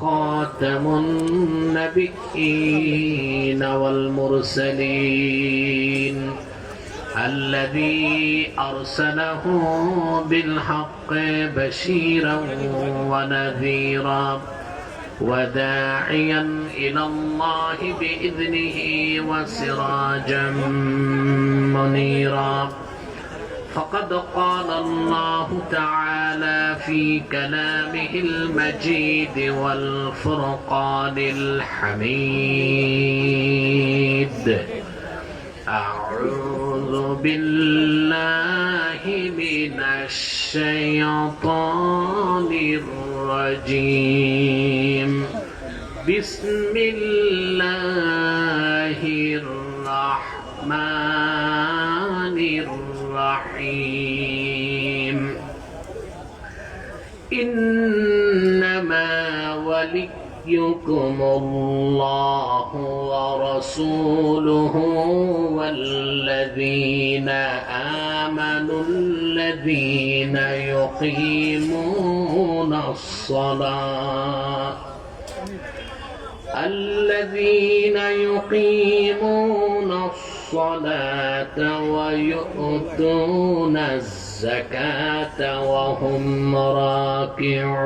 خاتم النبيين والمرسلين الذي أرسله بالحق بشيرا ونذيرا وداعيا إلى الله بإذنه وسراجا منيرا فقد قال الله تعالى في كلامه المجيد والفرقان الحميد أعوذ بالله من الشيطان الرجيم بسم الله الرحمن الرحيم إنما وليكم الله ورسوله والذين آمنوا الذين يقيمون الصلاة ويؤتون الزكاة وهم راكعون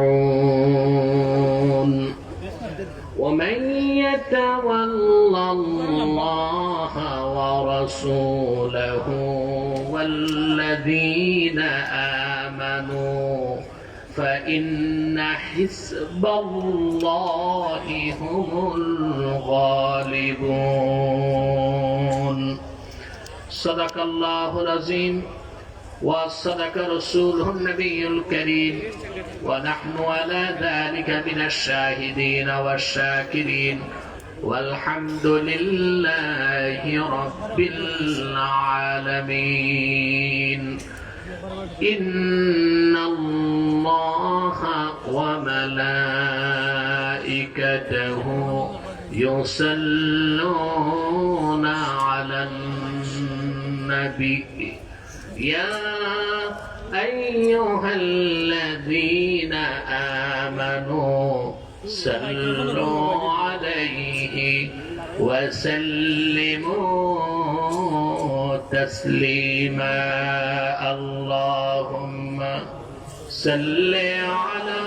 ومن يتول الله ورسوله والذين آمنوا فإن حزب الله هم الغالبون صدق الله العظيم وصدق رسوله النبي الكريم ونحن على ذلك من الشاهدين والشاكرين والحمد لله رب العالمين إن الله وملائكته يصلون على النبي يا أيها الذين آمنوا صلوا عليه وسلموا تسليما اللهم صل على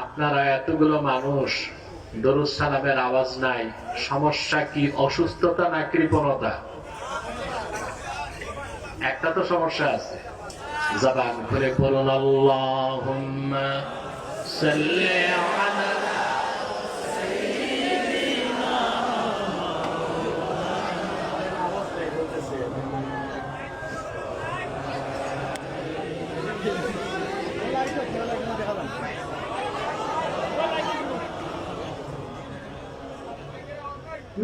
আপনারা এতগুলো মানুষ দরুদ সালামের আওয়াজ নাই, সমস্যা কি? অসুস্থতা না কৃপণতা? একটা তো সমস্যা আছে। জবান খুলে বলুন আল্লাহুম্মা সাল্লি আলা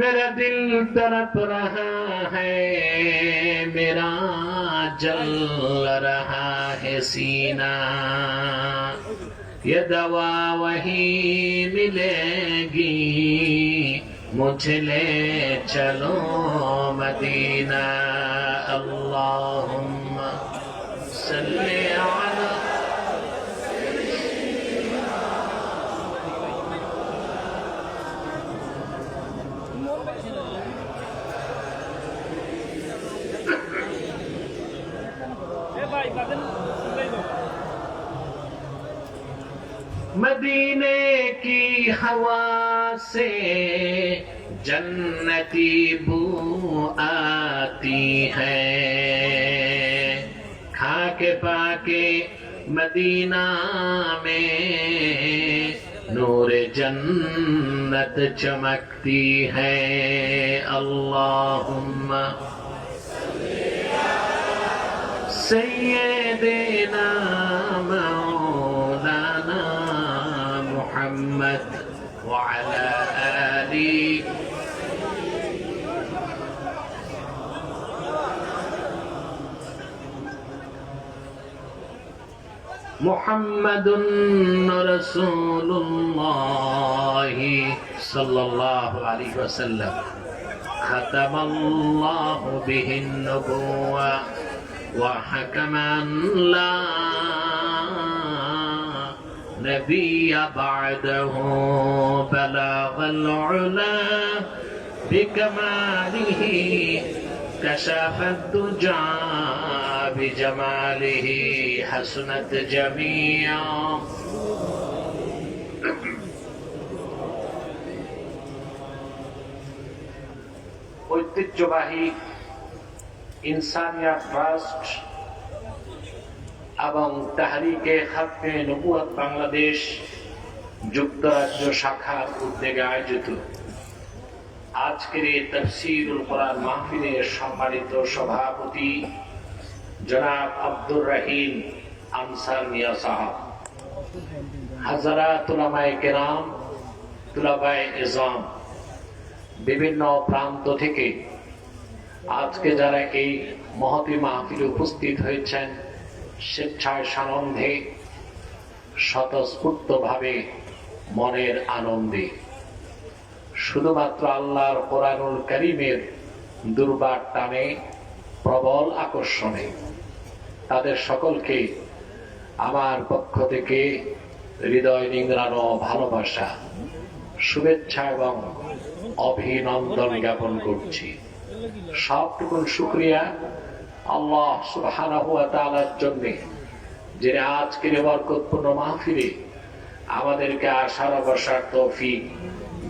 मेरा दिल तड़प रहा है, मेरा जल रहा है सीना, ये दवा वही मिलेगी, मुझे ले चलो मदीना। अल्लाहुम्मा सल्ली अला मदीने की हवा से जन्नती बू आती है, खाके पाके मदीना में नूर जन्नत चमकती है। अल्लाहुम्मा सय्यदना मौलाना मुहम्मद व अला आली মুহাম্মাদুন রাসূলুল্লাহ সাল্লাল্লাহু আলাইহি ওয়াসাল্লাম খাতামাল্লাহু বিহিন নবুওয়া ওয়া হাকামান লা নবিয়্যা বা'দাহু বালাগাল উলা বিকামালিহি কাশাফাদ দুজা বিজামালিহি হাসনাত জামিয়া। ঐতিহ্যবাহী ইনসানিয়াত ট্রাস্ট এবং তাহরিকে খাতমে নবুয়ত বাংলাদেশ যুক্তরাজ্য শাখার উদ্যোগে আয়োজিত আজকের এই তাফসীরুল কোরআন মাহফিলের সম্মানিত সভাপতি জনাব আব্দুর রহিম আনসার মিয়া সাহেব, হাজারাত উলামায়ে কেরাম, তুলাবায়ে ইজম, বিভিন্ন প্রান্ত থেকে আজকে যারা এই মহতী মাহফিলে উপস্থিত হয়েছেন, স্বেচ্ছায় সানন্দে স্বতঃস্ফূর্তভাবে মনের আনন্দে, শুধুমাত্র আল্লাহর কোরআনুল কারীমের দুর্বার টানে প্রবল আকর্ষণে তাদের সকলকে আমার পক্ষ থেকে হৃদয় নিংড়ানো ভালোবাসা, শুভেচ্ছা এবং অভিনন্দন জ্ঞাপন করছি। সবটুকুন শুকরিয়া আল্লাহ সুবহানাহু ওয়া তাআলার জন্য, যিনি আজকের বরকতপূর্ণ মাহফিলে আমাদেরকে আসার বসার তৌফিক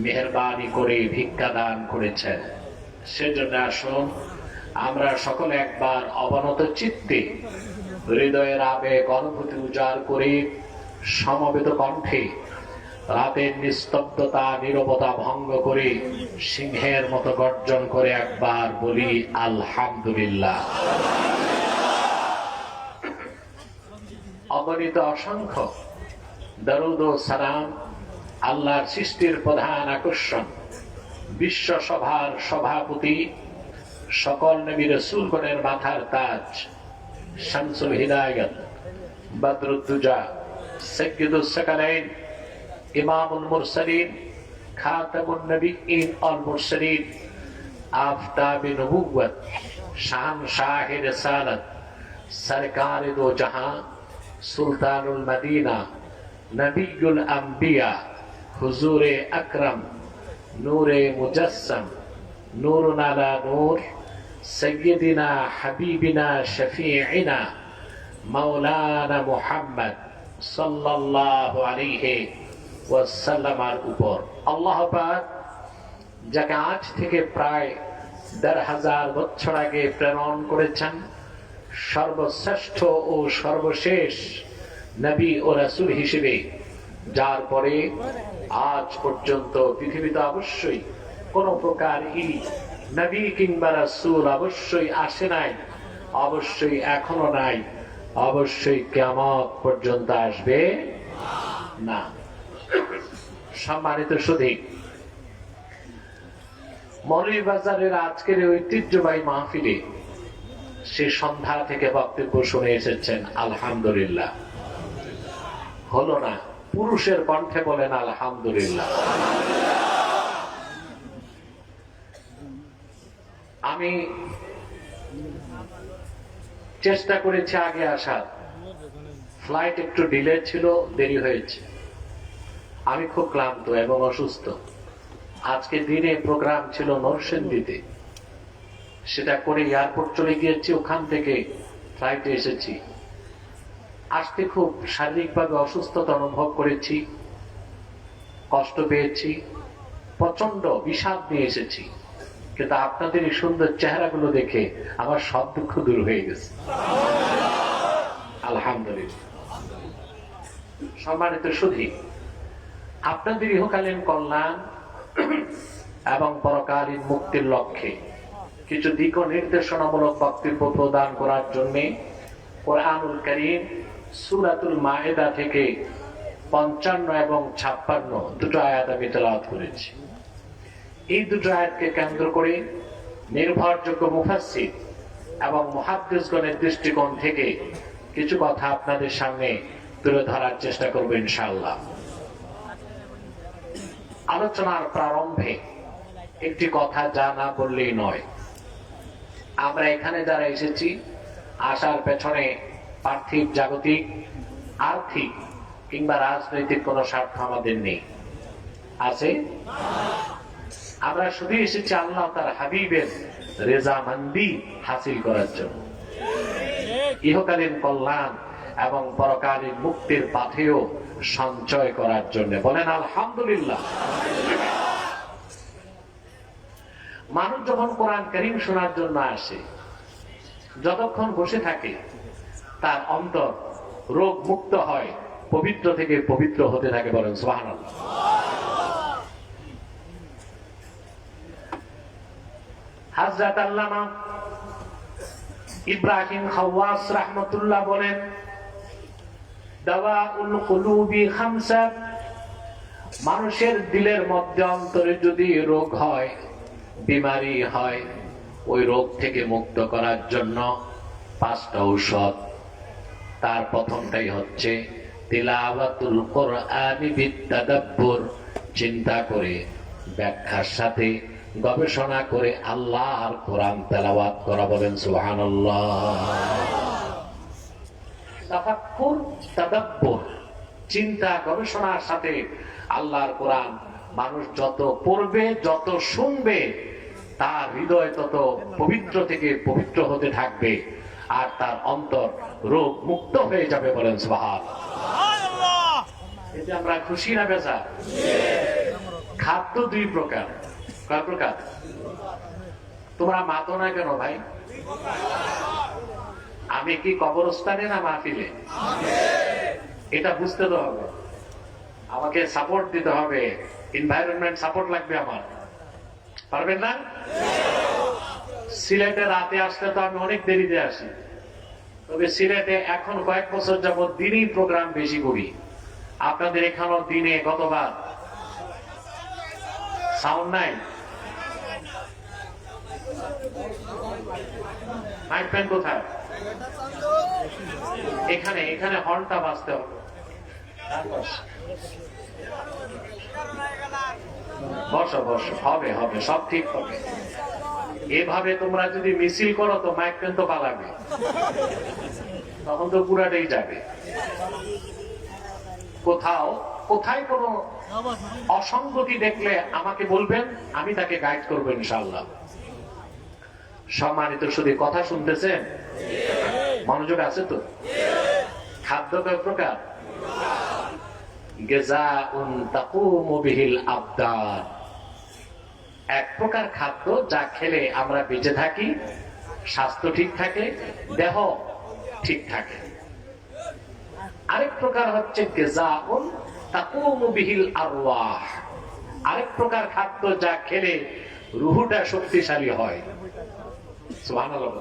মেহেরবানি করে ভিক্ষা দান করেছেন। সেজন্য আসুন আমরা সকলে একবার অবনত চিত্তে হৃদয়ের আবেগ অনুভূতি উজাড় করে সমবেত কণ্ঠে রাতের নিস্তব্ধতা নীরবতা ভঙ্গ করে সিংহের মতো গর্জন করে একবার বলি আলহামদুলিল্লাহ। অগণিত অসংখ্য দরুদ ও সালাম আল্লাহর সৃষ্টির প্রধান আকর্ষণ, বিশ্ব সভার সভাপতি, সকল নবী রাসূলগণের মাথার তাজ, শামসুল হিদায়াত, বদরুদ্দুজা, সাইয়্যিদুস সাকালাইন, ইমামুল মুরসালিন, খাতামুন নবিয়্যিন ওয়াল মুরসালিন, আফতাবে নবুওয়াত, শাহনশাহে রিসালাত, সরকারে দো জাহান, সুলতানুল মদিনা, নবিয়ুল আম্বিয়া, হুজুরে আকরাম, নূরে মুজাসসাম, নূরুন আলা নূর, সাইয়্যিদিনা হাবিবিনা শফিঈনা মাওলানা মুহাম্মদ সাল্লাল্লাহু আলাইহি ওয়াসাল্লামের উপর আল্লাহ পাক যাকে আজ থেকে প্রায় ১৫০০ বছর আগে প্রেরণ করেছেন, সর্বশ্রেষ্ঠ ও সর্বশেষ নবী ও রাসূল হিসেবে, যার পরে আজ পর্যন্ত পৃথিবীতে অবশ্যই কোন প্রকার নবী কিংবা রাসূল অবশ্যই আসে নাই, অবশ্যই এখনো নাই, অবশ্যই কিয়ামত পর্যন্ত আসবে না। সম্মানিত সুধী, মৌলভীবাজারের আজকের ঐতিহ্যবাহী মাহফিলে সে সন্ধ্যা থেকে বক্তব্য শুনে এসেছেন, আলহামদুলিল্লাহ। হলো না, পুরুষের কণ্ঠে বলেন আলহামদুলিল্লাহ। আমি চেষ্টা করেছি আগে আসার, ফ্লাইট একটু ডিলে ছিল, দেরি হয়েছে। আমি খুব ক্লান্ত এবং অসুস্থ। আজকে দিনে প্রোগ্রাম ছিল নরসিংদীতে, সেটা করে এয়ারপোর্ট চলে গিয়েছি, ওখান থেকে ফ্লাইটে এসেছি। আসতে খুব শারীরিকভাবে অসুস্থতা অনুভব করেছি, কষ্ট পেয়েছি, প্রচন্ড বিষাদ নিয়ে এসেছি, কিন্তু আপনাদের এই সুন্দর চেহারাগুলো দেখে আমার সব দুঃখ দূর হয়ে গেছে, আলহামদুলিল্লাহ। সম্মানিত সুধী, আপনাদের ইহকালীন কল্যাণ এবং পরকালীন মুক্তির লক্ষ্যে কিছু দিক নির্দেশনামূলক বক্তব্য প্রদান করার জন্য কোরআনুল কারীম সূরাতুল মায়েদা থেকে ৫৫ এবং ৫৬ দুটো আয়াত আমি তেলাওয়াত করেছি। এই দুটো আয়াতকে কেন্দ্র করে নির্ভরযোগ্য মুফাসসির এবং মুহাদ্দিসগণের দৃষ্টিকোণ থেকে কিছু কথা আপনাদের সামনে তুলে ধরার চেষ্টা করবো ইনশাআল্লাহ। আলোচনার প্রারম্ভে একটি কথা যা না বললেই নয়। আমরা এখানে যারা এসেছি, আসার পেছনে পার্থিব, জাগতিক, আর্থিক কিংবা রাজনৈতিক কোনো স্বার্থ আমাদের নেই, আছে? আমরা শুধু এসেছি আল্লাহ তার হাবিবের রেজামন্দি হাসিল করার জন্য, ইহকালীন কল্যাণ এবং পরকালীন মুক্তির পাথেও সঞ্চয় করার জন্য। বলেন আলহামদুলিল্লাহ। মানুষ যখন কোরআন কারীম শোনার জন্য আসে, যতক্ষণ বসে থাকে তার অন্তর রোগ মুক্ত হয়, পবিত্র থেকে পবিত্র হতে থাকে। বলেন সুবহানাল্লাহ। হযরত আল্লামা ইব্রাহিম খাওয়াস রাহমাতুল্লাহ বলেন, দাওয়াউল কুলুবি খামসা, মানুষের দিলের মধ্যে অন্তরে যদি রোগ হয়, বিমারি হয়, ওই রোগ থেকে মুক্ত করার জন্য 5টা ঔষধ। তার প্রথমটাই হচ্ছে তিলাওয়াতুল কোরআনি বিতাদাব্বুর, চিন্তা করে, ব্যাখ্যার সাথে, গবেষণা করে আল্লাহর কোরআন তেলাওয়াত করা। বলেন সুবহানাল্লাহ। তাফাক্কুর, তাদাব্বুর, চিন্তা গবেষণার সাথে আল্লাহর কোরআন মানুষ যত পড়বে, যত শুনবে, তার হৃদয় তত পবিত্র থেকে পবিত্র হতে থাকবে, আর তার অন্তর রোগ মুক্ত হয়ে যাবে। বলেন সুবহানাল্লাহ। এতে আমরা খুশি না বেজার? খাদ্য 2 প্রকার। কয় প্রকার? তোমরা মাতো না কেন ভাই? আমি কি কবরস্থানে না মাহফিলে? এটা বুঝতে তো হবে, আমাকে সাপোর্ট দিতে হবে, এনভায়রনমেন্ট সাপোর্ট লাগবে আমার। পারবেন না? সিলেটে রাতে আসলে তো আমি অনেক দেরিতে আসি, তবে সিলেটে এখন কয়েক বছর যাবত দিনই প্রোগ্রাম বেশি করি। আপনাদের এখানেও দিনে গতবার সাউন্ড নাই, মাইক প্যান কোথায়? এখানে, এখানে হর্নটা বাজতে হবে। বসো বসো, হবে হবে, সব ঠিক হবে। এভাবে তোমরা যদি মিছিল করো তো মাইক প্যান তো পালাবে, তখন তো পুরাটাই যাবে। কোথাও কোথায় কোনো অসঙ্গতি দেখলে আমাকে বলবেন, আমি তাকে গাইড করবো ইনশাআল্লাহ। সম্মানিত শুধু কথা শুনতেছেন, মনোযোগ আছে তো? খাদ্য কয় প্রকার? গিযাউন তাকুমু বিহিল আবদান, এক প্রকার খাদ্য যা খেলে আমরা বেঁচে থাকি, স্বাস্থ্য ঠিক থাকে, দেহ ঠিক থাকে। আরেক প্রকার হচ্ছে গিযাউন তাকুমু বিহিল আরওয়াহ, আরেক প্রকার খাদ্য যা খেলে রূহটা শক্তিশালী হয়। সুবহানাল্লাহ।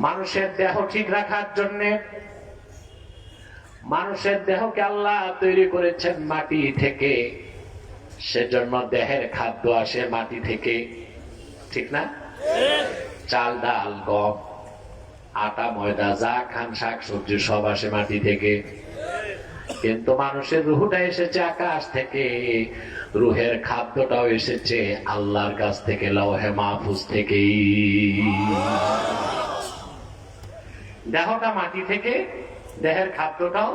মানুষের দেহ ঠিক রাখার জন্য, মানুষের দেহকে আল্লাহ তৈরি করেছেন মাটি থেকে, সেজন্য দেহের খাদ্য আসে মাটি থেকে, ঠিক না? চাল, ডাল, গম, আটা, ময়দা, যা খান, শাক সবজি সব আসে মাটি থেকে। কিন্তু মানুষের রুহটা এসেছে আকাশ থেকে, রুহের খাদ্যটাও এসেছে আল্লাহর কাছ থেকে, লওহে মাহফুজ থেকে। দেহটা মাটি থেকে, দেহের খাদ্যটাও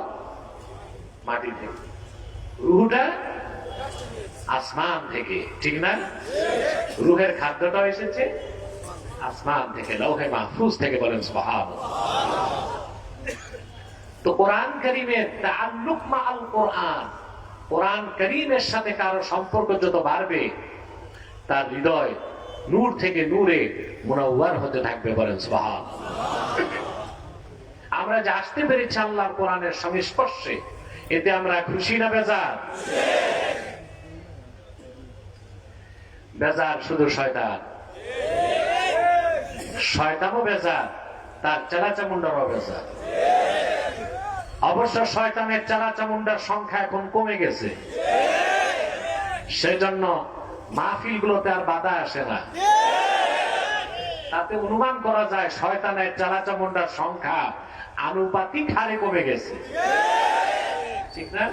মাটি থেকে, রুহটা আসমান থেকে, ঠিক না? রুহের খাদ্যটাও এসেছে আসমান থেকে, লওহে মাহফুজ থেকে। বলেন সুবহানাল্লাহ। তো কোরআন কারীমের তাআল্লুক মাআল কোরআন, কোরআন কারীমের সাথে কারো সম্পর্ক যত বাড়বে, তার হৃদয় নূর থেকে নূরে মুনাওয়ার হতে থাকবে। বলেন সুবহানাল্লাহ। আমরা যে আসতে পেরেছি আল্লাহর কোরআনের সংস্পর্শে, এতে আমরা খুশি না বেজার? বেজার শুধু শয়তান, শয়তানও বেজার, তার চেলাচামুন্ডারও বেজার। অবশ্য শয়তানের চেলাচামুন্ডার সংখ্যা এখন কমে গেছে, সেজন্য মাহফিল গুলোতে আর বাধা আসে না। তাতে অনুমান করা যায় শয়তানের চালাচামুন্ডার সংখ্যা আনুপাতিক হারে কমে গেছে, ঠিক না?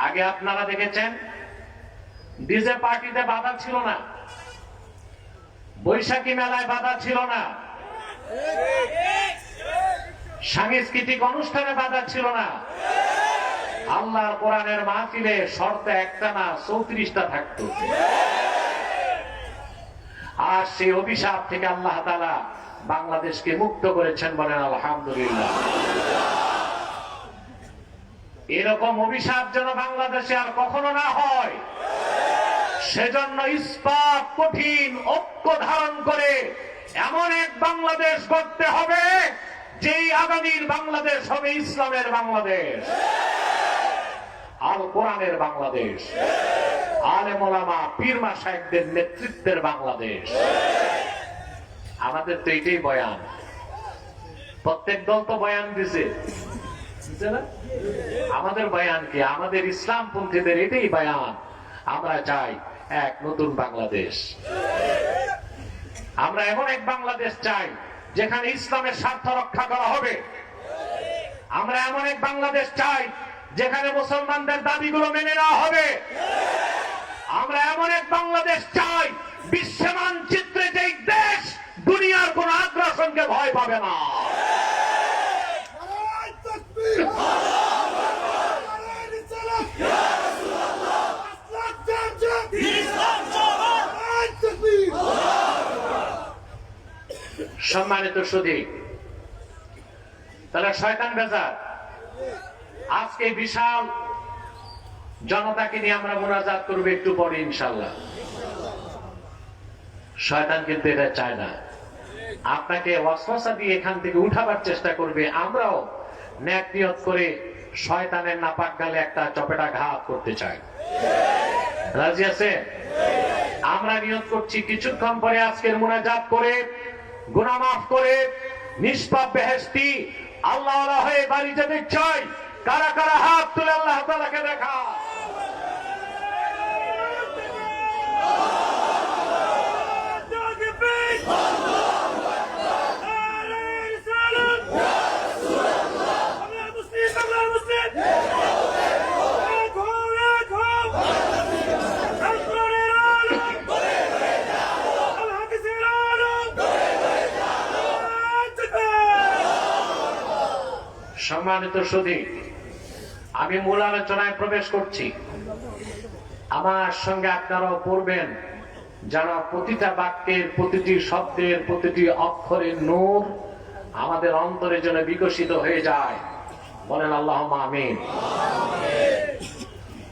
আগে আপনারা দেখেছেন ডিজে পার্টিতে বাধা ছিল না, বৈশাখী মেলায় বাধা ছিল না, সাংস্কৃতিক অনুষ্ঠানে বাধা ছিল না। আল্লাহর কোরআনের মাহফিলে শর্তে একটা না 34টা থাকতো। আর সেই অভিশাপ থেকে আল্লাহ তাআলা বাংলাদেশকে মুক্ত করেছেন, বলেন আলহামদুলিল্লাহ। এরকম অভিশাপ যেন বাংলাদেশে আর কখনো না হয়, সেজন্য ইস্পাত কঠিন ঐক্য ধারণ করে এমন এক বাংলাদেশ গড়তে হবে যেই আগামীর বাংলাদেশ হবে ইসলামের বাংলাদেশ, আল কোরআনের বাংলাদেশ, আলেম ওলামা পীর মাশায়েখদের নেতৃত্বের বাংলাদেশ। আমাদের তো এটাই বয়ান, প্রত্যেক দল তো বয়ান দিছে না? আমাদের বয়ান কি? আমাদের ইসলামপন্থীদের এটাই বয়ান, আমরা চাই এক নতুন বাংলাদেশ। আমরা এমন এক বাংলাদেশ চাই যেখানে ইসলামের স্বার্থ রক্ষা করা হবে। আমরা এমন এক বাংলাদেশ চাই যেখানে মুসলমানদের দাবিগুলো মেনে নেওয়া হবে। আমরা এমন এক বাংলাদেশ চাই বিশ্ব মানচিত্রে যেই দেশ দুনিয়ার কোন আগ্রাসনকে ভয় পাবে না। সম্মানিত সুধী, তাহলে শয়তান বেজার আজকে বিশাল জনতাকে নিয়ে আমরা মুনাজাত করবো একটু পরে ইনশাআল্লাহ। শয়তান কিন্তু এটা চায় না, আপনাকে ওয়াসওয়াসা দিয়ে এখান থেকে উঠাবার চেষ্টা করবে। আমরাও নেক নিয়ত করে শয়তানের নাপাক গালে একটা চপেটা ঘাত করতে চাই। রাজি আছে? আমরা নিয়ত করছি কিছুক্ষণ পরে আজকের মুনাজাত করে গুনাহ মাফ করে নিষ্পাপ বেহেশতি আল্লাহওয়ালা হয়ে বাড়ি যেতে চাই। কারা কারা হাত তুলে আল্লাহ তাআলাকে দেখা। সম্মানিত সুধী, আমি মূল আলোচনায় প্রবেশ করছি। আমার সঙ্গে আপনারাও পড়বেন যেন প্রতিটা বাক্যের, প্রতিটি শব্দের, প্রতিটি অক্ষরের নূর আমাদের অন্তরে যেন বিকশিত হয়ে যায়। বলেন আল্লাহুম্মা আমিন।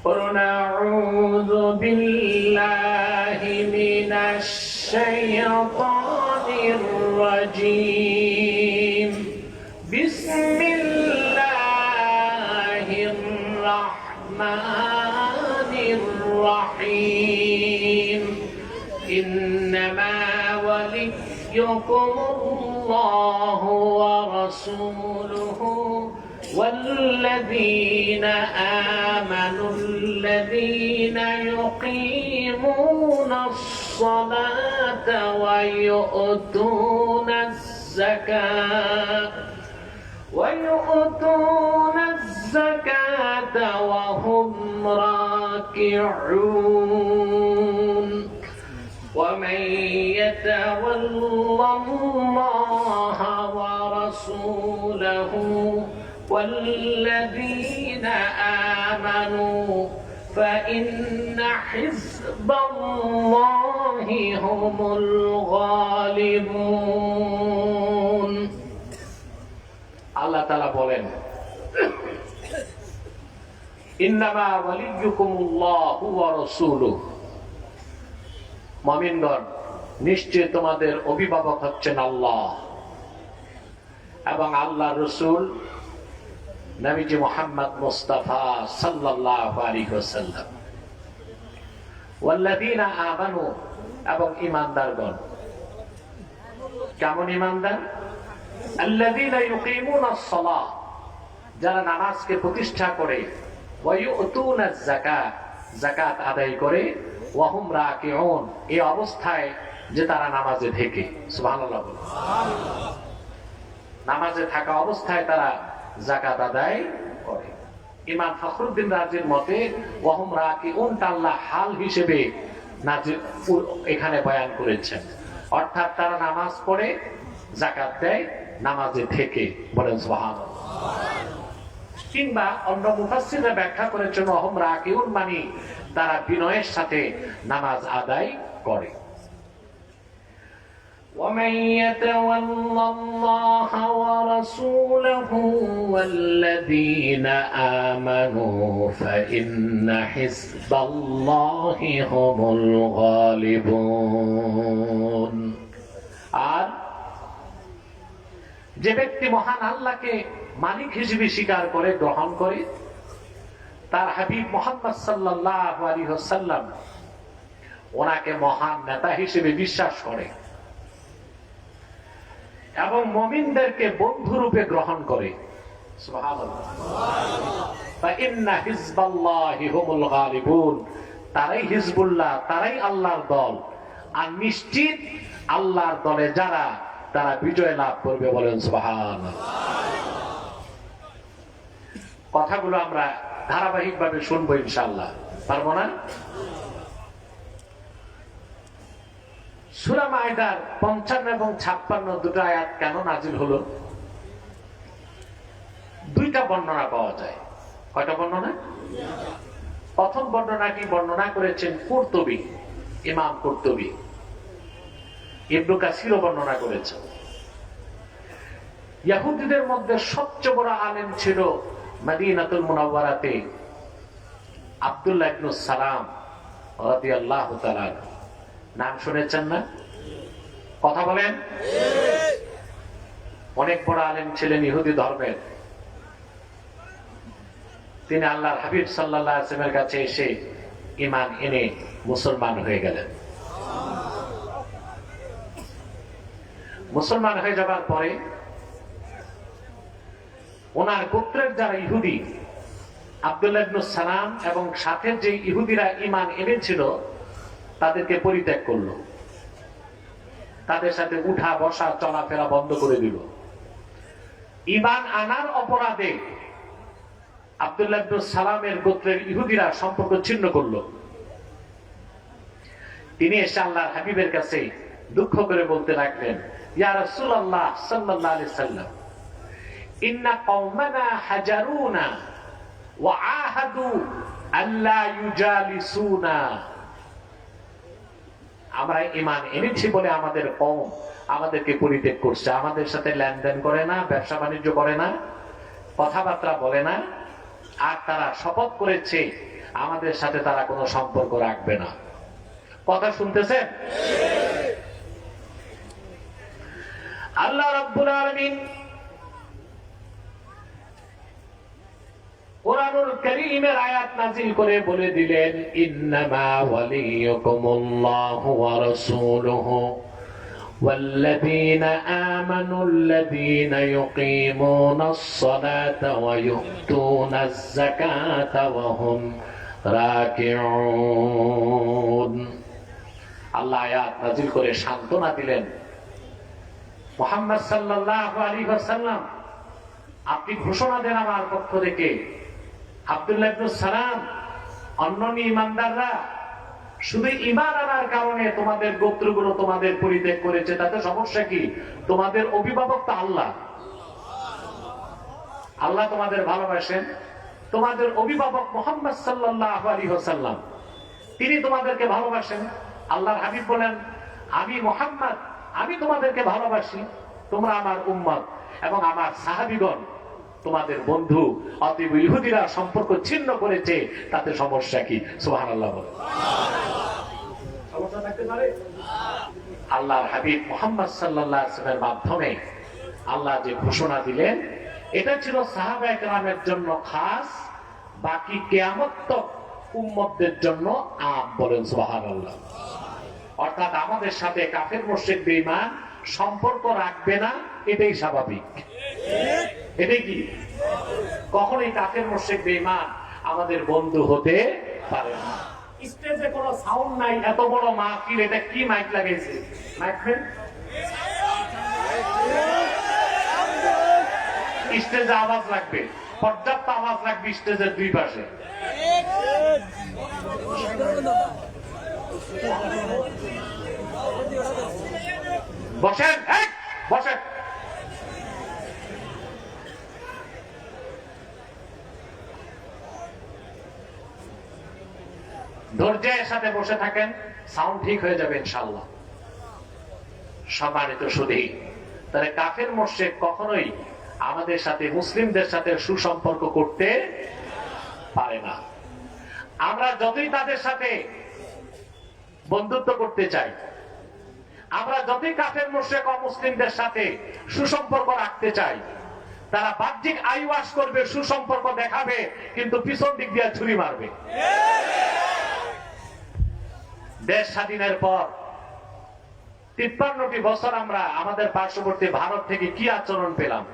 আউযু বিল্লাহি মিনাশ শাইতানির রাজীম। বিসমিল্লাহির রাহমানির রহিম। ইন্নামা ওয়ালিয়্যুকুমুল্লাহু ওয়া রাসূলুহু والذين آمنوا الذين يقيمون الصلاة ويؤتون الزكاة وهم راكعون ومن يتول الله ورسوله والذين آمنوا فإن حزب الله هم الغالبون। আল্লাহ তাআলা বলেন, ইন্নামা ওয়ালিয়্যুকুমুল্লাহু ওয়া রাসূলুহু। মুমিনগণ, নিশ্চয় তোমাদের অভিভাবক হচ্ছেন আল্লাহ এবং আল্লাহর রাসূল নবীজি মুহাম্মদ মুস্তাফা সাল্লাল্লাহু আলাইহি ওয়াসাল্লাম। ওয়াল্লাযীনা আমানু, এবং ঈমানদারগণ। কেমন ঈমানদার? আল্লাযীনা ইউকিমুনাস সালাহ, যারা নামাজকে প্রতিষ্ঠা করে, ওয়া ইউতুনাজ যাকাত, যাকাত আদায় করে, ওয়াহুম রাকিউন, এই অবস্থায় যে তারা নামাজে থেকে, সুবহানাল্লাহ, নামাজে থাকা অবস্থায় তারা যাকাত আদায় করে। ইমাম ফখরুদ্দিন রাজির মতে ওয়াহুম রাকিউন আল্লাহ হাল হিসেবে এখানে বয়ান করেছেন, অর্থাৎ তারা নামাজ পড়ে যাকাত দেয় নামাজে থেকে, বলেন সুবহানাল্লাহ। কিংবা অন্য মুফাসসিররা ব্যাখ্যা করেছেন ওয়াহুম রাকিউন মানে তারা বিনয়ের সাথে নামাজ আদায় করে। ومن يتول الله ورسوله والذين آمنوا فإن حزب الله هم الغالبون। আর যে ব্যক্তি মহান আল্লাহকে মালিক হিসেবে স্বীকার করে, গ্রহণ করে, তার হাবিব মুহাম্মদ সাল্লাল্লাহু আলাইহি ওয়াসাল্লাম ওনাকে মহান নেতা হিসেবে বিশ্বাস করে এবং মুমিনদেরকে বন্ধু রূপে গ্রহণ করে, সুবহানাল্লাহ, ফাইন্না হিজবাল্লাহি হুমুল গালিবুন, তারাই হিজবুল্লাহ, তারাই আল্লাহর দল, আর নিশ্চিত আল্লাহর দলে যারা, তারা বিজয় লাভ করবে, বলেন সুবহানাল্লাহ। কথাগুলো আমরা ধারাবাহিকভাবে শুনবো ইনশাআল্লাহ, পারবো না? সূরা মাইদার 55 এবং 56 দুটো আয়াত কেন নাজিল হলো? দুইটা বর্ণনা পাওয়া যায়। কয়টা বর্ণনা? প্রথম বর্ণনাটি বর্ণনা করেছেন কুরতুবী, ইমাম কুরতুবী। ইবনে কাসিরও বর্ণনা করেছেন। ইহুদিদের মধ্যে সবচেয়ে বড় আলেম ছিল মদিনাতুল মুনাওয়ারাতে আব্দুল্লাহ ইবনে সালাম রাদিয়াল্লাহু তাআলা। নাম শুনেছেন না? কথা বলেন। অনেক বড় আলেম ছিলেন ইহুদি ধর্মের। তিনি আল্লাহর হাবিব সাল্লাল্লাহু আলাইহি ওয়াসাল্লামের কাছে এসে ঈমান এনে মুসলমান হয়ে গেলেন। মুসলমান হয়ে যাবার পরে ওনার গোত্রের যারা ইহুদি, আব্দুল্লাহ ইবনে সালাম এবং সাথে যে ইহুদিরা ঈমান এনেছিল তাদেরকে পরিত্যাগ করলো, তাদের সাথে উঠা বসা চলাফেরা বন্ধ করে দিল। ঈমান আনার অপরাধে আব্দুল্লাহ ইবনে সালামের গোত্রের ইহুদিরা সম্পর্ক ছিন্ন করলো। তিনি এসে আল্লাহর হাবিবের কাছে দুঃখ করে বলতে লাগলেন, ইয়া রাসূলুল্লাহ সাল্লাল্লাহু আলাইহি সাল্লাম, ইন্না কওমানা হাজারুনা ওয়া আহাদু আল্লা ইউজালিসুনা। আমরা ঈমান এনেছি বলে আমাদের কওম আমাদেরকে পরিত্যাগ করছে, আমাদের সাথে লেনদেন করে না, ব্যবসা বাণিজ্য করে না, কথাবার্তা বলে না, আর তারা শপথ করেছে আমাদের সাথে তারা কোনো সম্পর্ক রাখবে না। কথা শুনতেছেন? আল্লাহ রাব্বুল আলামিন কুরআনুল কারীমের আয়াত নাযিল করে বলে দিলেন, ইন্নামা ওয়ালিয়ুকুমুল্লাহু ওয়া রাসূলুহু ওয়াল্লাযীনা আমানুল্লাযীনা ইউকিমুনাস সালাতা ওয়া ইউতুনাজ যাকাতা ওয়া হুম রাকিউন। আল্লাহ আয়াত নাযিল করে সান্ত্বনা দিলেন, মুহাম্মদ সাল্লাল্লাহু আলাইহি ওয়াসাল্লাম, আপনি ঘোষণা দেন আমার পক্ষ থেকে, আব্দুল্লাহ ইবনে সালাম অন্যান্য ঈমানদাররা শুধু ঈমান আনার কারণে তোমাদের গোত্রগুলো তোমাদের পরিত্যাগ করেছে, তাতে সমস্যা কি? তোমাদের অভিভাবক তো আল্লাহ। আল্লাহ তোমাদের ভালোবাসেন, তোমাদের অভিভাবক মুহাম্মদ সাল্লাল্লাহু আলাইহি ওয়াসাল্লাম তিনি তোমাদেরকে ভালোবাসেন। আল্লাহর হাবিব বলেন, আমি মুহাম্মদ, আমি তোমাদেরকে ভালোবাসি, তোমরা আমার উম্মত এবং আমার সাহাবীগণ তোমাদের বন্ধু। অতএব ইহুদিরা সম্পর্ক ছিন্ন করেছে, তাতে সমস্যা কি? সুবহানাল্লাহ বলেন। সমস্যা থাকতে পারে? আল্লাহর হাবিব মুহাম্মদ সাল্লাল্লাহু আলাইহি ওয়াসাল্লামের মাধ্যমে আল্লাহ যে ঘোষণা দিলেন, এটা ছিল সাহাবায়ে কেরামের জন্য খাস, বাকি কিয়ামত তক উম্মতদের জন্য আম। বলেন সুবহানাল্লাহ। অর্থাৎ আমাদের সাথে কাফের মুশরিক বেঈমান সম্পর্ক রাখবে না, এটাই স্বাভাবিক। এটাই কি? কখনোই কাফের মুশরিক বেঈমান আমাদের বন্ধু হতে পারে না। স্টেজে কোনো সাউন্ড নাই, এত বড় মাহফিল, এটা কি মাইক লাগাইছে? মাইক স্টেজে আওয়াজ লাগবে, পর্যাপ্ত আওয়াজ লাগবে স্টেজের দুই পাশে। বসেন, বসেন। ধৈর্যের সাথে বসে থাকেন, সাউন্ড ঠিক হয়ে যাবে ইনশাআল্লাহ। সম্মানিত সুধী, তাহলে কাফের মুশরিক কখনোই আমাদের সাথে, মুসলিমদের সাথে সুসম্পর্ক করতে পারে না। আমরা যতই তাদের সাথে বন্ধুত্ব করতে চাই, আমরা যতই কাফের মুশরিক অমুসলিমদের সাথে সুসম্পর্ক রাখতে চাই, তারা বাহ্যিক আইওয়াশ করবে, সুসম্পর্ক দেখাবে, কিন্তু পিছন দিক দিয়ে ছুরি মারবে। দেশ স্বাধীনের পর 53টি বছর আমরা আমাদের পার্শ্ববর্তী ভারত থেকে কি আচরণ পেলাম?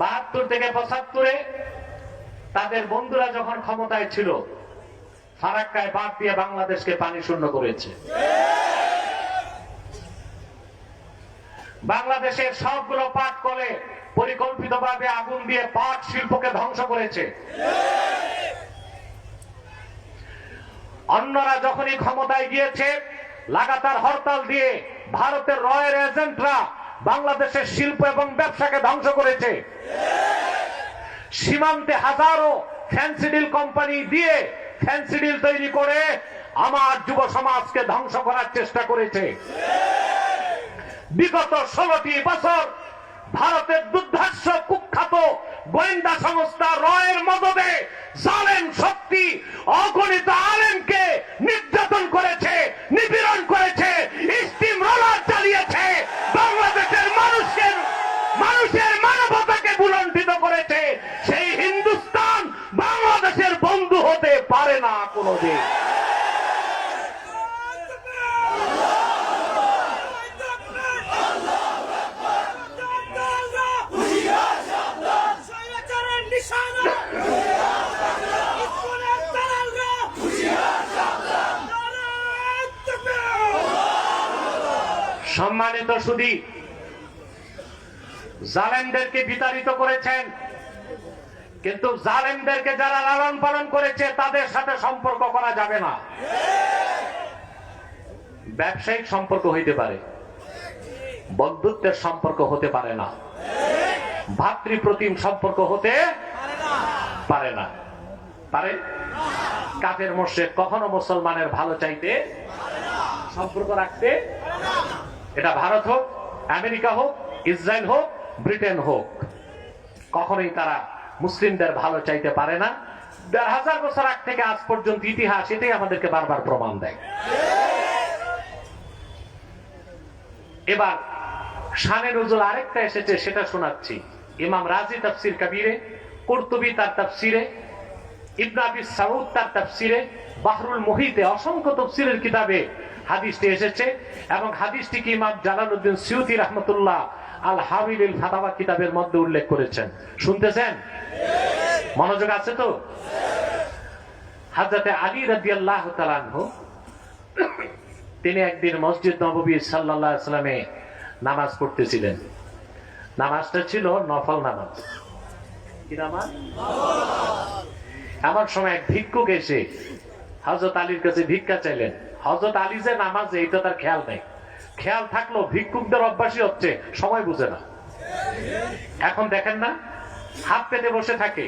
72 থেকে 75-এ তাদের বন্ধুরা যখন ক্ষমতায় ছিল, ফারাক্কায় বাঁধ দিয়ে বাংলাদেশকে পানি শূন্য করেছে। বাংলাদেশের সবগুলো পাট কলে পরিকল্পিতভাবে আগুন দিয়ে পাট শিল্পকে ধ্বংস করেছে। অন্যরা যখনই ক্ষমতায় গিয়েছে, লাগাতার হরতাল দিয়ে ভারতের রয়ের এজেন্টরা বাংলাদেশের শিল্প এবং ব্যবসাকে ধ্বংস করেছে। সীমান্তে হাজারো ফ্যান্সিডিল কোম্পানি দিয়ে ফ্যান্সিডিল তৈরি করে আমার যুব সমাজকে ধ্বংস করার চেষ্টা করেছে। বিগত 16টি বছর ভারতের দুর্ধর্ষ কুখ্যাত গোয়েন্দা সংস্থা রয়ের মদদে জালেম শক্তি অগণিত আলেমকে নির্যাতন করেছে, নিপীড়ন করেছে, স্টিম রোলার চালিয়েছে, বাংলাদেশের মানুষের মানবতাকে বুলণ্ডিত করেছে। সেই হিন্দুস্তান বাংলাদেশের বন্ধু হতে পারে না কোনোদিন। সম্মানিত সুধী, জালেমদেরকে বিতাড়িত করেছেন, কিন্তু জালেমদেরকে যারা লালন পালন করেছে তাদের সাথে সম্পর্ক করা যাবে না। ব্যবসায়িক সম্পর্ক হইতে পারে, বন্ধুত্বের সম্পর্ক হতে পারে না, ভাতৃপ্রতিম সম্পর্ক হতে পারে না। পারে? কাফের মুশরিক কখনো মুসলমানের ভালো চাইতে, সম্পর্ক রাখতে, এটা ভারত হোক, আমেরিকা হোক, ইসরায়েল হোক, ব্রিটেন হোক, কখনোই তারা মুসলিমদের ভালো চাইতে পারে না। 1000 বছর আগ থেকে আজ পর্যন্ত ইতিহাস এটাই আমাদেরকে বারবার প্রমাণ দেয়। এবার শানে নজুল আরেকটা এসেছে, সেটা শোনাচ্ছি। ইমাম রাজি তাফসির কবিরে, কুরতুবী তার তাফসিরে, ইবনে আবি সাউদ তার তাফসিরে, বাহরুল মুহিতে, অসংখ্য তাফসিরের কিতাবে হাদিসটি এসেছে। এবং হাদিসটিকে ইমাম জালালউদ্দিন সিউতি রাহমাতুল্লাহ আল হাবিলিল ফাতাওয়া কিতাবের মধ্যে উল্লেখ করেছেন। শুনতেছেন? মনোযোগ আছে তো? হযরতে আলী রাদিয়াল্লাহু তাআলা আনহু তিনি একদিন মসজিদ নববী সাল্লাল্লাহু আলাইহি ওয়াসাল্লামে নামাজ পড়তেছিলেন। নামাজটা ছিল নফল নামাজ। কি নামাজ? এমন সময় এক ভিক্ষুক এসে হযরত আলীর কাছে ভিক্ষা চাইলেন। হযরত আলী যে নামাজে, এটা তার খেয়াল নেই। খেয়াল থাকলো, ভিক্ষুকদের অভ্যাসই হচ্ছে সময় বুঝে না। এখন দেখেন না, হাত পেতে বসে থাকে,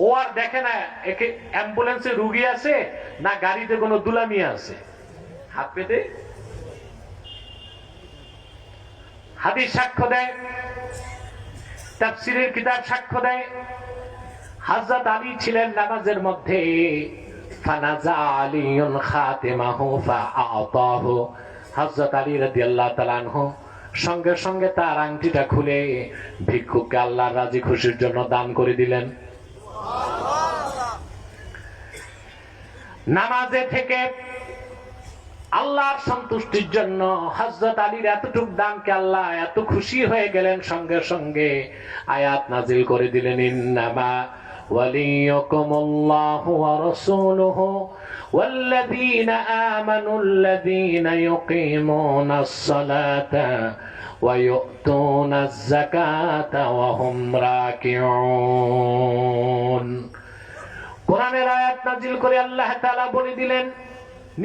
ও আর দেখে না একে অ্যাম্বুলেন্সে রুগী আছে না গাড়িতে কোনো দুলামি আছে, হাত পেতে। হাদিস সাক্ষ্য দেয়, তাফসীরের কিতাব সাক্ষ্য দেয়, হযরত আলী ছিলেন নামাজের মধ্যে। ফানাজা আলীউন খাতিমাহু ফাআতাহু, হযরত আলী রাদিয়াল্লাহু তাআলা আনহু সঙ্গে সঙ্গে তার আংটিটা খুলে ভিক্ষুককে আল্লাহর রাজি খুশির জন্য দান করে দিলেন। নামাজে থেকে আল্লাহর সন্তুষ্টির জন্য হযরত আলীর এতটুক দানকে আল্লাহ এত খুশি হয়ে গেলেন, সঙ্গে সঙ্গে আয়াত নাজিল করে দিলেন, ইন্নামা ওয়ালিয়াকুমুল্লাহু ওয়া রাসূলুহু ওয়াল্লাযীনা আমানুল্লাযীনা ইউকিমুনাস সালাতা ওয়া ইউতুনাজ যাকাতা ওয়া হুম রাকিউন। কোরআনের আয়াত নাযিল করে আল্লাহ তাআলা বলে দিলেন,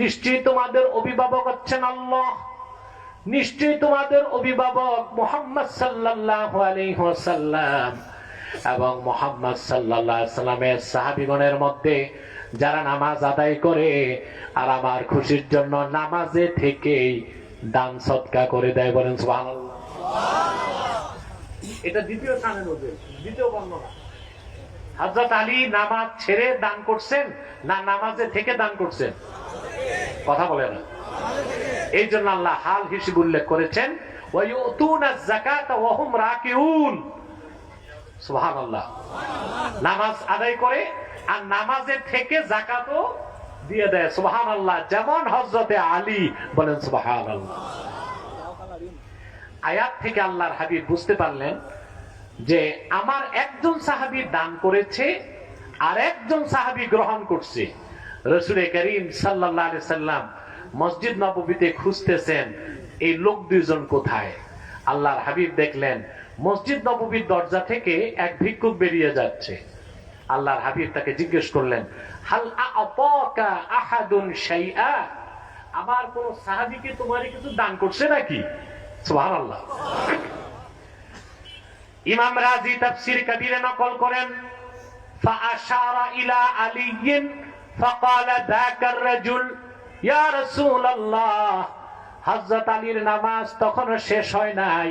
নিশ্চয়ই তোমাদের অভিভাবক হচ্ছেন আল্লাহ, নিশ্চয়ই তোমাদের অভিভাবক মুহাম্মদ সাল্লাল্লাহু আলাইহি ওয়াসাল্লাম এবং মুহাম্মদ সাল্লাল্লাহু আলাইহি ওয়াসাল্লামের সাহাবীগণের মধ্যে যারা নামাজ আদায় করে আর আমার খুশির জন্য নামাজে থেকেই দান সদকা করে দেয়। বলেন সুবহানাল্লাহ। এটা দ্বিতীয় শানে নজর, দ্বিতীয় বর্ণনা। হযরত আলী নামাজ ছেড়ে দান করছেন না নামাজে থেকে দান করছেন? কথা বলে না। এই জন্য আল্লাহ হাল হিসেব উল্লেখ করেছেন, ওয়া ইউতুনাজ যাকাতা ওয়া হুম রাকিউন। সুবহানাল্লাহ। নামাজ আদায় করে আর নামাজে থেকে যাকাতও দিয়ে দেয়। সুবহানাল্লাহ। যেমন হযরতে আলী। বলেন সুবহানাল্লাহ। আয়াত থেকে আল্লাহর হাবিব বুঝতে পারলেন যে আমার একজন সাহাবী দান করেছে আর একজন সাহাবী গ্রহণ করছে। রাসূল করিম সাল্লাল্লাহু আলাইহি সাল্লাম মসজিদ নববীতে খুঁজতেছেন এই লোক দুইজন কোথায়। আল্লাহর হাবিব দেখলেন মসজিদ নববীর দরজা থেকে এক ভিক্ষুক বেরিয়ে যাচ্ছে। আল্লাহর হাবিব তাকে জিজ্ঞেস করলেন, হাল আ'তাকা আহাদুন শাইআ, আমার কোন সাহাবী কি তোমারে কিছু দান করছে নাকি? সুবহানাল্লাহ। ইমাম রাজি তাফসীর কবিরে নকল করেন, ফাআশারা ইলা আলিয়্যিন ফাকালা যাকার রাজুল ইয়া রাসূলুল্লাহ। হযরত আলীর নামাজ তখনও শেষ হয় নাই,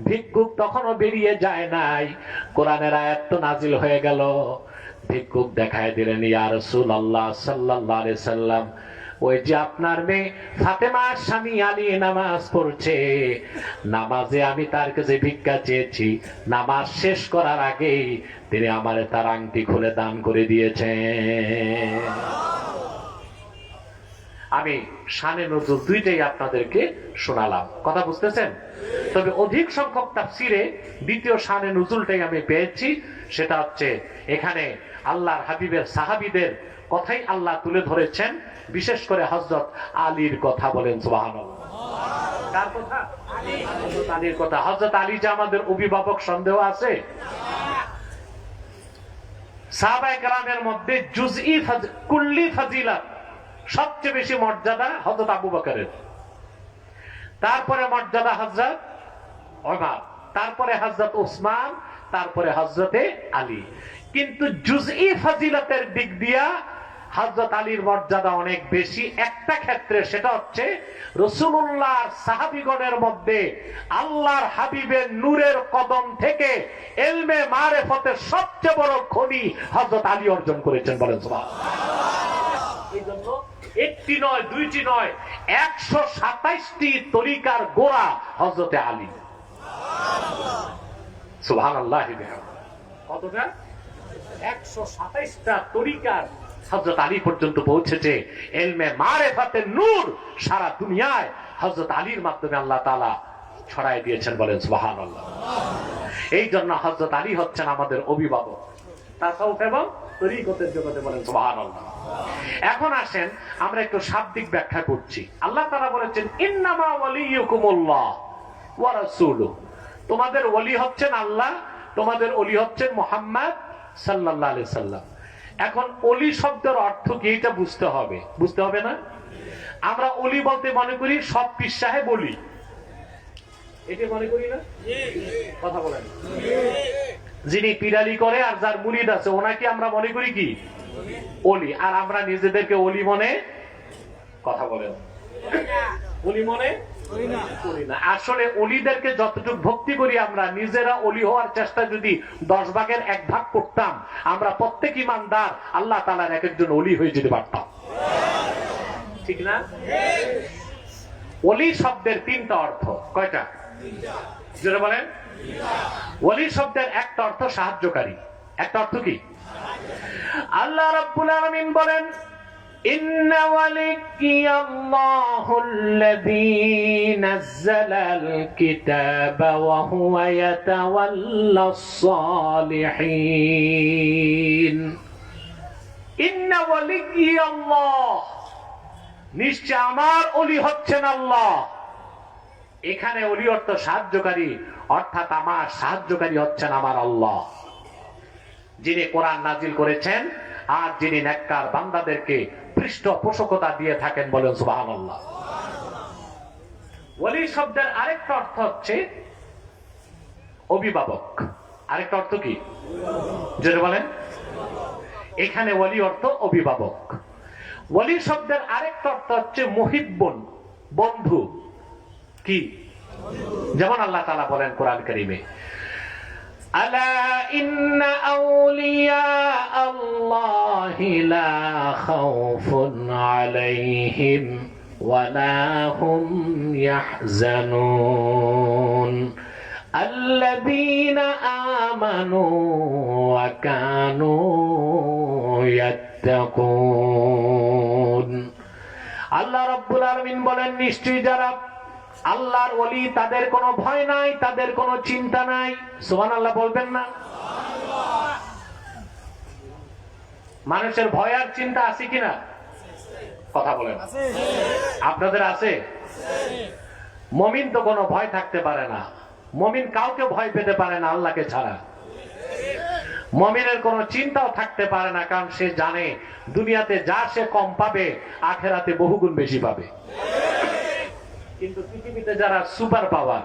ভিক্ষুক তখনও বেরিয়ে যায় নাই, কোরআনের আয়াত তো নাজিল হয়ে গেল। ভিক্ষুক দেখায় দিলেন, ইয়া রাসূলুল্লাহ সাল্লাল্লাহু আলাইহি সাল্লাম, ওই যে আপনার মেয়ে ফাতেমার স্বামী আলী নামাজ পড়ছে, নামাজে আমি তার কাছে ভিক্ষা চেয়েছি, নামাজ শেষ করার আগেই তিনি আমারে তার আংটি খুলে দান করে দিয়েছেন। আমি শানে নজুল দুইটাই আপনাদেরকে শোনালাম। কথা বুঝতেছেন? তবে অধিক সংখ্যক তাফসিরে দ্বিতীয় শানে নজুলটাই আমি পেয়েছি। সেটা হচ্ছে এখানে আল্লাহর হাবিবের সাহাবীদের কথাই আল্লাহ তুলে ধরেছেন, বিশেষ করে হযরত আলীর কথা। বলেন সুবহানাল্লাহ। কার কথা? হযরত আলীর কথা। হযরত আলী যে আমাদের অভিভাবক সন্দেহ আছে? সাহাবায়ে কেরামের মধ্যে জুজই কুল্লি ফাজিলাত সবচেয়ে বেশি মর্যাদা হযরত আবু বকরের, তারপরে মর্যাদা হযরত ওমর, তারপরে হযরত ওসমান, তারপরে হযরতে আলী। কিন্তু জুজই ফাজিলাতের দিক দিয়া হযরত আলীর মর্যাদা অনেক বেশি একটা ক্ষেত্রে, সেটা হচ্ছে রাসূলুল্লাহর সাহাবীগণের মধ্যে আল্লাহর হাবিবের নূরের কদম থেকে ইলমে মারিফতের সবচেয়ে বড় খনি হযরত আলী অর্জন করেছেন। বলেন সুবহানাল্লাহ। এই জন্য একটি নয়, দুইটি নয়, 127টি তরিকার গোড়া হযরতে আলী। সুবহানাল্লাহ। কতটা? 127টা তরিকার হযরত আলী পর্যন্ত পৌঁছেছে। ইলমে মারিফাতের নূর সারা দুনিয়ায় হযরত আলীর মাধ্যমে আল্লাহ তাআলা ছড়ায় দিয়েছেন। বলেন সুবহানাল্লাহ। এই জন্য হযরত আলী হচ্ছেন আমাদের অভিভাবক তাসাউফ এবং তরিকতের জগতে। বলেন সুবহানাল্লাহ। এখন আসেন আমরা একটু শাব্দিক ব্যাখ্যা করছি। আল্লাহ তাআলা বলেছেন, ইন্নামা ওয়ালিয়ুকুমুল্লাহ ওয়া রাসূলুহু, তোমাদের ওলি হচ্ছেন আল্লাহ, তোমাদের ওলি হচ্ছেন মুহাম্মদ সাল্লাল্লাহু আলাইহি সাল্লাম। এখন ওলি শব্দের অর্থ কি এটা বুঝতে হবে, বুঝতে হবে না? আমরা ওলি বলতে মনে করি সব পীর সাহেব ওলি, এটা মনে করি না? কথা বলেন। যিনি পিরালি করে আর যার মুরিদ আছে ওনাকে আমরা মনে করি কি ওলি, আর আমরা নিজেদেরকে ওলি মনে, কথা বলেন, ওলি মনে করি না। আসলে ওলিদেরকে যতটুকু ভক্তি করি আমরা, নিজেরা ওলি হওয়ার চেষ্টা যদি 10 ভাগের 1 ভাগ করতাম, আমরা প্রত্যেক ইমানদার আল্লাহ তাআলার এক একজন ওলি হয়ে যেতে পারতাম। ঠিক না? ওলি শব্দের 3টা অর্থ। কয়টা? জোরে বলেন। ওলি শব্দের একটা অর্থ সাহায্যকারী, একটা অর্থ কি? আল্লাহ রাব্বুল আলামিন বলেন, إن وليي الله الذي نزل الكتاب وهو يتولى الصالحين إن وليي الله নিশ্চয় আমার ওলি হচ্ছেন আল্লাহ। এখানে ওলি অর্থ সাহায্যকারী, অর্থাৎ আমার সাহায্যকারী হচ্ছেন আমার আল্লাহ, যিনি কোরআন নাজিল করেছেন আর যিনি নেককার বান্দাদেরকে পৃষ্ঠপোষকতা দিয়ে থাকেন। বলেন সুবহানাল্লাহ। ওলি শব্দের আরেকটা অর্থ হচ্ছে অভিভাবক। আরেকটা অর্থ কি যদি বলেন? এখানে ওলি অর্থ অভিভাবক। ওলি শব্দের আরেকটা অর্থ হচ্ছে মুহিব্বুন, বন্ধু। কি? যেমন আল্লাহ তাআলা বলেন কোরআন কারীমে, আলা ইন্না আউলিয়া আল্লাহি লা খাউফুন আলাইহিম ওয়া লা হুম ইয়াহজানুন আল্লাযীনা আমানু ওয়া কানু ইয়াত্তাকুন। আল্লাহ রাব্বুল আলামিন বলেন, নিশ্চয়ই যারা আল্লাহর ওলি তাদের কোনো ভয় নাই, তাদের কোনো চিন্তা নাই। সুবহানাল্লাহ বলবেন না? মানুষের ভয় আর চিন্তা আছে কিনা? কথা বলেন। আপনাদের আছে? মুমিন তো কোনো ভয় থাকতে পারে না। মুমিন কাউকে ভয় পেতে পারে না আল্লাহকে ছাড়া। মুমিনের কোনো চিন্তাও থাকতে পারে না, কারণ সে জানে দুনিয়াতে যা সে কম পাবে আখিরাতে বহুগুণ বেশি পাবে। কিন্তু পৃথিবীতে যারা সুপার পাওয়ার,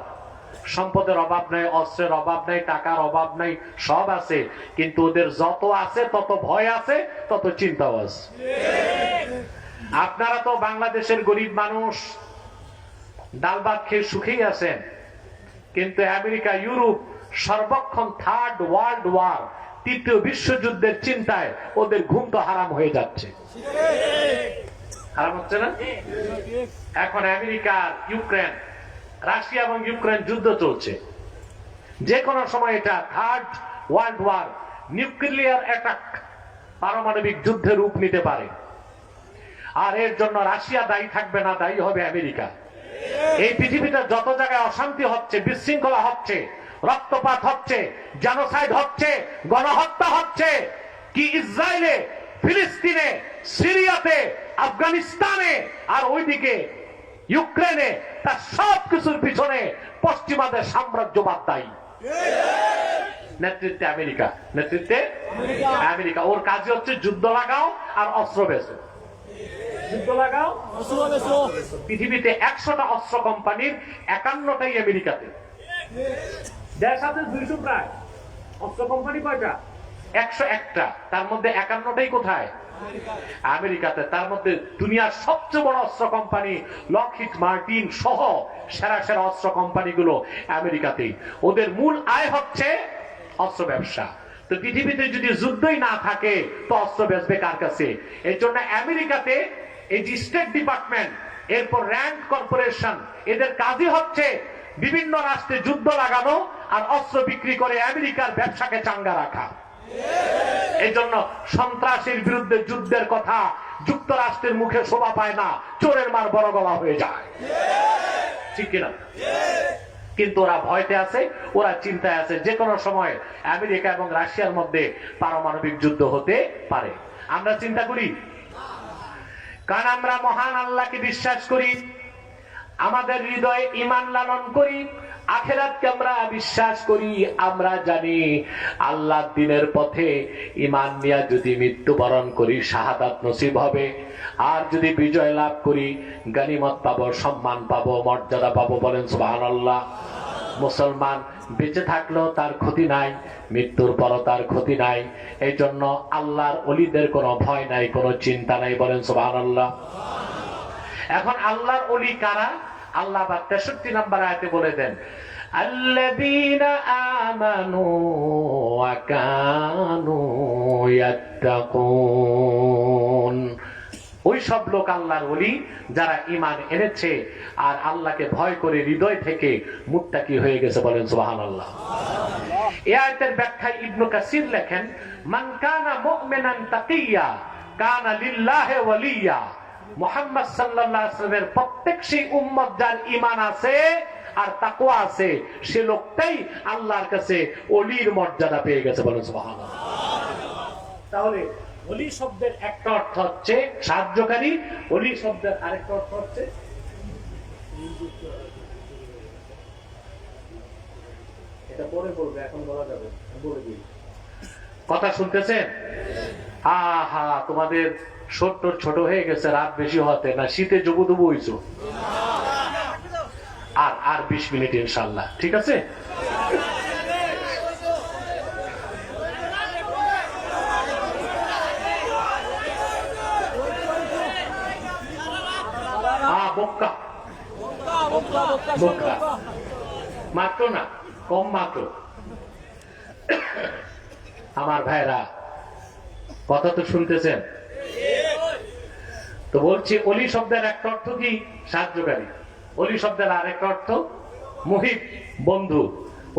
সম্পদের অভাব নাই, অস্ত্রের অভাব নাই, টাকার অভাব নাই, সব আছে, কিন্তু ওদের যত আছে তত ভয় আছে, তত চিন্তাও আছে। আপনারা তো বাংলাদেশের গরিব মানুষ, ডাল ভাত খেয়ে সুখেই আছেন, কিন্তু আমেরিকা, ইউরোপ সর্বক্ষণ থার্ড ওয়ার্ল্ড ওয়ার, তৃতীয় বিশ্বযুদ্ধের চিন্তায় ওদের ঘুম তো হারাম হয়ে যাচ্ছে। হারাম হচ্ছে না? এখন আমেরিকা, ইউক্রেন, রাশিয়া এবং ইউক্রেন যুদ্ধ চলছে। যে কোনো সময় এটা third world war, nuclear attack, পারমাণবিক যুদ্ধের রূপ নিতে পারে। আর এর জন্য রাশিয়া দায়ী থাকবে না, দায়ী হবে আমেরিকা। এই পৃথিবীতে যত জায়গায় অশান্তি হচ্ছে, বিশৃঙ্খলা হচ্ছে, রক্তপাত হচ্ছে, জেনোসাইড হচ্ছে, গণহত্যা হচ্ছে, কি ইসরায়েলে, ফিলিস্তিনে, সিরিয়াতে, আফগানিস্তানে আর ওইদিকে ইউক্রেনে, তার সব কিছুর পিছনে পশ্চিমাদের সাম্রাজ্যবাদ দায়ী। নেতৃত্বে আমেরিকা, নেতৃত্বে আমেরিকা। ওর কাজই হচ্ছে যুদ্ধ লাগাও আর অস্ত্র বেচো, যুদ্ধ লাগাও অস্ত্র বেচো। পৃথিবীতে 100টা অস্ত্র কোম্পানির 51টাই আমেরিকাতে। দেশ আছে 200 প্রায়, অস্ত্র কোম্পানি কয়টা? 101টা। তার মধ্যে 51টাই কোথায়? আমেরিকাতে। তার মধ্যে দুনিয়ার সবচেয়ে বড় অস্ত্র কোম্পানি লকহিড মার্টিন সহ সেরা সেরা অস্ত্র কোম্পানিগুলো আমেরিকাতেই। ওদের মূল আয় হচ্ছে অস্ত্র ব্যবসা। তো পৃথিবীতে যদি যুদ্ধই না থাকে তো অস্ত্র বেচবে কার কাছে? এর জন্য আমেরিকাতে এই যে স্টেট ডিপার্টমেন্ট, এরপর র্যান্ড কর্পোরেশন, এদের কাজই হচ্ছে বিভিন্ন রাষ্ট্রে যুদ্ধ লাগানো আর অস্ত্র বিক্রি করে আমেরিকার ব্যবসাকে চাঙ্গা রাখা। এই জন্য সন্ত্রাসের বিরুদ্ধে যুদ্ধের কথা যুক্তরাষ্ট্রের মুখে শোভা পায় না, চোরের মার বড় গলা হয়ে যায়। ঠিক কিনা? কিন্তু ওরা ভয়তে আছে, ওরা চিন্তায় আছে, যে কোনো সময় আমেরিকা এবং রাশিয়ার মধ্যে পারমাণবিক যুদ্ধ হতে পারে। আমরা চিন্তা করি, কারণ আমরা মহান আল্লাহকে বিশ্বাস করি, আমাদের হৃদয়ে ঈমান লালন করি, আখিরাতকে আমরা বিশ্বাস করি। আমরা জানি আল্লাহর দ্বীনের পথে ঈমান নিয়ে যদি মৃত্যুবরণ করি শাহাদাত নসিব হবে, আর যদি বিজয় লাভ করি গনিমত পাবো, সম্মান পাবো, মর্যাদা পাবো। বলেন সুবহানাল্লাহ। মুসলমান বেঁচে থাকলেও তার ক্ষতি নাই, মৃত্যুর পরও তার ক্ষতি নাই। এই জন্য আল্লাহর ওলিদের কোনো ভয় নাই, কোনো চিন্তা নাই। বলেন সুবহানাল্লাহ। এখন আল্লাহর ওলি কারা? আল্লাহ 63 নম্বর আয়াতে বলে দেন, আল্লাযীনা আমানু ওয়া কানু ইয়াত্তাকুন। ওই সব লোক আল্লাহর ওলি যারা ঈমান এনেছে আর আল্লাহকে ভয় করে হৃদয় থেকে মুত্তাকি হয়ে গেছে। বলেন সুবহানাল্লাহ। এই আয়াতের ব্যাখ্যায় ইবনে কাসির লেখেন, মান কানা মুমিনান তাকিয়া কানা লিল্লাহি ওয়ালিয়া, মুহাম্মদ সাল্লাল্লাহু আলাইহি ওয়াসাল্লামের প্রত্যেক সেই উম্মত যার ঈমান আছে আর তাকওয়া আছে, সে লোকটাই আল্লাহর কাছে ওলির মর্যাদা পেয়ে গেছে। বলেন সুবহানাল্লাহ। তাহলে ওলি শব্দের একটা অর্থ হচ্ছে সাহায্যকারী, ওলি শব্দের আরেকটা অর্থ হচ্ছে এটা পরে বলবে, এখন বলা যাবে, বলে দিই। কথা শুনতেছেন? হা তোমাদের ছোট হয়ে গেছে রাত বেশি হতে না, শীতে জবুদবু হইছো। আর 20 মিনিট ইনশাআল্লাহ, ঠিক আছে? মাত্র না, কম মাত্র। আমার ভাইরা কথা তো শুনতেছেন তো? বলছি অলি শব্দের একটা অর্থ কি? সাহায্যকারী। অলি শব্দের আরেক অর্থ মুহিব, বন্ধু।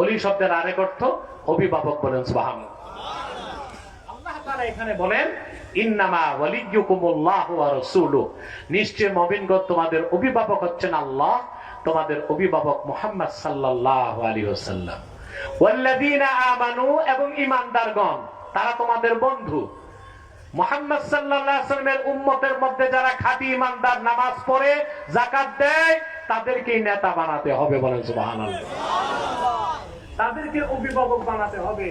অলি শব্দের আরেক অর্থ অভিভাবক। বলেন সুবহানাল্লাহ। আল্লাহ তাআলা এখানে বলেন ইন্নামা ওয়ালিয়্যুকুমুল্লাহু ওয়া রাসূলুহু, নিশ্চয় মুমিনগণ তোমাদের অভিভাবক হচ্ছেন আল্লাহ, তোমাদের অভিভাবক মুহাম্মদ সাল্লাল্লাহু আলাইহি ওয়াসাল্লাম। ওয়াল্লাযীনা আমানু, এবং ঈমানদারগণ তারা তোমাদের বন্ধু। মুহাম্মদ সাল্লাল্লাহু আলাইহি ওয়াসাল্লামের উম্মতের মধ্যে যারা খাঁটি ঈমানদার, নামাজ পড়ে, যাকাত দেয়, তাদেরকেই নেতা বানাতে হবে। বলেন সুবহানাল্লাহ। তাদেরকে অভিভাবক বানাতে হবে,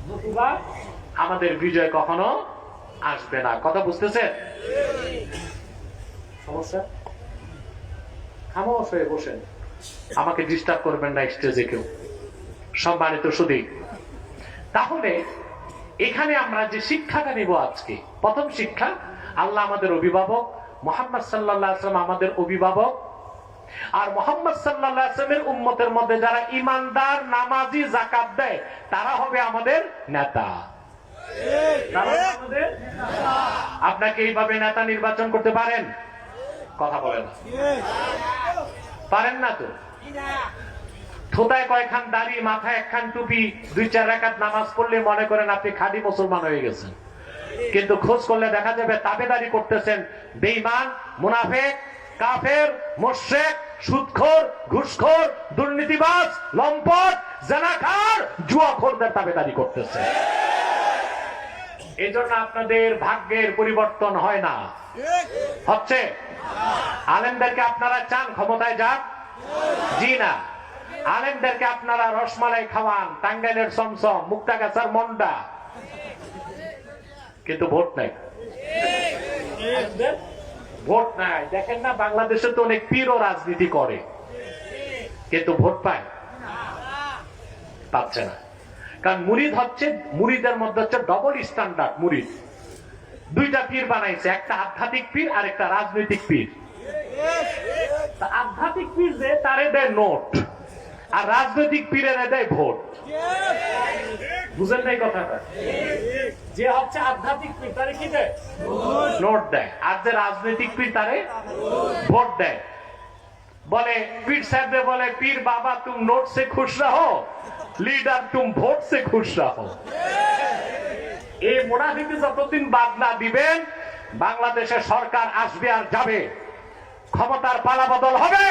নতুবা আমাদের বিজয় কখনো আসবে না। কথা বুঝতেছেন? সমস্যা? খামোশ হয়ে বসেন, আমাকে ডিস্টার্ব করবেন না স্টেজে কেউ। সম্মানিত সুধী, তাহলে এখানে আমরা যে শিক্ষাটা নিব আজকে, প্রথম শিক্ষা, আল্লাহ আমাদের অভিভাবক, মুহাম্মদ সাল্লাল্লাহু আলাইহি ওয়াসাল্লাম আমাদের অভিভাবক, আর মুহাম্মদ সাল্লাল্লাহু আলাইহি ওয়াসাল্লামের উম্মতের মধ্যে যারা ঈমানদার, নামাজি, যাকাত দেয়, তারা হবে আমাদের নেতা। আপনাকে এইভাবে নেতা নির্বাচন করতে পারেন? কথা বলেন। পারেন না তো? থোতায় কয়খান দাড়ি, মাথায় একখান টুপি, 2-4 রাকাত নামাজ পড়লে মনে করেন আপনি খাঁটি মুসলমান হয়ে গেছেন, কিন্তু খোঁজ করলে দেখা যাবে তাবেদারি করতেছেন বেঈমান, মুনাফিক, কাফের, মুশরিক, সুদখোর, ঘুষখোর, দুর্নীতিবাজ, লম্পট, জানাকার, জুয়াখোরদের তাবেদারি করতেছে। এই জন্য আপনাদের ভাগ্যের পরিবর্তন হয় না। হচ্ছে? আলেমদেরকে আপনারা চান ক্ষমতায় যাক? জি না। আলেমদেরকে আপনারা রসমালাই খাওয়ান, টাঙ্গাইলের চমচম, মুক্তাগাছার মন্ডা, কিন্তু ভোট নাই। ভোট নাই। দেখেন না, বাংলাদেশে তো অনেক পীরও রাজনীতি করে, কিন্তু ভোট পায়? পাচ্ছে না। কারণ মুরিদ হচ্ছে, মুরিদের মধ্যে হচ্ছে ডবল স্ট্যান্ডার্ড। মুরিদ দুইটা পীর বানাইছে, একটা আধ্যাত্মিক পীর আর একটা রাজনৈতিক পীর। আধ্যাত্মিক পীর যে তারে দেয় নোট, আর রাজনৈতিক পীরের দেয় ভোট। বুঝেন নাই কথাটা? যে হচ্ছে আধ্যাত্মিক পীর তারে কি দেয়? নোট দেয়। আর যে রাজনৈতিক পীর তারে ভোট দেয়। বলে পীর সাহেব বলে, পীর বাবা তুম নোট সে খুশ রহো, लीडर तुम ভোট से खुश रहो। এই মুনাফিক যতদিন বাদ না দিবেন, বাংলাদেশের সরকার আসবে আর যাবে, ক্ষমতার পালাবদল হবে,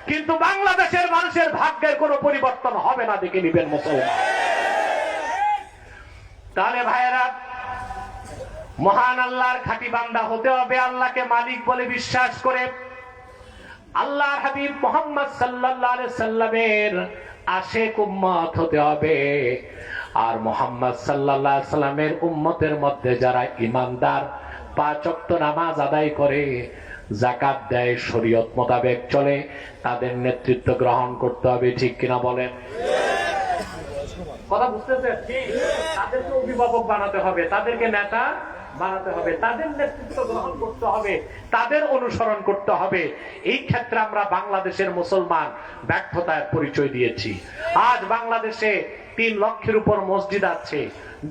কিন্তু বাংলাদেশের মানুষের ভাগ্যের কোনো পরিবর্তন হবে না। দেখে নিবেন মুসলমান। তাহলে ভাইয়েরা, মহান আল্লাহর খাঁটি বান্দা হতে হবে, আল্লাহকে মালিক বলে বিশ্বাস করে, আল্লাহর হাবিব মুহাম্মদ সাল্লাল্লাহু আলাইহি সাল্লামের আশিক উম্মত হতে হবে। আর মুহাম্মদ সাল্লাল্লাহু আলাইহি সাল্লামের উম্মতের মধ্যে যারা ঈমানদার, 5 ওয়াক্ত নামাজ আদায় করে, যাকাত দেয়, শরীয়ত মোতাবেক চলে, তাদের নেতৃত্ব গ্রহণ করতে হবে। ঠিক কিনা বলেন? কথা বুঝতেছেন? তাদেরকে অভিভাবক বানাতে হবে, তাদেরকে নেতা বানাতে হবে, তাদের নেতৃত্ব গ্রহণ করতে হবে, তাদের অনুসরণ করতে হবে। এই ক্ষেত্রে আমরা বাংলাদেশের মুসলমান ব্যর্থতার পরিচয় দিয়েছি। আজ বাংলাদেশে 3 লক্ষের উপর মসজিদ আছে,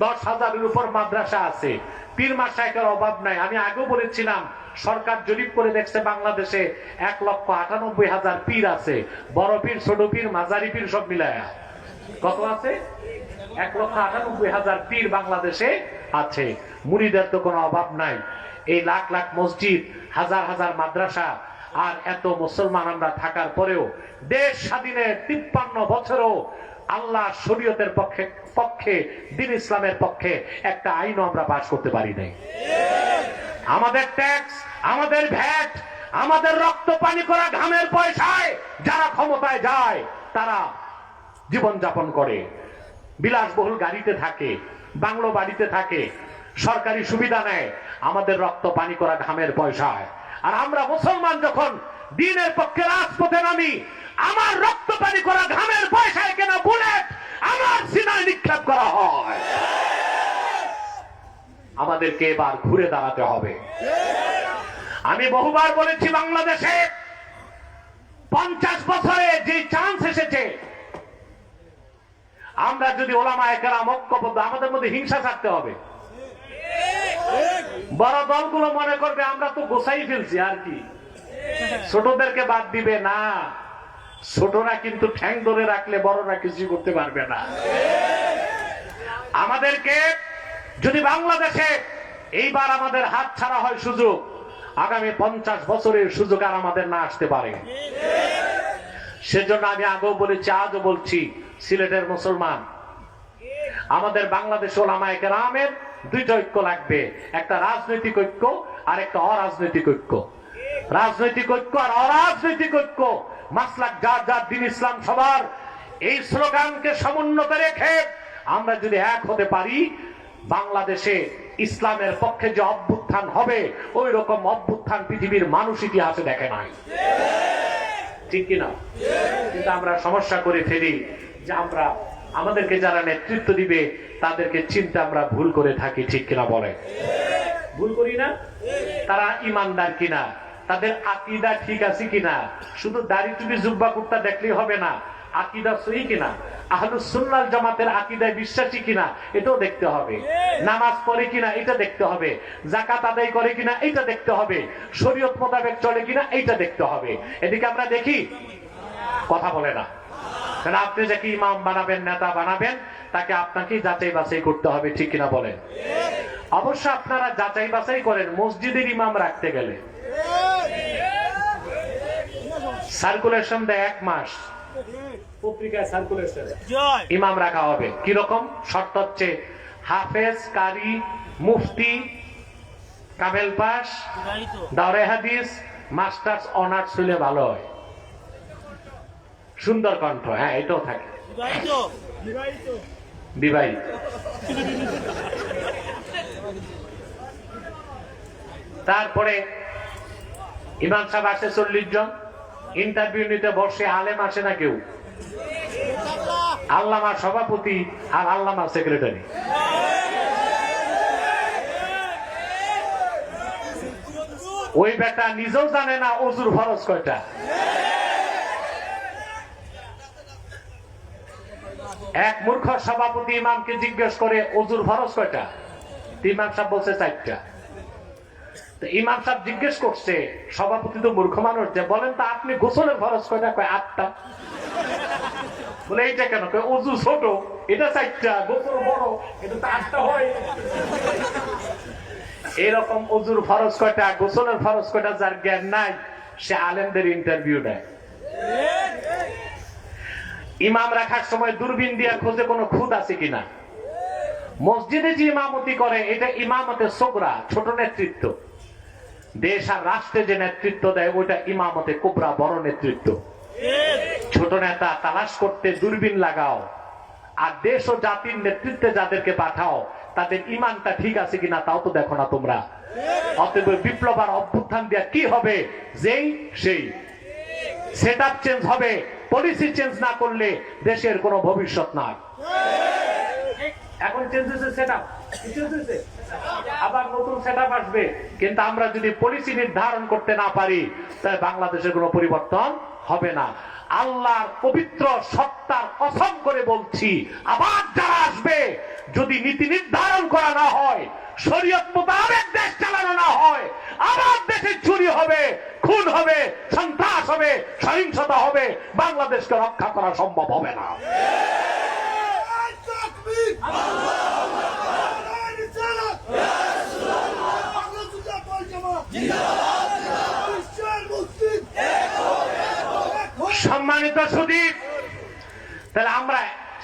10,000-এর উপর মাদ্রাসা আছে, পীর মাশায়েখের অভাব নাই। আমি আগেও বলেছিলাম, সরকার জরিপ করে দেখছে বাংলাদেশে 1,98,000 পীর আছে। বড় পীর, ছোট পীর, মাঝারি পীর সব মিলায়া কত আছে? 1,98,000 পীর বাংলাদেশে আছে। মুরিদের তো কোনো অভাব নাই। এই লাখ লাখ মসজিদ, হাজার হাজার মাদ্রাসা আর এত মুসলমান আমরা থাকার পরেও দেশ স্বাধীনের 53 বছরও আল্লাহ শরীয়তের পক্ষে দ্বীন ইসলামের পক্ষে একটা আইনও আমরা পাস করতে পারি নাই। আমাদের ট্যাক্স, আমাদের ভ্যাট, আমাদের রক্ত পানি করা ঘামের পয়সায় যারা ক্ষমতায় যায় তারা জীবন যাপন করে, বিলাসবহুল গাড়িতে থাকে, বাংলো বাড়িতে থাকে, সরকারি সুবিধা নেয় আমাদের রক্ত পানি করা ঘামের পয়সায়। আর আমরা মুসলমান যখন দ্বীনের পক্ষে রাজপথে নামি, আমার রক্ত পানি করা ঘামের পয়সায় কেনা বুলেট আমার সিনায় নিক্ষেপ করা হয়। আমাদেরকে এবার ঘুরে দাঁড়াতে হবে। আমি বহুবার বলেছি, বাংলাদেশে 50 বছরে যে চান্স এসেছে, আমরা যদি ওলামায়ে কেরাম ঐক্যবদ্ধ, আমাদের মধ্যে হিংসা থাকতে হবে। বড় দলগুলো মনে করবে আমরা তো গোছাই ফেলছি আর কি, ছোটদেরকে বাদ দিবে না। ছোটরা কিন্তু ঠ্যাং ধরে রাখলে বড়রা কিছু করতে পারবে না। আমাদেরকে যদি বাংলাদেশে এইবার আমাদের হাত ছাড়া হয় সুযোগ, আগামী 50 বছরের সুযোগ আর আমাদের না আসতে পারে। সেজন্য আমি আগেও বলেছি, আজও বলছি, সিলেটের মুসলমান, আমাদের বাংলাদেশ ওলামায়ে কেরামের দুইটা ঐক্য লাগবে, একটা রাজনৈতিক ঐক্য আর একটা অরাজনৈতিক ঐক্য। রাজনৈতিক ঐক্য আর অরাজনৈতিক ঐক্য, মাসলাক যার যার, দ্বীন ইসলাম সবার, এই স্লোগানকে সমুন্নত রেখে আমরা যদি এক হতে পারি, বাংলাদেশে ইসলামের পক্ষে যে অভ্যুত্থান হবে ওই রকম অভ্যুত্থান পৃথিবীর মানুষ ইতিহাসে দেখে নাই, ঠিক কিনা? কিন্তু আমরা সমস্যা করে ফেলি যে আমরা আমাদেরকে যারা নেতৃত্ব দিবে তাদেরকে চিন্তা আমরা ভুল করে থাকি, ঠিক কিনা বলে? ভুল করি না? তারা ইমানদার কিনা, তাদের আকীদা ঠিক আছে কিনা, শুধু দাড়ি টুপি জুব্বা কুর্তা দেখলেই হবে না, আকীদা সহি কিনা, আহলুস সুন্নাহ জামাতের আকীদায় বিশ্বাসী কিনা এটাও দেখতে হবে, নামাজ পড়ে কিনা এটা দেখতে হবে, যাকাত আদায় করে কিনা এটা দেখতে হবে, শরীয়ত মোতাবেক চলে কিনা এটা দেখতে হবে। এদিকে আমরা দেখি, কথা বলে না। কারণ আপনি যাকে ইমাম বানাবেন, নেতা বানাবেন, তাকে আপনাকেই যাচাই বাছাই করতে হবে, ঠিক কিনা বলেন? অবশ্য আপনারা যাচাই বাছাই করেন মসজিদের ইমাম রাখতে গেলে, সার্কুলেশন দেয় 1 মাস, পত্রিকায় সার্কুলেশন, ইমাম রাখা হবে। কিরকম শর্ত হচ্ছে, হাফেজ, কারি, মুফতি, কামেল পাস, দাওরায়ে হাদিস, মাস্টার্স, অনার্স হলে ভালো হয়, সুন্দর কণ্ঠ, হ্যাঁ এটাও থাকে, বিবাহিত। তারপরে ইমাম সাহেব আসে 40 জন, ইন্টারভিউ নিতে বসে, আলেম আসে না কেউ, আল্লামার সভাপতি আর আল্লামার সেক্রেটারি। ওই বেটা নিজেও জানে না ওযুর ফরজ কয়টা। এক মূর্খ সভাপতি ইমামকে জিজ্ঞেস করে ওযুর ফরজ কয়টা? ইমাম সাহেব বলছে 4টা। ইমাম সাহেব জিজ্ঞেস করছে, সভাপতি তো মূর্খ মানুষ, যে বলেন তো আপনি গোসলের ফরজ কয়টা? কয় 8টা। বলে এইটা কেন? কয় ওযু ছোট, এটা 4টা, গোসল বড়, এটা তো 8টা হয়। এরকম ওযুর ফরজ কয়টা, গোসলের ফরজ কয়টা যার জ্ঞান নাই, সে আলেমদের ইন্টারভিউ নেয়। ইমাম রাখার সময় দূরবীন দিয়ে খোঁজে কোনো খুঁত আছে কিনা। মসজিদে যে ইমামতি করে এটা ইমামতে সুগরা, ছোট নেতৃত্ব। দেশ আর রাষ্ট্রে যে নেতৃত্ব দেয় ওইটা ইমামতে কুবরা, বড় নেতৃত্ব। ছোট নেতা তালাশ করতে দূরবীন লাগাও, আর দেশ ও জাতির নেতৃত্বে যাদেরকে পাঠাও তাদের ইমানটা ঠিক আছে কিনা তাও তো দেখো না তোমরা। অতএব বিপ্লব আর অভ্যুত্থান দিয়া কি হবে? যেই সেই সেটআপ চেঞ্জ হবে, পলিসি চেঞ্জ না করলে দেশের কোনো ভবিষ্যৎ নাই। এখন চেঞ্জ হয়েছে সেটআপ, আবার নতুন সেটআপ আসবে, কিন্তু আমরা যদি পলিসি নির্ধারণ করতে না পারি তাহলে বাংলাদেশের কোনো পরিবর্তন হবে না। আল্লাহর পবিত্র সত্তার কসম করে বলছি, আবার যারা আসবে যদি নীতি নির্ধারণ করা না হয়, শরীয়ত মোতাবেক দেশ চালানো না হয়, আবার দেশে চুরি হবে, খুন হবে, সন্ত্রাস হবে, সহিংসতা হবে, বাংলাদেশকে রক্ষা করা সম্ভব হবে না। তাহলে আমরা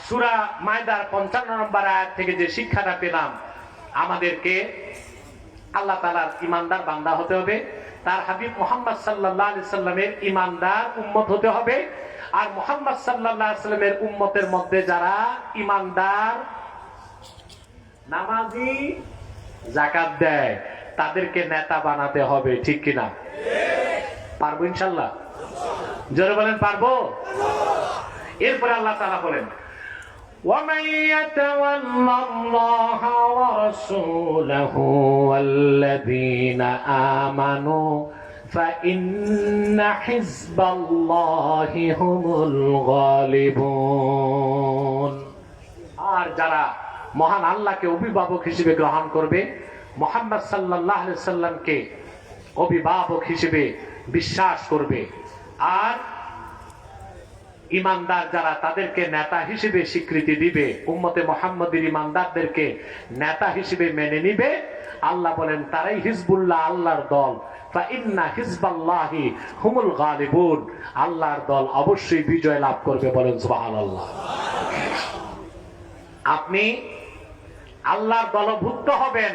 সূরা মায়দার 55 নম্বর আয়াত থেকে যে শিক্ষাটা পেলাম, আমাদেরকে আল্লাহ তাআলার ঈমানদার বান্দা হতে হবে, তার হাবিব মুহাম্মদ সাল্লাল্লাহু আলাইহি সাল্লামের ঈমানদার উম্মত হতে হবে। আর মুহাম্মদ সাল্লাল্লাহু আলাইহি সাল্লামের উম্মতের মধ্যে যারা ঈমানদার, নামাজি, যাকাত দেয়, তাদেরকে নেতা বানাতে হবে। ঠিক কিনা? পারবো ইনশাআল্লাহ? জোরে বলেন পারবো। এরপরে আল্লাহ তাআলা বলেন, وَمَن يَتَوَلَّ اللَّهَ وَرَسُولَهُ وَالَّذِينَ آمَنُوا فَإِنَّ حِزْبَ اللَّهِ هُمُ الْغَالِبُونَ। আর যারা মহান আল্লাহকে অভিভাবক হিসেবে গ্রহণ করবে, মুহাম্মদ সাল্লাল্লাহু আলাইহি সাল্লামকে অভিভাবক হিসেবে বিশ্বাস করবে, আর ইমানদার যারা তাদেরকে নেতা হিসেবে স্বীকৃতি দিবে, উম্মতে মুহাম্মাদের ইমানদারদেরকে নেতা হিসেবে মেনে নিবে, আল্লাহ বলেন তারাই হিজবুল্লাহ, আল্লাহর দল। ফাইন্না হিজবাল্লাহি হুমুল গালিবুন, আল্লাহর দল অবশ্যই বিজয় লাভ করবে। বলেন সুবহানাল্লাহ। আপনি আল্লাহর দলভুক্ত হবেন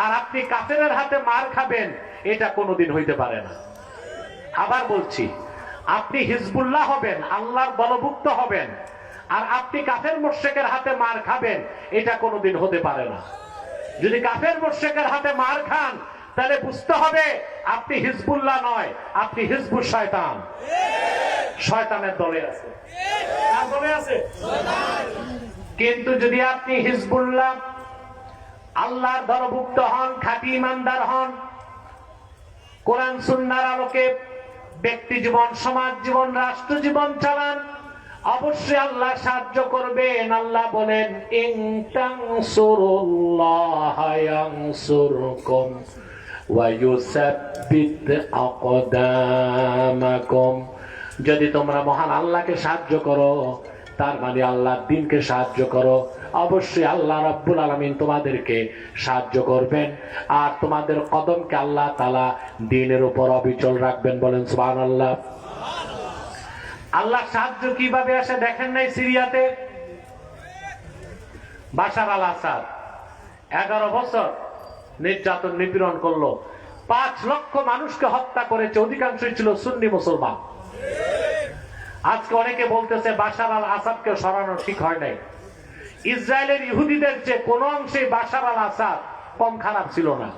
আর আপনি কাফেরের হাতে মার খাবেন, এটা কোনোদিন হইতে পারে না। আবার বলছি, আপনি হিজবুল্লাহ হবেন, আল্লাহর দলভুক্ত হবেন, আর আপনি কাফের মুশরিকের হাতে মার খাবেন, এটা কোনোদিন হতে পারে না। যদি কাফের মুশরিকের হাতে মার খান, তাহলে বুঝতে হবে আপনি হিজবুল্লাহ নয়, আপনি হিজবুশ শয়তান, শয়তানের দলে আছে। কার দলে আছে? কিন্তু যদি আপনি হিজবুল্লাহ, আল্লাহর দলভুক্ত হন, খাঁটি ইমানদার হন, কোরআন সুন্নাহর আলোকে ব্যক্তি জীবন, সমাজ জীবন, রাষ্ট্র জীবন চালান, অবশ্যই আল্লাহ সাহায্য করবেন। আল্লাহ বলেন, ইন তানসুরুল্লাহা ইয়ানসুরকুম ওয়া ইউসাব্বিত আকদামাকুম। যদি তোমরা মহান আল্লাহকে সাহায্য করো, তার মানে আল্লাহর দ্বীনকে সাহায্য করো, অবশ্যই আল্লাহ রাব্বুল আলামিন তোমাদেরকে সাহায্য করবেন, আর তোমাদের কদমকে আল্লাহ তাআলা দ্বীনের উপর অবিচল রাখবেন। বলেন সুবহানাল্লাহ। আল্লাহ সাহায্য কিভাবে আসে দেখেন নাই? সিরিয়াতে বাশার আল আসাদ 11 বছর নির্যাতন নিপীড়ন করলো, 5 লক্ষ মানুষকে হত্যা করেছে, অধিকাংশই ছিল সুন্নি মুসলমান। আজকে অনেকে বলতেছে বাশার আল আসাদকে সরানো ঠিক হয় নাই। ইসরায়েলের ইহুদিদের চেয়ে কোন অংশে বাশার আল আসাদ কম খারাপ ছিল না।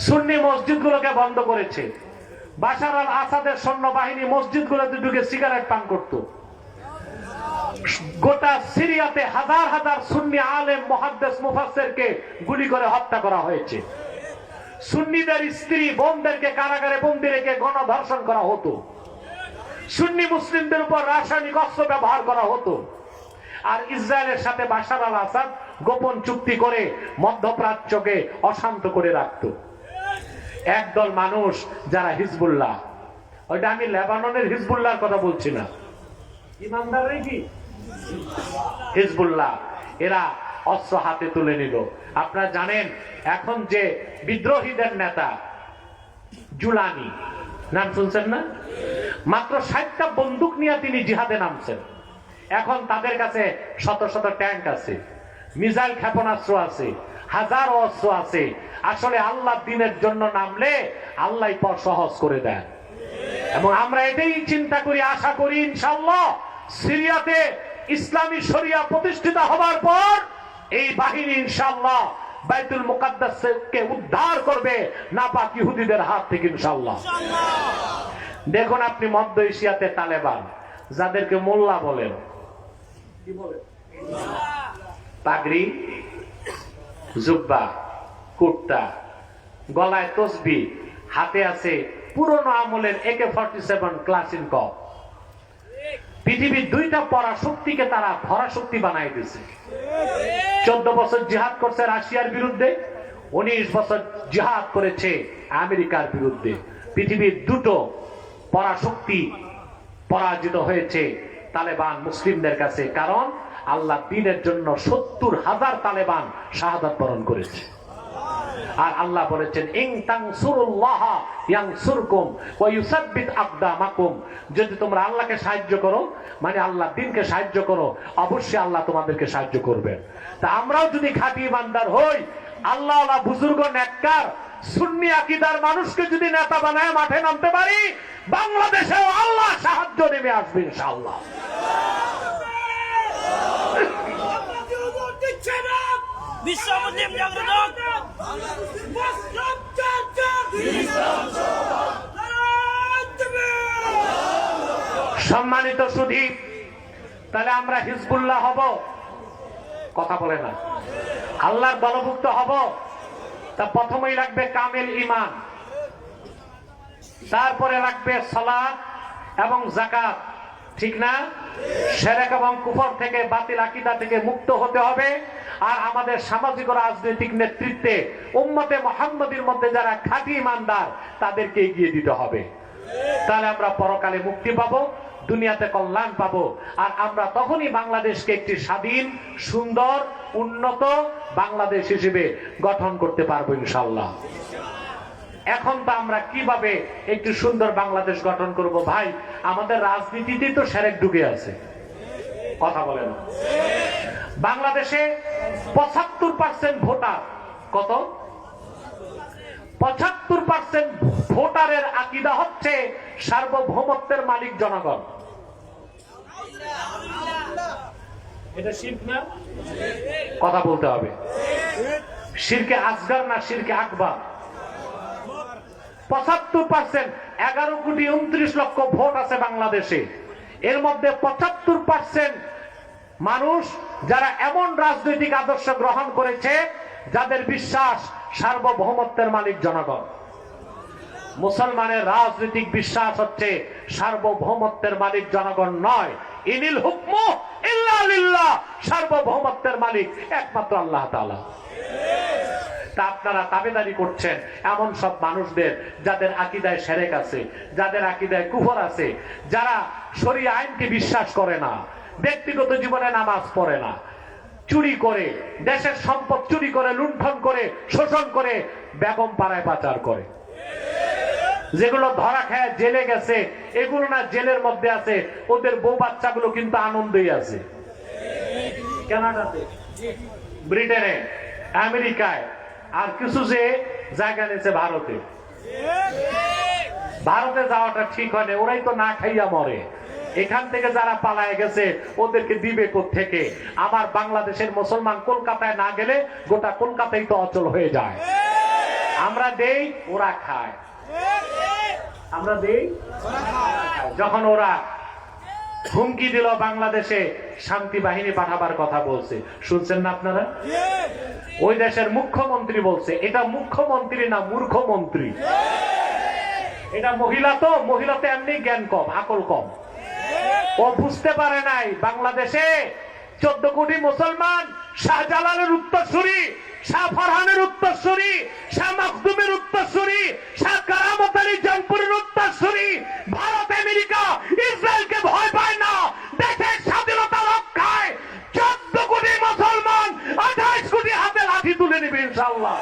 সুন্নি মসজিদগুলোকে বন্ধ করেছে। বাশার আল আসাদের সৈন্যবাহিনী মসজিদগুলোতে ঢুকে সিগারেট পান করত। গোটা সিরিয়াতে হাজার হাজার সুন্নি আলেম, মুহাদ্দিস, মুফাসসিরকে গুলি করে হত্যা করা হয়েছে। সুন্নিদের স্ত্রী বোনদেরকে কারাগারে বন্দী রেখে গণধর্ষণ করা হতো। সুন্নি মুসলিমদের উপর রাসায়নিক অস্ত্র ব্যবহার করা হতো। আর ইসরায়েলের সাথে বাশার আল আসাদ গোপন চুক্তি করে মধ্যপ্রাচ্যকে অশান্ত করে রাখত। একদল মানুষ যারা হিজবুল্লাহ, ওইটা আমি লেবাননের হিজবুল্লাহর কথা বলছি না, ইমানদারই কি হিজবুল্লাহ, এরা অস্ত্র হাতে তুলে নিল। আপনারা জানেন এখন যে বিদ্রোহীদের নেতা জুলানি, নাম শুনছেন না? মাত্র 60টা বন্দুক নিয়ে তিনি জিহাদে নামছেন। এখন তাদের কাছে শত শত ট্যাঙ্ক আছে, মিসাইল ক্ষেপণাস্ত্র আছে, হাজারো অস্ত্র আছে। আসলে আল্লাহ দ্বীনের জন্য নামলে আল্লাহ পথ সহজ করে দেন। এবং আমরা এটাই চিন্তা করি, আশা করি ইনশাআল্লাহ সিরিয়াতে ইসলামী শরিয়া প্রতিষ্ঠিত হবার পর এই বাহিনী ইনশাআল্লাহ বাইতুল মুকাদ্দাসকে উদ্ধার করবে নাপাক ইহুদিদের হাত থেকে ইনশাআল্লাহ। দেখুন আপনি মধ্য এশিয়াতে তালেবান, যাদেরকে মোল্লা বলেন, কি বলেন, পাগড়ি, জুব্বা, কুর্তা, গলায় তসবিহ, হাতে আছে পুরনো আমলের AK-47 ক্লাসিনকভ। পৃথিবীর 2টা পরাশক্তিকে তারা ধরাশক্তি বানাই দিয়েছে। 14 বছর জিহাদ করছে রাশিয়ার বিরুদ্ধে, 19 বছর জিহাদ করেছে আমেরিকার বিরুদ্ধে। পৃথিবীর 2টো পরাশক্তি পরাজিত হয়েছে তালেবান মুসলিমদের কাছে, কারণ আল্লাহ দ্বীনের জন্য 70,000 তালেবান শাহাদাত বরণ করেছে। আর আল্লাহ বলেছেন ইন তানসুরুল্লাহ ইয়ানসুরকুম ওয়া ইউসাব্বিত আকদামাকুম, যদি তোমরা আল্লাহকে সাহায্য করো মানে আল্লাহর দ্বীনকে সাহায্য করো, অবশ্যই আল্লাহ তোমাদেরকে সাহায্য করবেন। তা আমরাও যদি খাঁটি ইমানদার হই, আল্লাহওয়ালা বুজুর্গ নেককার সুন্নি আকীদার মানুষকে যদি নেতা বানায় মাঠে নামতে পারি, বাংলাদেশেও আল্লাহ সাহায্য নেমে আসবে ইনশাআল্লাহ। সম্মানিত সুধী, তাহলে আমরা হিজবুল্লাহ হব? কথা বলে না। আল্লাহর দলভুক্ত হব? তা প্রথমেই লাগবে কামেল ঈমান, তারপরে লাগবে সালাত এবং যাকাত, ঠিক না? শিরক এবং কুফর থেকে, বাতিল আকীদা থেকে মুক্ত হতে হবে। আর আমাদের সামাজিক ও রাজনৈতিক নেতৃত্বে উম্মতে মুহাম্মাদীর মধ্যে যারা খাঁটি ঈমানদার তাদেরকে এগিয়ে দিতে হবে। তাহলে আমরা পরকালে মুক্তি পাবো, দুনিয়াতে কল্যাণ পাবো। আর আমরা তখনই বাংলাদেশকে একটি স্বাধীন, সুন্দর, উন্নত বাংলাদেশ হিসেবে গঠন করতে পারবো ইনশাআল্লাহ। এখন তো আমরা কিভাবে একটি সুন্দর বাংলাদেশ গঠন করব? ভাই, আমাদের রাজনীতিতে তো শিরক ঢুকে আছে। কথা বলেন। বাংলাদেশে 75% ভোটার, কত? 75% ভোটারের আকীদা হচ্ছে সার্বভৌমত্বের মালিক জনগণ। এটা শিরক না? কথা বলতে হবে। শিরকে আসগর না শিরকে আকবার? 75%, 11,29,00,000 ভোট আছে বাংলাদেশে। এর মধ্যে 75% মানুষ যারা এমন রাজনৈতিক আদর্শ গ্রহণ করেছে যাদের বিশ্বাস সার্বভৌমত্বের মালিক জনগণ। মুসলমানের রাজনৈতিক বিশ্বাস হচ্ছে সার্বভৌমত্বের মালিক জনগণ নয়। ইনিল হুকমু ইল্লা লিল্লাহ, সার্বভৌমত্বের মালিক একমাত্র আল্লাহ তাআলা। তা আপনারা তাবেদারি করছেন এমন সব মানুষদের যাদের আকীদায় শিরক আছে, যাদের আকীদায় কুফর আছে, যারা শরীয়ত আইনকে বিশ্বাস করে না, ব্যক্তিগত জীবনে নামাজ পড়ে না, চুরি করে, দেশের সম্পদ চুরি করে, লুণ্ঠন করে, শোষণ করে, বেগম পাড়ায় পাচার করে। যেগুলো ধরা খায় জেলে গেছে, এগুলো না জেলের মধ্যে আছে, ওদের বউ বাচ্চাগুলো কিন্তু আনন্দেই আছে। কানাডাতে, ব্রিটেনে, আমেরিকায়, আর কিছু যে জায়গা নিয়েছে ভারতে। ভারতে যাওয়াটা ঠিক হয় না, ওরাই তো না খাইয়া মরে। এখান থেকে যারা পালায় গেছে ওদেরকে দিবে কোত্থেকে? আমার বাংলাদেশের মুসলমান কলকাতায় না গেলে গোটা কলকাতাই তো অচল হয়ে যায়। আমরা দেই, ওরা খায়। আমরা দেই, যখন ওরা হুমকি দিল বাংলাদেশে শান্তি বাহিনী পাঠাবার কথা বলছে, শুনছেন না আপনারা? ওই দেশের মুখ্যমন্ত্রী বলছে, এটা মুখ্যমন্ত্রী না মূর্খমন্ত্রী। এটা মহিলা তো, মহিলাতে এমনি জ্ঞান কম, আকল কম। ও বুঝতে পারে নাই বাংলাদেশে 14 কোটি মুসলমান শাহজালালের উত্তরসূরি, শাহ ফরহানের উত্তরসূরি, শাহ মখদুমের উত্তরসূরি, শাহ কারামত আলী জনপুরের উত্তরসূরি। ভারত, আমেরিকা, ইসরায়েলকে ভয় পায় না। দেশের স্বাধীনতা রক্ষায় 14 কোটি মুসলমান 28 কোটি হাতে লাঠি তুলে নেবে ইনশাআল্লাহ।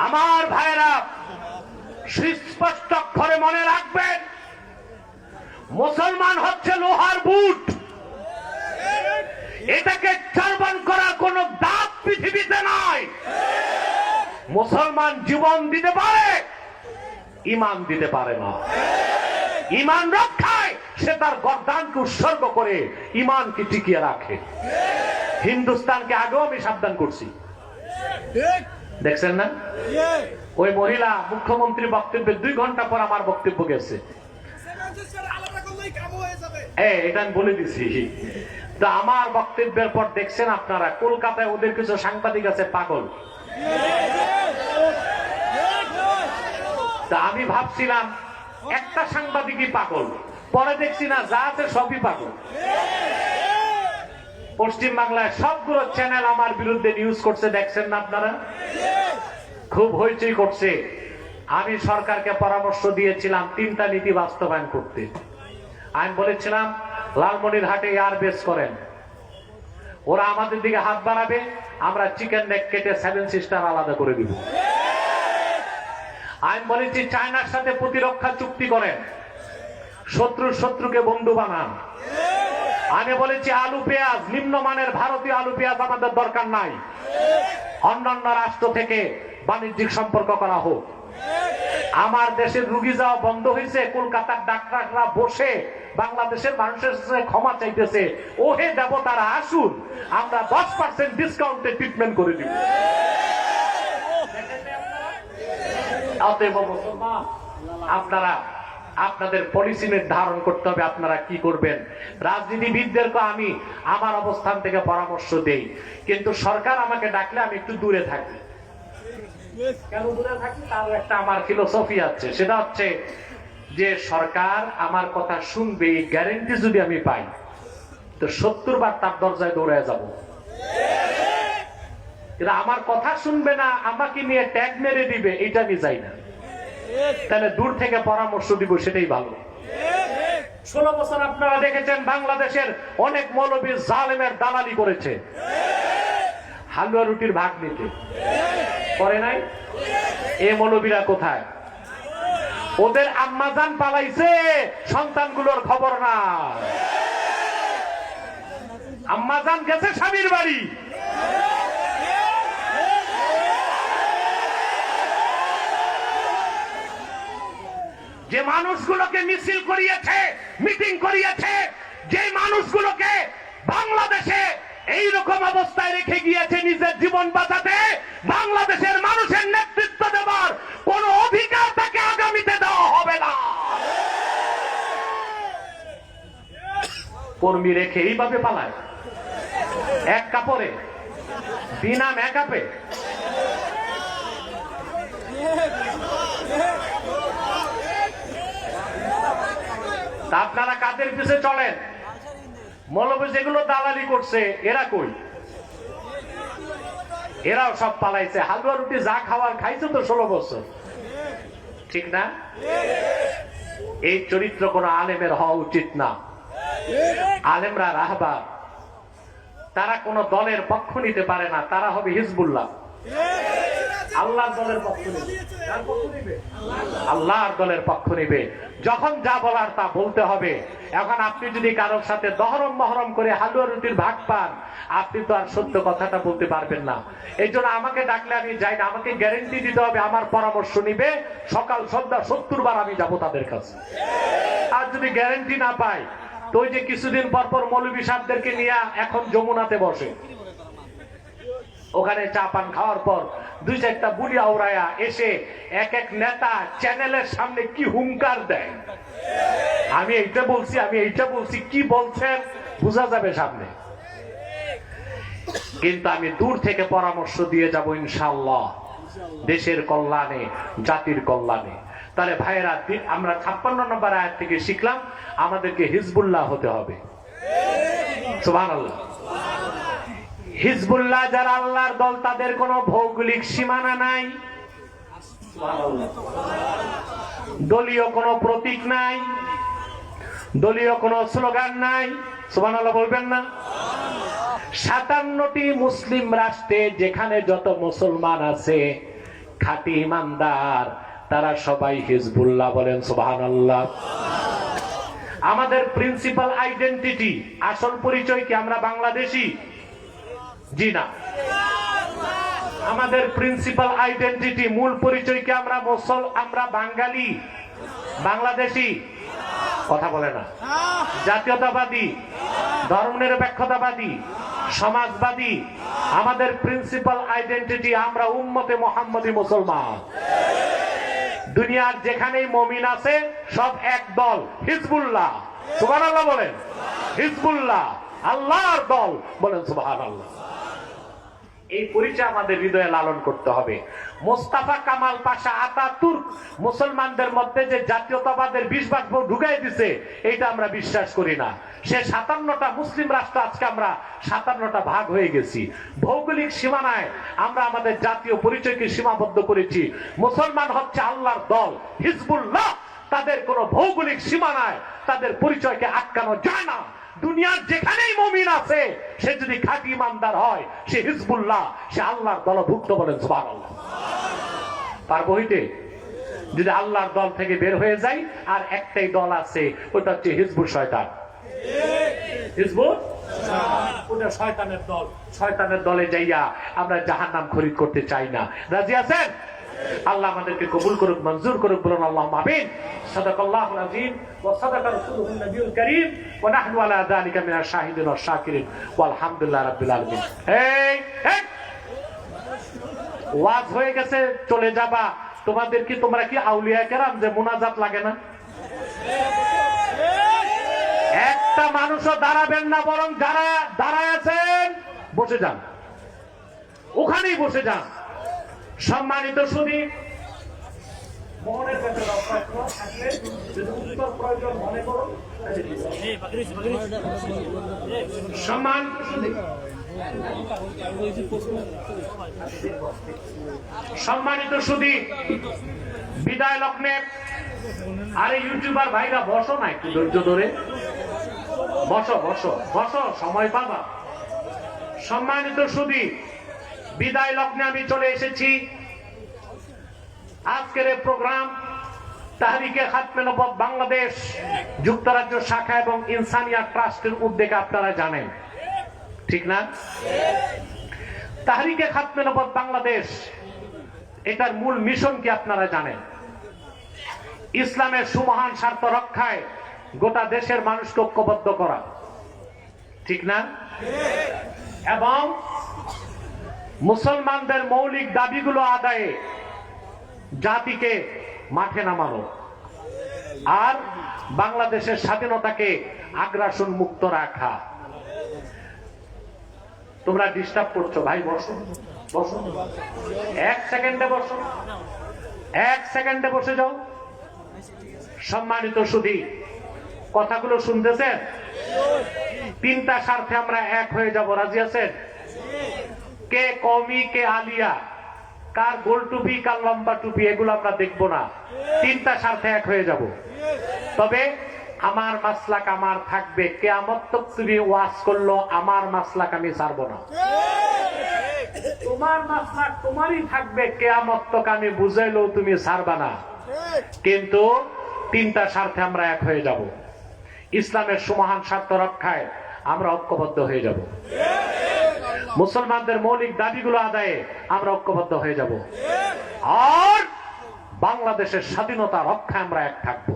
আমার ভাইরা সুস্পষ্ট অক্ষরে মনে রাখবেন, মুসলমান হচ্ছে লোহার বুট। এটাকে চারবান করার কোন দাঁত পৃথিবীতে নাই। মুসলমান জীবন দিতে পারে, ঈমান দিতে পারে না। ঈমান রক্ষায় সে তার গর্দানকে উৎসর্গ করে ঈমানকে টিকিয়ে রাখে। হিন্দুস্তানকে আগেও আমি সাবধান করছি, দেখছেন না? ওই মহিলা মুখ্যমন্ত্রী বক্তব্যের 2 ঘন্টা পর আমার বক্তব্য গেছে। এটা আমি বলে দিছি। তা আমার বক্তব্যের পর দেখছেন আপনারা, কলকাতায় ওদের কিছু সাংবাদিক আছে পাগল। তা আমি ভাবছিলাম একটা সাংবাদিকই পাগল, পরে দেখছি না, যা আছে সবই পাগল। পশ্চিম বাংলায় সবগুলো চ্যানেল আমার বিরুদ্ধে নিউজ করছে, দেখছেন না আপনারা? খুব হইচই করছে। আমি সরকারকে পরামর্শ দিয়েছিলাম 3টা নীতি বাস্তবায়ন করতে। আমি বলেছিলাম লালমনিরহাটে এয়ার বেস করেন, ওরা আমাদের দিকে হাত বাড়াবে, আমরা চিকেন নেক কেটে 7 সিস্টার আলাদা করে দিব। আমি বলেছি চায়নার সাথে প্রতিরক্ষা চুক্তি করেন, শত্রুকে বন্ধু বানান। আমি বলেছি আলু পেঁয়াজ, নিম্নমানের ভারতীয় আলু পেঁয়াজ আমাদের দরকার নাই, অন্যান্য রাষ্ট্র থেকে বাণিজ্যিক সম্পর্ক করা হোক। আমার দেশের রুগী যাওয়া বন্ধ হয়েছে, কলকাতার ডাক্তাররা বসে বাংলাদেশের মানুষের কাছে ক্ষমা চাইতেছে, ওহে দেবতারা আসুন, আমরা 10% ডিসকাউন্টে ট্রিটমেন্ট করে দিব। আপনারা আপনাদের পলিসি নির্ধারণ করতে হবে, আপনারা কি করবেন। রাজনীতিবিদদেরকে আমি আমার অবস্থান থেকে পরামর্শ দেই, কিন্তু সরকার আমাকে ডাকলে আমি একটু দূরে থাকি। কেন দূরে থাকি? তার একটা আমার ফিলোসফি আছে, সেটা হচ্ছে যে সরকার আমার কথা শুনবে এই গ্যারেন্টি যদি আমি পাই, তো 70 বার তার দরজায় দৌড়ে যাব। কিন্তু আমার কথা শুনবে না, আমাকে নিয়ে ট্যাগ মেরে দিবে, এটা আমি চাই না। তাহলে দূর থেকে পরামর্শ দিব, সেটাই ভালো। 16 বছর আপনারা দেখেছেন বাংলাদেশের অনেক মৌলবী জালেমের দালালি করেছে হালুয়া রুটির ভাগ নিতে, করে নাই? এই মৌলবীরা কোথায়? ওদের আম্মাজান পালাইছে, সন্তানগুলোর খবর না। আম্মাজান গেছে স্বামীর বাড়ি, যে মানুষগুলোকে মিছিল করিয়েছে, মিটিং করিয়েছে, যে মানুষগুলোকে বাংলাদেশে এইরকম অবস্থায় রেখে গিয়েছে নিজের জীবন বাঁচাতে, বাংলাদেশের মানুষের নেতৃত্ব দেওয়ার কোন অধিকার তাকে আগামীতে দেওয়া হবে না। কর্মী রেখে এইভাবে পালায়, এক কাপড়ে, বিনা মেকআপে। আপনারা কাদের পিছে চলেন? মৌলবী যেগুলো দালালি করছে এরা কই? এরাও সব পালাইছে। হালুয়া রুটি যা খাওয়ার খাইছে তো 16 বছর, ঠিক না? এই চরিত্র কোন আলেমের হওয়া উচিত না। আলেমরা রাহবার, তারা কোন দলের পক্ষ নিতে পারে না, তারা হবে হিজবুল্লাহ। আল্লাহর দলের পক্ষ নিবে, আল্লাহর দলের পক্ষ নিবে। যখন যা বলার তা বলতে হবে। এখন আপনি যদি কারোর সাথে দহরম মহরম করে হালুয়া রুটির ভাগ পান, আপনি তো আর সত্য কথাটা বলতে পারবেন না। এই জন্য আমাকে ডাকলে আমি যাই না, আমাকে গ্যারেন্টি দিতে হবে, আমার পরামর্শ নিবে, সকাল সন্ধ্যা 70 বার আমি যাব তাদের কাছে। আর যদি গ্যারেন্টি না পাই, তো ওই যে কিছুদিন পর পর মৌলবী সাহেবদেরকে নিয়ে এখন যমুনাতে বসে, ওখানে চা পান খাওয়ার পর 2-4টা বুড়ি আওড়ায়া এসে এক এক নেতা চ্যানেলের সামনে কি হুঙ্কার দেয়। আমি এইটা বলছি, কি বলছেন বোঝা যাবে সামনে। কিন্তু আমি দূর থেকে পরামর্শ দিয়ে যাব ইনশাআল্লাহ, দেশের কল্যাণে, জাতির কল্যাণে। তাহলে ভাইয়েরা, আমরা 56 নম্বর আয়াত থেকে শিখলাম আমাদেরকে হিজবুল্লাহ হতে হবে। সুবহানাল্লাহ। হিজবুল্লাহ যারা আল্লাহর দল, তাদের কোনো ভৌগোলিক সীমানা নাই, দলীয় কোনো প্রতীক নাই, দলীয় কোনো স্লোগান নাই। সুবহানাল্লাহ বলবেন না? 57টি মুসলিম রাষ্ট্রে যেখানে যত মুসলমান আছে খাঁটি ইমানদার, তারা সবাই হিজবুল্লাহ বলেন সুবহানাল্লাহ। আমাদের প্রিন্সিপাল আইডেন্টিটি, আসল পরিচয় কি আমরা বাংলাদেশী? জি না। আমাদের প্রিন্সিপাল আইডেন্টিটি, মূল পরিচয় কি আমরা বাঙালি, বাংলাদেশী? কথা বলে না। জাতীয়তাবাদী, ধর্মনিরপেক্ষতাবাদী, সমাজবাদী? আমাদের প্রিন্সিপাল আইডেন্টিটি আমরা উম্মতে মুহাম্মদী মুসলমান। দুনিয়ার যেখানেই মুমিন আছে সব এক দল, হিজবুল্লাহ। সুবহানাল্লাহ বলেন। হিজবুল্লাহ আল্লাহর দল, বলেন সুবহানাল্লাহ। এই পরিচয় আমাদের হৃদয়ে লালন করতে হবে। মোস্তাফা কামাল পাশা আতাতুর্ক মুসলমানদের মধ্যে যে জাতীয়তাবাদের বিষবাষ্প ঢুকাই দিছে, এটা আমরা বিশ্বাস করি না। সে 57টা মুসলিম রাষ্ট্র, আজকে আমরা 57টা ভাগ হয়ে গেছি। ভৌগোলিক সীমানায় আমরা আমাদের জাতীয় পরিচয়কে সীমাবদ্ধ করেছি। মুসলমান হচ্ছে আল্লাহর দল হিজবুল্লাহ, তাদের কোন ভৌগোলিক সীমানায় তাদের পরিচয়কে আটকানো যায় না। দুনিয়ার যেখানেই মুমিন আছে, সে যদি খাঁটি ইমানদার হয়, সে হিজবুল্লাহ, সে আল্লাহর দলভুক্ত। বলেন সুবহানাল্লাহ। পারবো হইতে? যদি আল্লাহর দল থেকে বের হয়ে যায়, আর একটাই দল আছে, ওটা হচ্ছে হিজবুল শয়তান। হিজবুল ওটা শয়তানের দল। শয়তানের দলে যাইয়া আমরা জাহান্নাম খরিদ করতে চাই না। রাজি আছেন? আল্লাহ আমাদেরকে কবুল করুক, মঞ্জুর করুক, বলুন আল্লাহুম্মা আমিন। সাদাকাল্লাহুল আযীম ওয়া সাদাকা রাসূলুহুন নবিয়ুল কারীম ওয়া নাহনু আলা যালিকা মিনাশ শাহিদিন ওয়াশ শাকিরিন ওয়া আলহামদুলিল্লাহি রাব্বিল আলামিন। এই ওয়াজ হয়ে গেছে, চলে যাবা। তোমাদের কি, তোমরা কি আউলিয়া কেরাম যে মুনাজাত লাগে না? একটা মানুষও দাঁড়াবেন না, বরং যারা দাঁড়ায় আছেন বসে যান, ওখানেই বসে যান। সম্মানিত সুধী, মোহনের কাছে থাকলে যদি উত্তর প্রয়োজন মনে করুন। সম্মানিত সুধী, সম্মানিত সুধী, বিদায় লগ্নে আরে ইউটিউবার ভাইরা বসো না, একটু ধৈর্য ধরে বসো, বসো, বসো, সময় পাবা। সম্মানিত সুধী, বিদায় লগ্নে আমি চলে এসেছি। আজকের এই প্রোগ্রাম তাহরিকে খাতমে নবুয়ত বাংলাদেশ যুক্তরাজ্য শাখা এবং ইনসানিয়া ট্রাস্টের উদ্যোগে, আপনারা জানেন, ঠিক না? তাহরিকে খাতমে নবুয়ত বাংলাদেশ, এটার মূল মিশন কি আপনারা জানেন? ইসলামের সুমহান স্বার্থ রক্ষায় গোটা দেশের মানুষকে ঐক্যবদ্ধ করা, ঠিক না? এবং মুসলমানদের মৌলিক দাবিগুলো আদায়ে জাতিকে মাঠে নামানো, আর বাংলাদেশের স্বাধীনতাকে আগ্রাসন মুক্ত রাখা। তোমরা ডিস্টার্ব করছো ভাই, বসো, বসো, এক সেকেন্ডে বসো, এক সেকেন্ডে বসে যাও। সম্মানিত সুধী, কথাগুলো শুনতেছেন? তিনটা স্বার্থে আমরা এক হয়ে যাব। রাজি আছেন? কে কওমি, কে আলিয়া, কার গোল টুপি, কার লম্বা টুপি, এগুলো আমরা দেখবো না। তিনটা স্বার্থে এক হয়ে যাব। তবে আমার মাসলাক আমার থাকবে। কিয়ামত তক তুমি ওয়াজ করলো, আমার মাসলাক আমি ছাড়বো না। তোমার মাসলাক তোমারই থাকবে, কিয়ামত তক আমি বুঝাইলেও তুমি ছাড়বা না। কিন্তু তিনটা স্বার্থে আমরা এক হয়ে যাব। ইসলামের সুমহান স্বার্থ রক্ষায় আমরা ঐক্যবদ্ধ হয়ে যাব। মুসলমানদের মৌলিক দাবিগুলো আদায়ে আমরা ঐক্যবদ্ধ হয়ে যাব। আর বাংলাদেশের স্বাধীনতা রক্ষায় আমরা এক থাকব।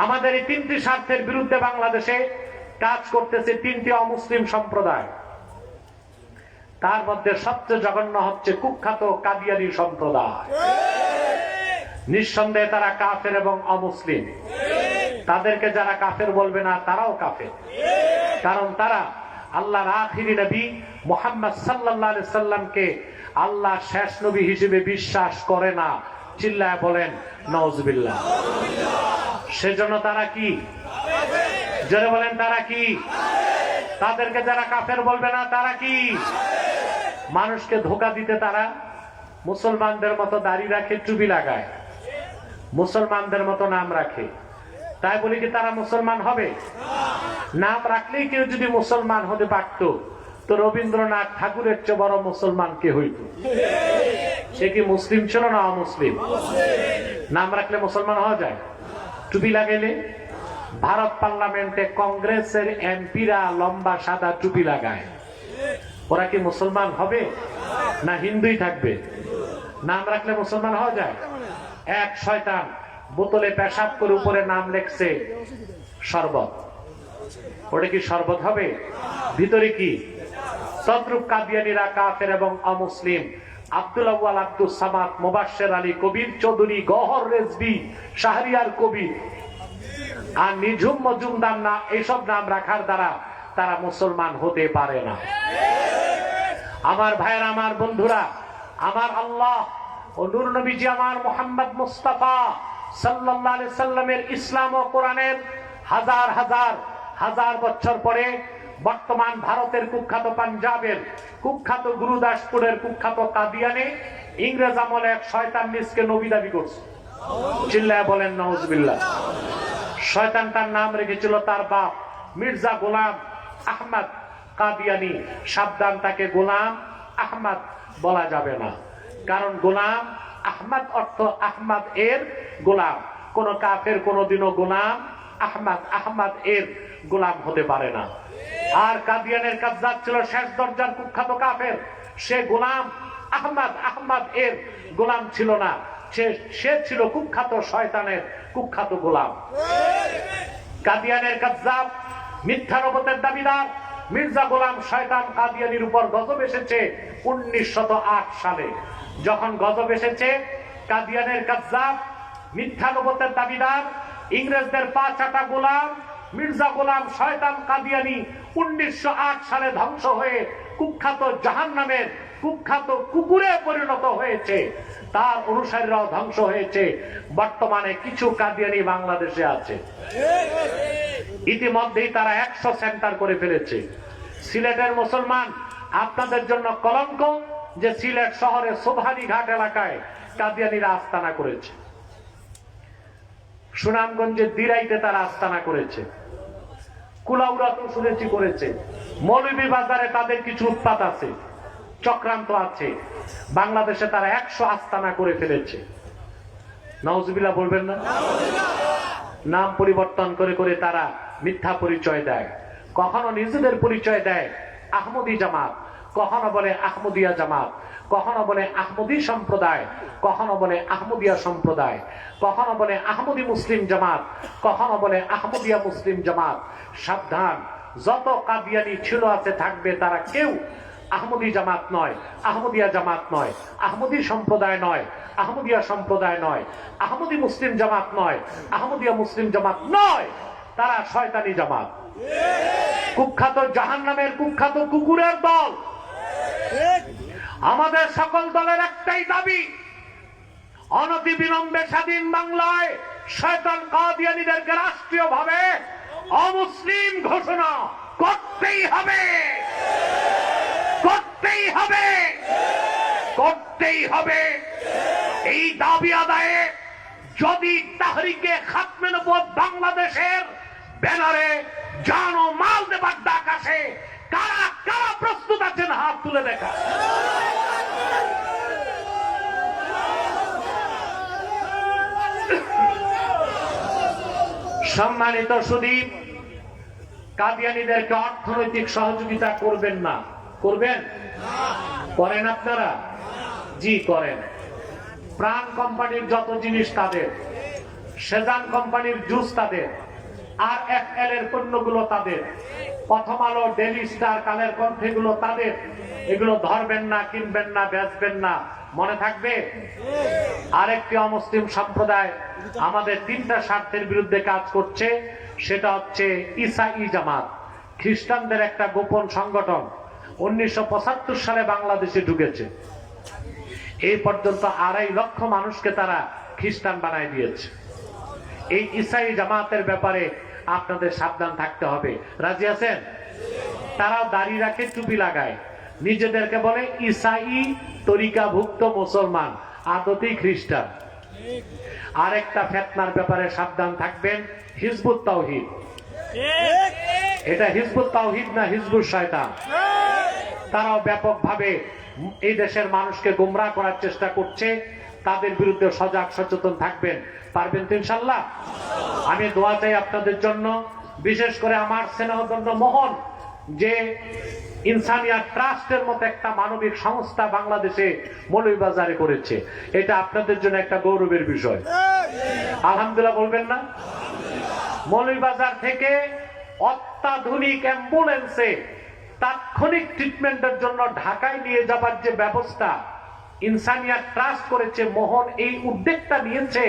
আমাদের এই তিনটি স্বার্থের বিরুদ্ধে বাংলাদেশে কাজ করতেছে তিনটি অমুসলিম সম্প্রদায়। তার মধ্যে সবচেয়ে জঘন্য হচ্ছে কুখ্যাত কাদিয়ানী সম্প্রদায়। নিঃসন্দেহে তারা কাফের এবং অমুসলিম। তাদেরকে যারা কাফের বলবে না, তারাও কাফের। কারণ তারা আল্লাহর আখিরি নবী মুহাম্মদ সাল্লাল্লাহু আলাইহি সাল্লামকে আল্লাহ শেষ নবী হিসেবে বিশ্বাস করে না। চিল্লায় বলেন নাউজুবিল্লাহ। সেজন্য তারা কি? জোরে বলেন, তারা কি? তাদেরকে যারা কাফের বলবে না, তারা কি? মানুষকে ধোঁকা দিতে তারা মুসলমানদের মতো দাড়ি রাখে, টুপি লাগায়, মুসলমানদের মতো নাম রাখে। তাই বলি কি তারা মুসলমান হবে? নাম রাখলেই কেউ যদি মুসলমান হতে পারত, তো রবীন্দ্রনাথ ঠাকুরের চেয়ে বড় মুসলমান কে হইত? সে কি মুসলিম ছিল না অমুসলিম? নাম রাখলে মুসলমান হওয়া যায়? টুপি লাগাইলে? ভারত পার্লামেন্টে কংগ্রেসের এমপিরা লম্বা সাদা টুপি লাগায়, ওরা কি মুসলমান হবে না হিন্দুই থাকবে? নাম রাখলে মুসলমান হওয়া যায়? এক শয়তান বোতলে পেশাব করে উপরে নাম লেখছে শরবত, ওটা কি শরবত হবে? ভিতরে কি? তদ্রুপ কাদিয়ানীরা কাফের এবং অমুসলিম। আব্দুল আউয়াল, আব্দুল সামাদ, মুবাশশির আলী, কবির চৌধুরী, গওহর রেজভী, শাহরিয়ার কবির আর নিঝুম মজুমদার না, এইসব নাম রাখার দ্বারা তারা মুসলমান হতে পারে না। আমার ভাইয়েরা, আমার বন্ধুরা, আমার আল্লাহ ও নূর নবীজি আমার মুহাম্মদ মুস্তাফা সাল্লাল্লাহু আলাইহি সাল্লামের ইসলাম ও কোরআনের হাজার হাজার হাজার বছর পরে বর্তমান ভারতের কুখ্যাত পাঞ্জাবের কুখ্যাত গুরুদাসপুরের কুখ্যাত কাদিয়ানে ইংরেজ আমলে এক শয়তান নিজকে নবী দাবি করছে। চিল্লায় বলেন নাউজুবিল্লাহ। শয়তানটার নাম রেখেছিল তার বাপ মির্জা গোলাম আহমদ কাদিয়ানি। সাবধান, তাকে গোলাম আহমদ বলা যাবে না, কারণ গোলাম আহমদ অর্থ আহমদ এর গোলাম। কোন কাফের কোনদিনও গোলাম আহমদ এর গোলাম হতে পারে না। আর কাদিয়ানের কাজ্জাব ছিল শেষ দরজার কুখ্যাত কাফের। সে গোলাম আহমদ এর গোলাম ছিল না, সে ছিল কুখ্যাত শয়তানের কুখ্যাত গোলাম। কাদিয়ানের কাজ্জাব মিথ্যা নবুয়তের দাবিদার মির্জা গোলাম শয়তান কাদিয়ানির উপর গজব এসেছে 1908 সালে। যখন গজব এসেছে, কাদিয়ানের কাজ্জাব মিথ্যা নবুয়তের দাবিদার ইংরেজদের পা চাটা গোলাম মির্জা গোলাম শয়তান কাদিয়ানি 1908 সালে ধ্বংস হয়ে কুখ্যাত জাহান্নামের কুখ্যাত কুকুরে পরিণত হয়েছে। তার অনুসারীরাও ধ্বংস হয়েছে। বর্তমানে কিছু কাদিয়ানি বাংলাদেশে আছে। ইতিমধ্যেই তারা 100 সেন্টার করে ফেলেছে। সিলেটের মুসলমান, আপনাদের জন্য কলঙ্ক যে সিলেট শহরের সোভানি ঘাট এলাকায় কাদিয়ানিরা আস্তানা করেছে। সুনামগঞ্জের দিরাইতে তারা আস্তানা করেছে। কুলাউড়াতেও শুনেছি করেছে। মৌলভীবাজারে তাদের কিছু উৎপাত আছে, চক্রান্ত আছে। বাংলাদেশে তারা 100 আস্তানা করে ফেলেছে। নাউজুবিল্লাহ বলবেন না? নাম পরিবর্তন করে করে তারা মিথ্যা পরিচয় দেয়। কখনো নিজেদের পরিচয় দেয় আহমদী জামাত, কখনো বলে আহমদিয়া জামাত, কখনো বলে আহমদী সম্প্রদায়, কখনো বলে আহমদিয়া সম্প্রদায়, কখনো বলে আহমদী মুসলিম জামাত, কখনো বলে আহমদিয়া মুসলিম জামাত। সাবধান, যত কাদিয়ানি ছিল আছে থাকবে, তারা কেউ আহমদী জামাত নয়, আহমদিয়া জামাত নয়, আহমদী সম্প্রদায় নয়, আহমদিয়া সম্প্রদায় নয়, আহমদী মুসলিম জামাত নয়, আহমদিয়া মুসলিম জামাত নয়। তারা শয়তানি জামাত, কুখ্যাত জাহান্নামের কুখ্যাত কুকুরের দল। আমাদের সকল দলের একটাই দাবি, অনতি বিলম্বে স্বাধীন বাংলায় শয়তান কাদিয়ানীদেরকে রাষ্ট্রীয়ভাবে অমুসলিম ঘোষণা করতেই হবে, করতেই হবে, করতেই হবে। এই দাবি আদায়ে যদি তাহরিকে খাতমে নবুয়ত বাংলাদেশের ব্যানারে জান ও মাল দেবার ডাক আসে, কারা কারা প্রস্তুত আছেন হাত তুলে দেখা। সম্মানিত সুধী, কাদিয়ানীদেরকে অর্থনৈতিক সহযোগিতা করবেন না? করবেন? করেন আপনারা? জি করেন। প্রাণ কোম্পানির যত জিনিস তাদের, সেজান কোম্পানির জুস তাদের, RFL এর পণ্যগুলো তাদের, প্রথম আলো, ডেইলি স্টার, কালের কণ্ঠেগুলো তাদের। এগুলো ধরবেন না, কিনবেন না, বেচবেন না, মনে থাকবে। আরেকটি অমুসলিম সম্প্রদায় আমাদের 3টা স্বার্থের বিরুদ্ধে কাজ করছে, সেটা হচ্ছে ইসাই জামাত, খ্রিস্টানদের একটা গোপন সংগঠন। 1975 সালে বাংলাদেশে ঢুকেছে। এই পর্যন্ত 2.5 লক্ষ মানুষকে তারা খ্রিস্টান বানায় দিয়েছে। এই ইসাই জামাতের ব্যাপারে আপনাদের সাবধান থাকতে হবে। রাজি আছেন? তারাও দাড়ি রাখে, টুপি লাগায়, নিজেদেরকে বলে ইসাই তরিকাভুক্ত মুসলমান, আদতেই খ্রিস্টান। আরেকটা ফিতনার ব্যাপারে সাবধান থাকবেন, হিজবুত তাওহীদ। এটা হিজবুত তাওহীদ না, হিজবুত শয়তান। তারাও ব্যাপকভাবে এই দেশের মানুষকে গোমরাহ করার চেষ্টা করছে। তাদের বিরুদ্ধে সজাগ সচেতন থাকবেন। পারবেন তো ইনশাআল্লাহ? আমি দোয়া চাই আপনাদের জন্য, বিশেষ করে আমার স্নেহধন্য মোহন যে ইনসানিয়া ট্রাস্টের মতো একটা মানবিক সংস্থা বাংলাদেশে মৌলভীবাজারে করেছে। এটা আপনাদের জন্য একটা গৌরবের বিষয়। আলহামদুলিল্লাহ বলবেন না? মৌলভীবাজার থেকে অত্যাধুনিক অ্যাম্বুলেন্সে তাৎক্ষণিক ট্রিটমেন্টের জন্য ঢাকায় নিয়ে যাবার যে ব্যবস্থা ইনসানিয়া ট্রাস্ট করেছে, মোহন এই উদ্যোগটা নিয়েছে।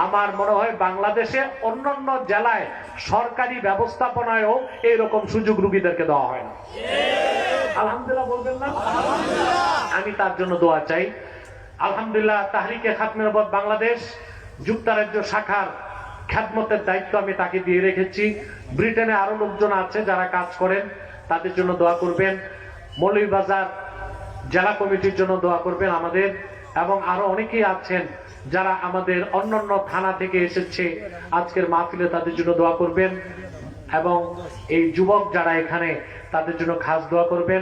আমার মনে হয় বাংলাদেশে অন্যান্য জেলায় সরকারি ব্যবস্থাপনায়ও এইরকম সুযোগ রোগীদেরকে দেওয়া হয় না। আলহামদুলিল্লাহ বলবেন না? আমি তার জন্য দোয়া চাই। আলহামদুলিল্লাহ তাহরিকে খাতমে নবুয়ত বাংলাদেশ যুক্তরাজ্য শাখার খেদমতের দায়িত্ব আমি তাকে দিয়ে রেখেছি। ব্রিটেনে আরো লোকজন আছে যারা কাজ করেন, তাদের জন্য দোয়া করবেন। মৌলভীবাজার জেলা কমিটির জন্য দোয়া করবেন আমাদের, এবং আরো অনেকেই আছেন যারা আমাদের অন্যান্য থানা থেকে এসেছে আজকের মাহফিলে, তাদের জন্য দোয়া করবেন। এবং এই যুবক যারা এখানে, তাদের জন্য খাস দোয়া করবেন।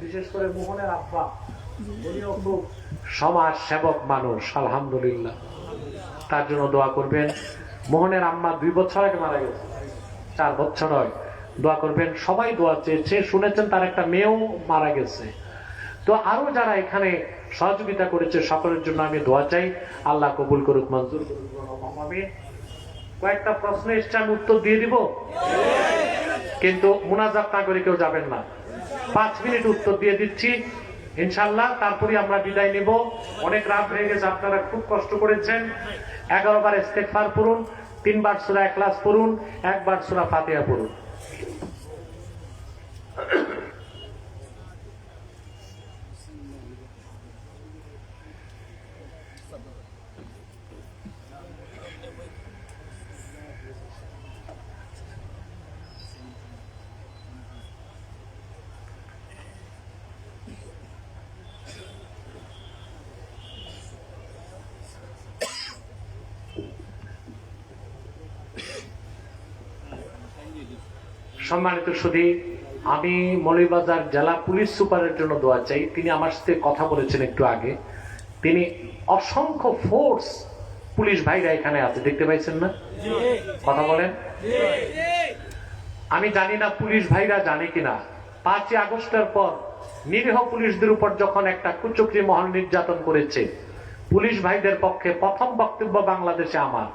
বিশেষ করে মোহনের আব্বা, উনিও খুব সমাজ সেবক মানুষ, আলহামদুলিল্লাহ, তার জন্য দোয়া করবেন। মোহনের আম্মা 2 বছর আগে মারা গেছে, 4 বছর হয়, দোয়া করবেন। সবাই দোয়া চেয়েছে, শুনেছেন তার একটা মেয়েও মারা গেছে। তো আরো যারা এখানে সহযোগিতা করেছে সকলের জন্য আমি দোয়া চাই, আল্লাহ কবুল করুক, মঞ্জুর করুক। কয়েকটা প্রশ্ন এসছে, আমি উত্তর দিয়ে দিব, কিন্তু মুনাজাত না করে কেউ যাবেন না। 5 মিনিট উত্তর দিয়ে দিচ্ছি ইনশাআল্লাহ, তারপরে আমরা বিদায় নিব। অনেক রাত হয়ে গেছে, আপনারা খুব কষ্ট করেছেন। 11 বার ইস্তেগফার পড়ুন, 3 বার সূরা ইখলাস পড়ুন, 1 বার সূরা ফাতিহা পড়ুন। সম্মানিত সুধী, আমি মৌলভীবাজার জেলা পুলিশ সুপারের জন্য দোয়া চাই। তিনি আমার সাথে কথা বলেছেন একটু আগে। তিনি অসংখ্য ফোর্স পুলিশ ভাইরা এখানে আছে, দেখতে পাইছেন না? কথা বলেন। আমি জানি না পুলিশ ভাইরা জানে কিনা, 5ই আগস্টের পর নিরীহ পুলিশদের উপর যখন একটা কুচক্রী মহল নির্যাতন করেছে, পুলিশ ভাইদের পক্ষে প্রথম বক্তব্য বাংলাদেশে আমার।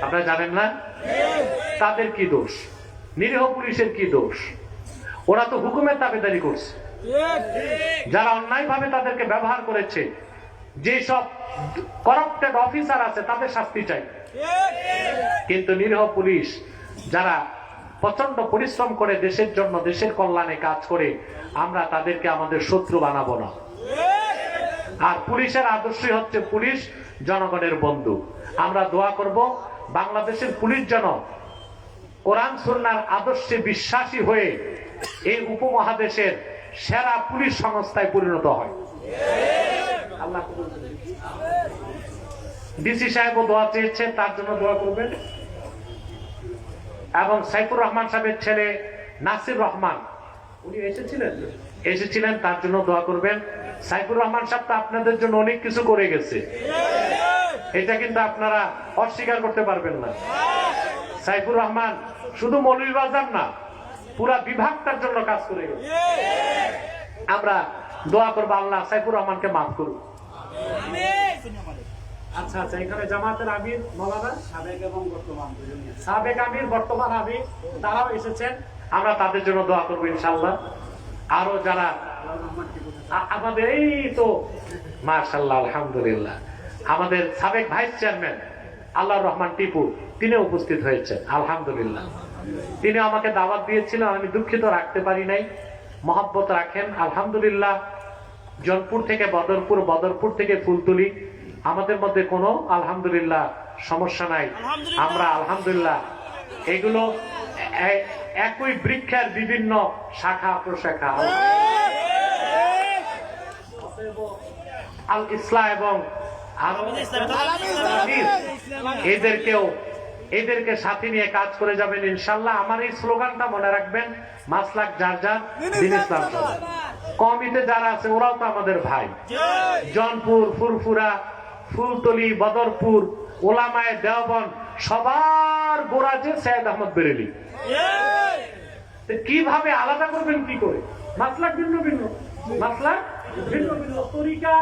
আপনারা জানেন না? তাদের কি দোষ? নিরীহ পুলিশের কি দোষ? ওরা তো হুকুমের দাবিদারি করছে। যারা অন্যায়ভাবে তাদেরকে ব্যবহার করেছে, যেসব করাপ্টেড অফিসার আছে, তাদের শাস্তি চাই। কিন্তু নিরীহ পুলিশ যারা প্রচন্ড পরিশ্রম করে দেশের জন্য, দেশের কল্যাণে কাজ করে, আমরা তাদেরকে আমাদের শত্রু বানাবো না। আর পুলিশের আদর্শই হচ্ছে পুলিশ জনগণের বন্ধু। আমরা দোয়া করব বাংলাদেশের পুলিশ যেন কোরআন সুন্নাহর আদর্শে বিশ্বাসী হয়ে এই উপমহাদেশের সেরা পুলিশ সংস্থায় পরিণত হয়। আল্লাহ ডিসি সাহেবও দোয়া চেয়েছেন, তার জন্য দোয়া করবেন। এবং সাইফুর রহমান সাহেবের ছেলে নাসির রহমান, উনি এসেছিলেন, তার জন্য দোয়া করবেন। সাইফুর রহমান সাহেব তো আপনাদের জন্য অনেক কিছু করে গেছে, এটা কিন্তু আপনারা অস্বীকার করতে পারবেন না। সাইফুর রহমান শুধু মৌলভীবাজার না, পুরা বিভাগটার জন্য কাজ করে গেছে। আমরা দোয়া করবো আল্লাহ সাইফুর রহমানকে মাফ করুন। আচ্ছা আচ্ছা, এখানে জামাতের আমির মৌলানা সাবেক আমির, বর্তমান আমির, তারাও এসেছেন। আমরা তাদের জন্য দোয়া করবো ইনশাআল্লাহ। আরো যারা আমাদের, এই তো মাশাআল্লাহ আলহামদুলিল্লাহ, আমাদের সাবেক ভাইস চেয়ারম্যান আল্লাহর রহমান টিপু, তিনি উপস্থিত হয়েছেন, আলহামদুলিল্লাহ। তিনি আমাকে দাওয়াত দিয়েছিলেন, আমি দুঃখিত রাখতে পারি নাই। মহব্বত রাখেন, আলহামদুলিল্লাহ। জনপুর থেকে বদরপুর, বদরপুর থেকে ফুলতুলি, আমাদের মধ্যে কোনো আলহামদুলিল্লাহ সমস্যা নাই। আমরা আলহামদুলিল্লাহ এগুলো একই বৃক্ষের বিভিন্ন শাখা প্রশাখা, আল ইসলাম এবং এদেরকে সাথে নিয়ে কাজ করে যাবেন ইনশাল্লাহ। আমার এই স্লোগানটা মনে রাখবেন, মাসলাক যার যার, দ্বীন ইসলাম সবার। কমিতে যারা আছে ওরাও তো আমাদের ভাই। জনপুর, ফুরফুরা, ফুলতলি, বদরপুর, ওলামায়ে দেওবন্দ, সবার গোড়া যে সৈয়দ আহমদ বেরেলি। কিভাবে আলাদা করবেন, কি করে? মাসলাক ভিন্ন ভিন্ন, মাসলাক ভিন্ন ভিন্ন, তরিকা,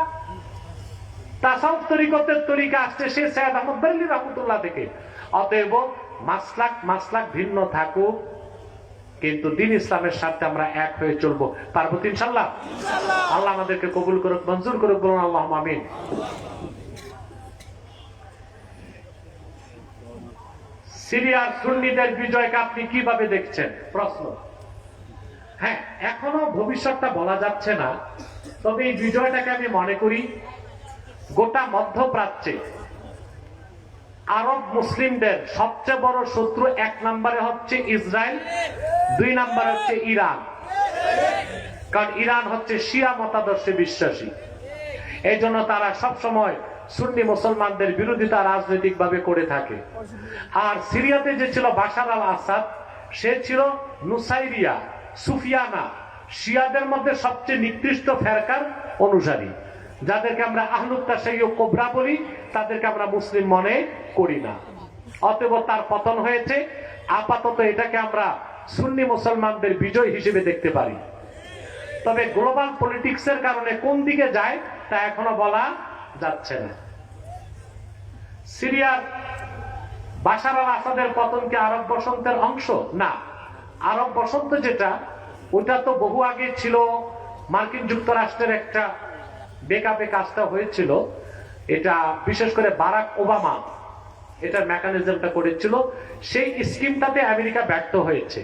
তাসাউফ তরিকতের তরিকা আসছে সে সৈয়দ আহমদ বেরেলি রহমতুল্লাহ থেকে। অতএব মাসলাক ভিন্ন থাকুক, কিন্তু দ্বীন ইসলামের সাথে আমরা এক হয়ে চলবো। পারবো ইনশাআল্লাহ? আল্লাহ আমাদেরকে কবুল করুক, মঞ্জুর করুক, বলুন আল্লাহুম্মা আমিন। সিরিয়ার সুন্নিদের বিজয়কে আপনি কিভাবে দেখছেন? প্রশ্ন। হ্যাঁ, এখনো ভবিষ্যৎটা বলা যাচ্ছে না, তবে এই বিজয়টাকে আমি মনে করি গোটা মধ্যপ্রাচ্যে আরব মুসলিমদের সবচেয়ে বড় শত্রু 1 নম্বরে হচ্ছে ইসরায়েল, 2 নম্বরে হচ্ছে ইরান। কারণ ইরান হচ্ছে শিয়া মতাদর্শে বিশ্বাসী, এই জন্য তারা সব সময় সুন্নি মুসলমানদের বিরোধিতা রাজনৈতিকভাবে করে থাকে। আর সিরিয়াতে যে ছিল বাশার আল আসাদ, সে ছিল নুসাইরিয়া সুফিয়ানা, শিয়াদের মধ্যে সবচেয়ে নিকৃষ্ট ফেরকার অনুসারী, যাদেরকে আমরা আহলুত তাশাইয়্যুক কুবরা বলি, তাদেরকে আমরা মুসলিম মনে করি না। অতএব তার পতন হয়েছে। আপাতত এটাকে আমরা সুন্নি মুসলমানদের বিজয় হিসেবে দেখতে পারি। তবে গ্লোবাল পলিটিক্সের কারণে কোন দিকে যায় তা এখনো বলা যাচ্ছে না। সিরিয়ার বাশার আল আসাদের পতন কি আরব বসন্তের অংশ? না। আরব বসন্ত যেটা, ওটা তো বহু আগে ছিল। মার্কিন যুক্তরাষ্ট্রের একটা বেকাবে কাজটা হয়েছিল, এটা বিশেষ করে বারাক ওবামা এটার মেকানিজমটা করেছিল। সেই স্কিমটাতে আমেরিকা ব্যর্থ হয়েছে,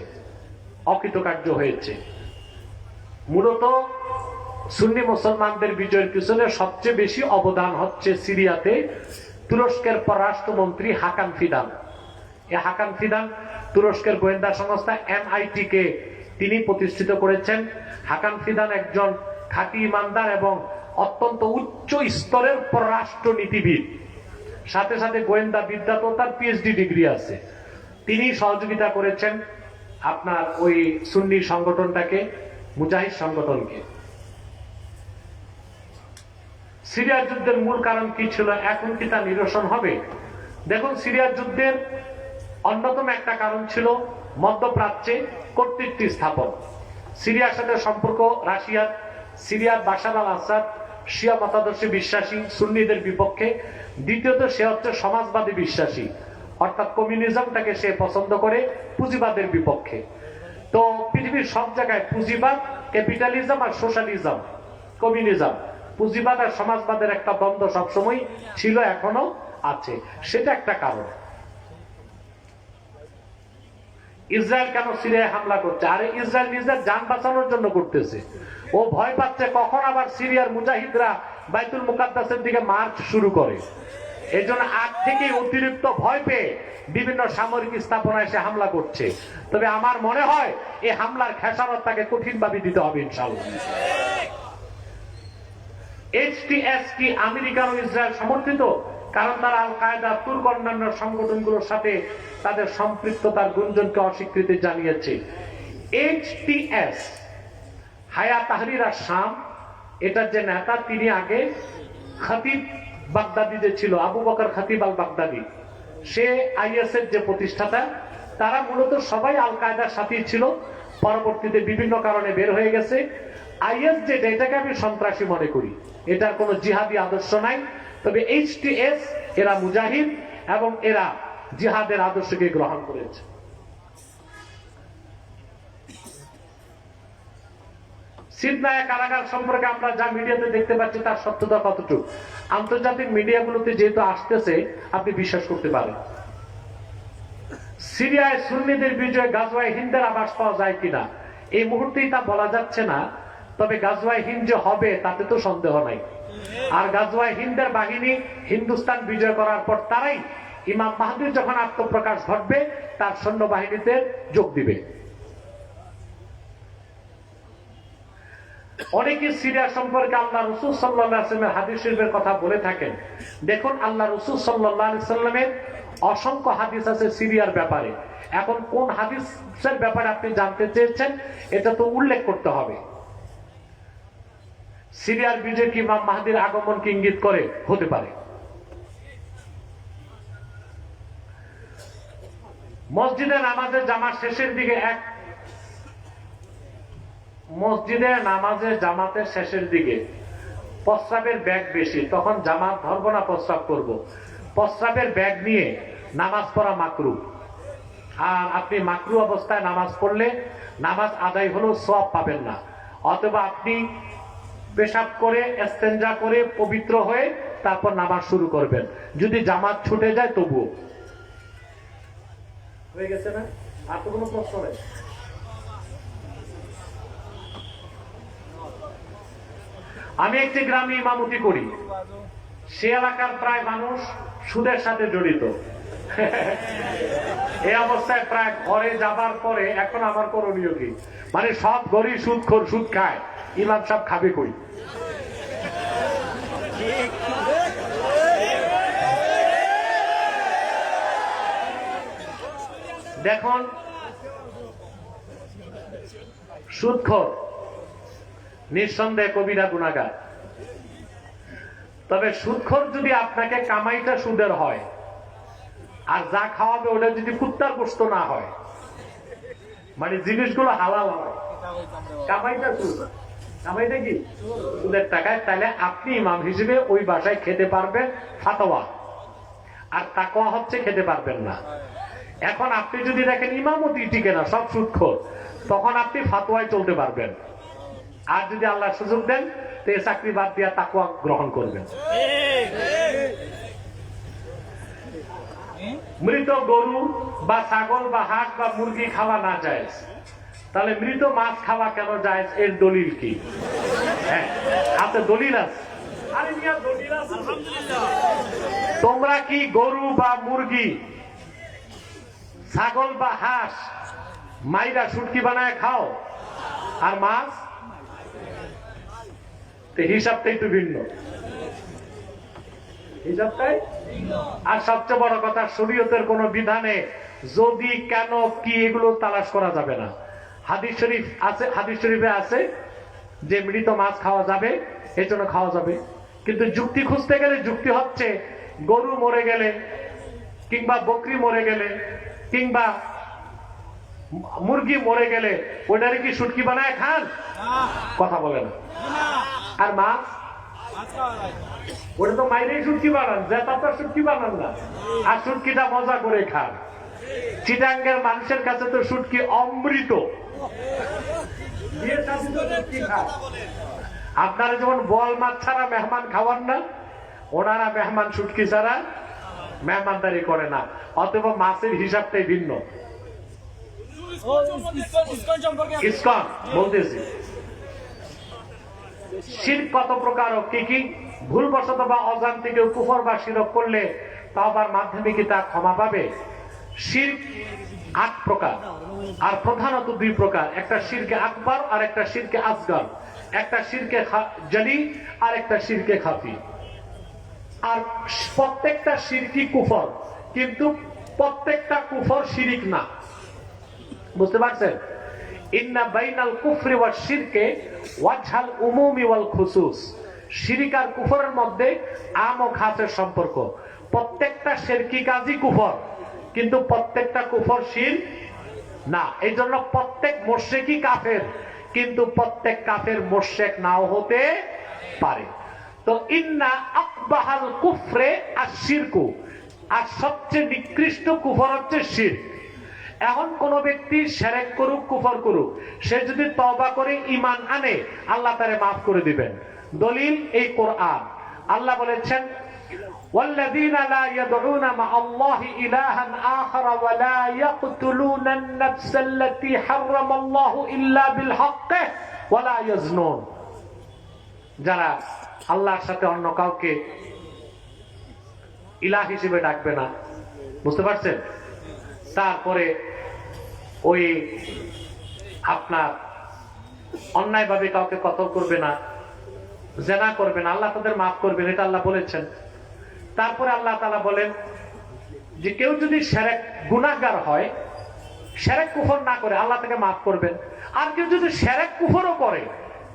অকৃতকার্য হয়েছে। মূলত সুন্নি মুসলমানদের বিজয়ের পিছনে সবচেয়ে বেশি অবদান হচ্ছে সিরিয়াতে তুরস্কের পররাষ্ট্রমন্ত্রী হাকান ফিদান। এই হাকান ফিদান তুরস্কের গোয়েন্দা সংস্থা MIT কে তিনি প্রতিষ্ঠিত করেছেন। হাকান ফিদান একজন খাঁটি ইমানদার এবং অত্যন্ত উচ্চ স্তরের পররাষ্ট্র নীতিবিদ, সাথে সাথে গোয়েন্দা বিদ্যাতেও তার PhD ডিগ্রি আছে। তিনি সহযোগিতা করেছেন আপনার ওই সুন্নি সংগঠনটাকে, মুজাহিদ সংগঠনকে। সিরিয়ার যুদ্ধের মূল কারণ কি ছিল, এখন কি তা নিরসন হবে? দেখুন, সিরিয়ার যুদ্ধের অন্যতম একটা কারণ ছিল মধ্যপ্রাচ্যে কর্তৃত্ব স্থাপন। সিরিয়ার সাথে সম্পর্ক রাশিয়ার। সিরিয়ার বাশার আল আসাদ শিয়া মতাদর্শে বিশ্বাসী, সুন্নিদের বিপক্ষে। দ্বিতীয়ত সে হচ্ছে সমাজবাদী বিশ্বাসী, অর্থাৎ কমিউনিজমটাকে সে পছন্দ করে, পুঁজিবাদের বিপক্ষে। তো পৃথিবীর সব জায়গায় পুঁজিবাদ, ক্যাপিটালিজম আর সোশ্যালিজম, কমিউনিজম, পুঁজিবাদ আর সমাজবাদের একটা দ্বন্দ্ব সবসময় ছিল, এখনো আছে। সেটা একটা কারণ। ইসরায়েল কেন সিরিয়ায় হামলা করছে? আরে ইসরায়েল নিজের জান বাঁচানোর জন্য করতেছে। ও ভয় পাচ্ছে কখন আবার সিরিয়ার মুজাহিদরা বাইতুল মুকাদ্দাসের দিকে মার্চ শুরু করে। এই জন্য আগ থেকে অতিরিক্ত ভয় পেয়ে বিভিন্ন সামরিক স্থাপনায় সে হামলা করছে। তবে আমার মনে হয় এই হামলার খেসারত তাকে কঠিনভাবে দিতে হবে ইনশাআল্লাহ। HTS কি আমেরিকান ও ইসরায়েল সমর্থিত? কারণ তারা আল কায়দা, তুর্ক অন্যান্য সংগঠনগুলোর সাথে তাদের সম্পৃক্ততার গুঞ্জনকে অস্বীকৃতি জানিয়েছে। HTS হায়া তাহরির আর শাম, এটার যে নেতা, তিনি আগে খতিব বাগদাদি যে ছিল, আবু বকর খতিব আল বাগদাদি, সে IS এর যে প্রতিষ্ঠাতা। তারা মূলত সবাই আল কায়দার সাথেই ছিল, পরবর্তীতে বিভিন্ন কারণে বের হয়ে গেছে। IS যেটা, এটাকে আমি সন্ত্রাসী মনে করি, এটার কোনো জিহাদি আদর্শ নাই। তবে HTS এরা মুজাহিদ এবং এরা জিহাদের আদর্শকে গ্রহণ করেছে। সিদনায়া কারাগার সম্পর্কে আমরা যা মিডিয়াতে দেখতে পাচ্ছি তার সত্যতা কতটুকু, আন্তর্জাতিক মিডিয়াগুলোতে যেহেতু আসতেছে আপনি বিশ্বাস করতে পারেন। সিরিয়ায় সুন্নিদের বিজয়ে গাজওয়ায়ে হিন্দের আভাস পাওয়া যায় কিনা এই মুহূর্তেই তা বলা যাচ্ছে না। তবে গাজওয়ায়ে হিন্দ যে হবে তাতে তো সন্দেহ নাই। আর গাজওয়ায়ে হিন্দের বাহিনী হিন্দুস্তান বিজয় করার পর তারাই ইমাম মাহদীর যখন আত্মপ্রকাশ ঘটবে তার সৈন্যবাহিনীতে যোগ দিবে। অনেকে সিরিয়া সম্পর্কে আল্লাহ রাসূল সাল্লাল্লাহু আলাইহি ওয়াসাল্লামের হাদিস শরীফের কথা বলে থাকেন। দেখুন, আল্লাহ রাসূল সাল্লাল্লাহু আলাইহি ওয়াসাল্লামের অসংখ্য হাদিস আছে সিরিয়ার ব্যাপারে। এখন কোন হাদিসের ব্যাপারে আপনি জানতে চেয়েছেন, এটা তো উল্লেখ করতে হবে। সিরিয়ার বিজয় কি ইমাম মাহদীর আগমনকে ইঙ্গিত করে? হতে পারে। মসজিদে নামাজের জামাত শেষের দিকে জামাতের শেষের দিকে প্রস্রাবের ব্যাগ বেশি, তখন জামাত ধরবো না, প্রস্রাব করব। প্রস্রাবের ব্যাগ নিয়ে নামাজ পড়া মাকরু। আর আপনি মাকরু অবস্থায় নামাজ পড়লে নামাজ আদায় হলেও সওয়াব পাবেন না। অথবা আপনি পেশাব করে, ইস্তেঞ্জা করে, পবিত্র হয়ে তারপর নামাজ শুরু করবেন। যদি জামাত ছুটে যায় তবুও হয়ে গেছে না? আর তো কোনো প্রশ্ন নেই। আমি একটি গ্রামে ইমামতি করি, সে এলাকার প্রায় মানুষ সুদের সাথে জড়িত। এই অবস্থায় প্রায় ঘরে যাবার পরে এখন আমার করণীয় কি? মানে সব গরিব সুদখোর, সুদ খায়, ইমাম সাহেব খাবে কই? দেখুন, সুদখোর নিঃসন্দেহে কবিরা গুনাহগার। তবে সুদখোর যদি আপনাকে কামাইটা সুদের হয় আর যা খাওয়াবে ওটা যদি কুত্তার গোশত না হয়, মানে জিনিসগুলো হালাল হয়, কামাইটা সুদ, কামাইটা কি সুদের টাকায়, তাহলে আপনি ইমাম হিসেবে ওই বাসায় খেতে পারবেন ফাতোয়া, আর তাকওয়া হচ্ছে খেতে পারবেন না। এখন আপনি যদি দেখেন ইমামতি টিকে না, সব সুদখোর, তখন আপনি ফাতোয়ায় চলতে পারবেন। আর যদি আল্লাহ সুযোগ দেন তো এই চাকরি বাদ দিয়া তাকওয়া গ্রহণ করবেন। মৃত গরু বা ছাগল বা হাঁস বা মুরগি খাওয়া না জায়েজ, তাহলে মৃত মাছ খাওয়া কেন জায়েজ? এর দলিল কি? হ্যাঁ, হাতে দলিল আছে। আরে মিয়া, দলিল আছে। তোমরা কি গরু বা মুরগি, ছাগল বা হাঁস মাইরা শুটকি বানায় খাও? আর মাছ? হিসাবটা একটু ভিন্ন, হিসাবটাই। আর সবচেয়ে বড় কথা, শরীয়তের কোন বিধানে যদি, কেন, কি, এগুলো তালাশ করা যাবে না। হাদিস শরীফ আছে, হাদিস শরীফে আছে যে মৃত মাছ খাওয়া যাবে, এই জন্য খাওয়া যাবে। কিন্তু যুক্তি খুঁজতে গেলে যুক্তি হচ্ছে গরু মরে গেলে কিংবা বকরি মরে গেলে কিংবা মুরগি মরে গেলে ওটারে কি শুটকি বানায় খান? কথা বলে না। আর মাছ, ওটা তো মাইরেই শুটকি বানান, জেতা শুটকি বানান না। আর শুটকিটা মজা করে খান। চিটাঙ্গের মানুষের কাছে তো শুটকি অমৃত। আপনারা যেমন বল মাছ ছাড়া মেহমান খাওয়ান না, ওনারা মেহমান শুটকি ছাড়া মেহমানদারি করে না। অথবা মাছের হিসাবটাই ভিন্ন। ইসকন বলতেছি, শিরক কত প্রকার ও কি কি, ভুলবশত বা অজান্তে কুফর বা শিরক করলে তওবার মাধ্যমে কি তা ক্ষমা পাবে? শিরক ৮ প্রকার, আর প্রধানত ২ প্রকার। একটা শিরকে আকবার আর একটা শিরকে আসগর। একটা শিরকে জলি আর একটা শিরকে খাফি। আর প্রত্যেকটা শিরকি কুফর, কিন্তু প্রত্যেকটা কুফর শিরিক না। বুঝতে পারছেন? ইন্না বাইনাল কুফরি ওয়াশ শিরকে ওয়াজহাল উমুমি ওয়াল খুসুস। শিরিক আর কুফরের মধ্যে আম ও খাসের সম্পর্ক। প্রত্যেকটা শিরকি কাজই কুফর, কিন্তু প্রত্যেকটা কুফর শিরক না। এই জন্য প্রত্যেক মুশরিকই কাফের, কিন্তু প্রত্যেক কাফের মুশরিক নাও হতে পারে। তো ইন্না আকবাহাল কুফরে আশ-শিরকু, আর সবচেয়ে নিকৃষ্ট কুফর হচ্ছে শিরক। এখন কোন ব্যক্তি শিরক করুক, কুফর করুক, সে যদি তওবা করে ঈমান আনে, আল্লাহ তারে মাফ করে দিবেন। দলিল এই কোরআন। আল্লাহ বলেছেন, ওয়াল্লাযীনা লা ইয়াদউনা মা'আল্লাহি ইলাহান আখারা ওয়া লা ইয়াকতুলুনা আন-নাফসাল্লাতী হারামাল্লাহু ইল্লা বিল হাক্কি ওয়া লা ইয়াজনুন। যারা আল্লাহর সাথে অন্য কাউকে ইলাহ হিসেবে ডাকবে না, বুঝতে পারছেন? তারপরে ওই আপনার অন্যায়ভাবে কাউকে কতল করবে না, জেনা করবে না, আল্লাহ তাদের মাফ করবেন, এটা আল্লাহ বলেছেন। তারপরে আল্লাহ তাআলা বলেন যে কেউ যদি শিরক গুনাহগার হয়, শিরক কুফর না করে, আল্লাহ তাকে মাফ করবেন। আর কেউ যদি শিরক কুফরও করে,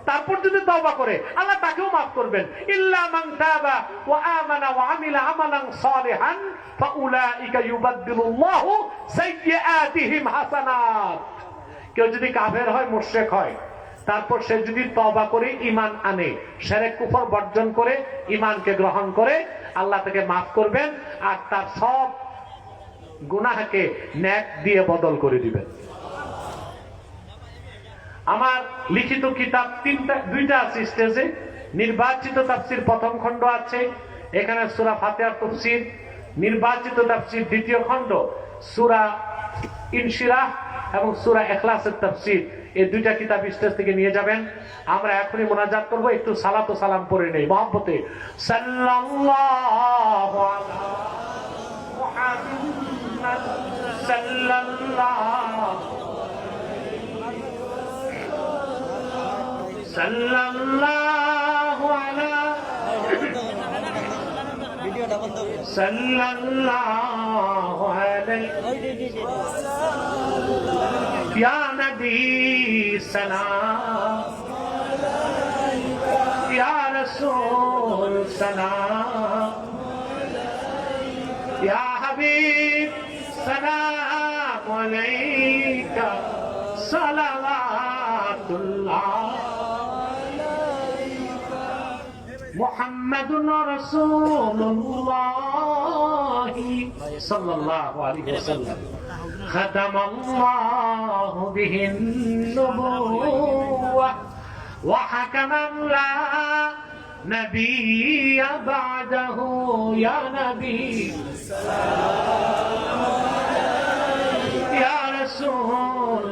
তারপর যদি তওবা করে, আল্লাহ তাকেও মাফ করবেন। ইল্লা মান তাবা ওয়া আমানা ওয়া আমিলা আমালান সালিহান ফাউলাইকা ইউবাদদিলুল্লাহু সাইয়্যাতিহিম হাসানাত। কেউ যদি কাফের হয়, মুশরিক হয়, তারপর সে যদি তওবা করে ঈমান আনে, শিরক কুফর বর্জন করে ঈমানকে গ্রহণ করে, আল্লাহ তাকে মাফ করবেন আর তার সব গুনাহকে নেক দিয়ে বদল করে দিবেন। আমার লিখিত কিতাব 2টা আছে স্টেজে। নির্বাচিত তাফসীর প্রথম খণ্ড আছে, এখানে সূরা ফাতিহার তাফসীর। নির্বাচিত তাফসীর দ্বিতীয় খণ্ড, সূরা ইনশিরাহ এবং সূরা ইখলাসের তাফসীর, এই দুইটা কিতাব স্টেজ থেকে নিয়ে যাবেন। আমরা এখনই মুনাজাত করব, একটু সালাত ও সালাম পড়ে নেই মহব্বতে। সাল্লাল্লাহু আলা মুহাম্মদ সাল্লাল্লাহু আলা সাল্লাল্লাহু আলাইহি ইয়া নবী সালাম, ইয়া রাসূল সালাম, ইয়া হাবিব সালাম আলাইকা সালাওয়াতুল্লাহ মুহাম্মাদুর রাসূলুল্লাহ সাল্লাল্লাহু আলাইহি ওয়াসাল্লাম খাতামাল্লাহু বিহিন নবুওয়াহ ওয়া হাকামান লা নাবিয়্যা বা'দাহু ইয়া নবী ইয়া রাসূল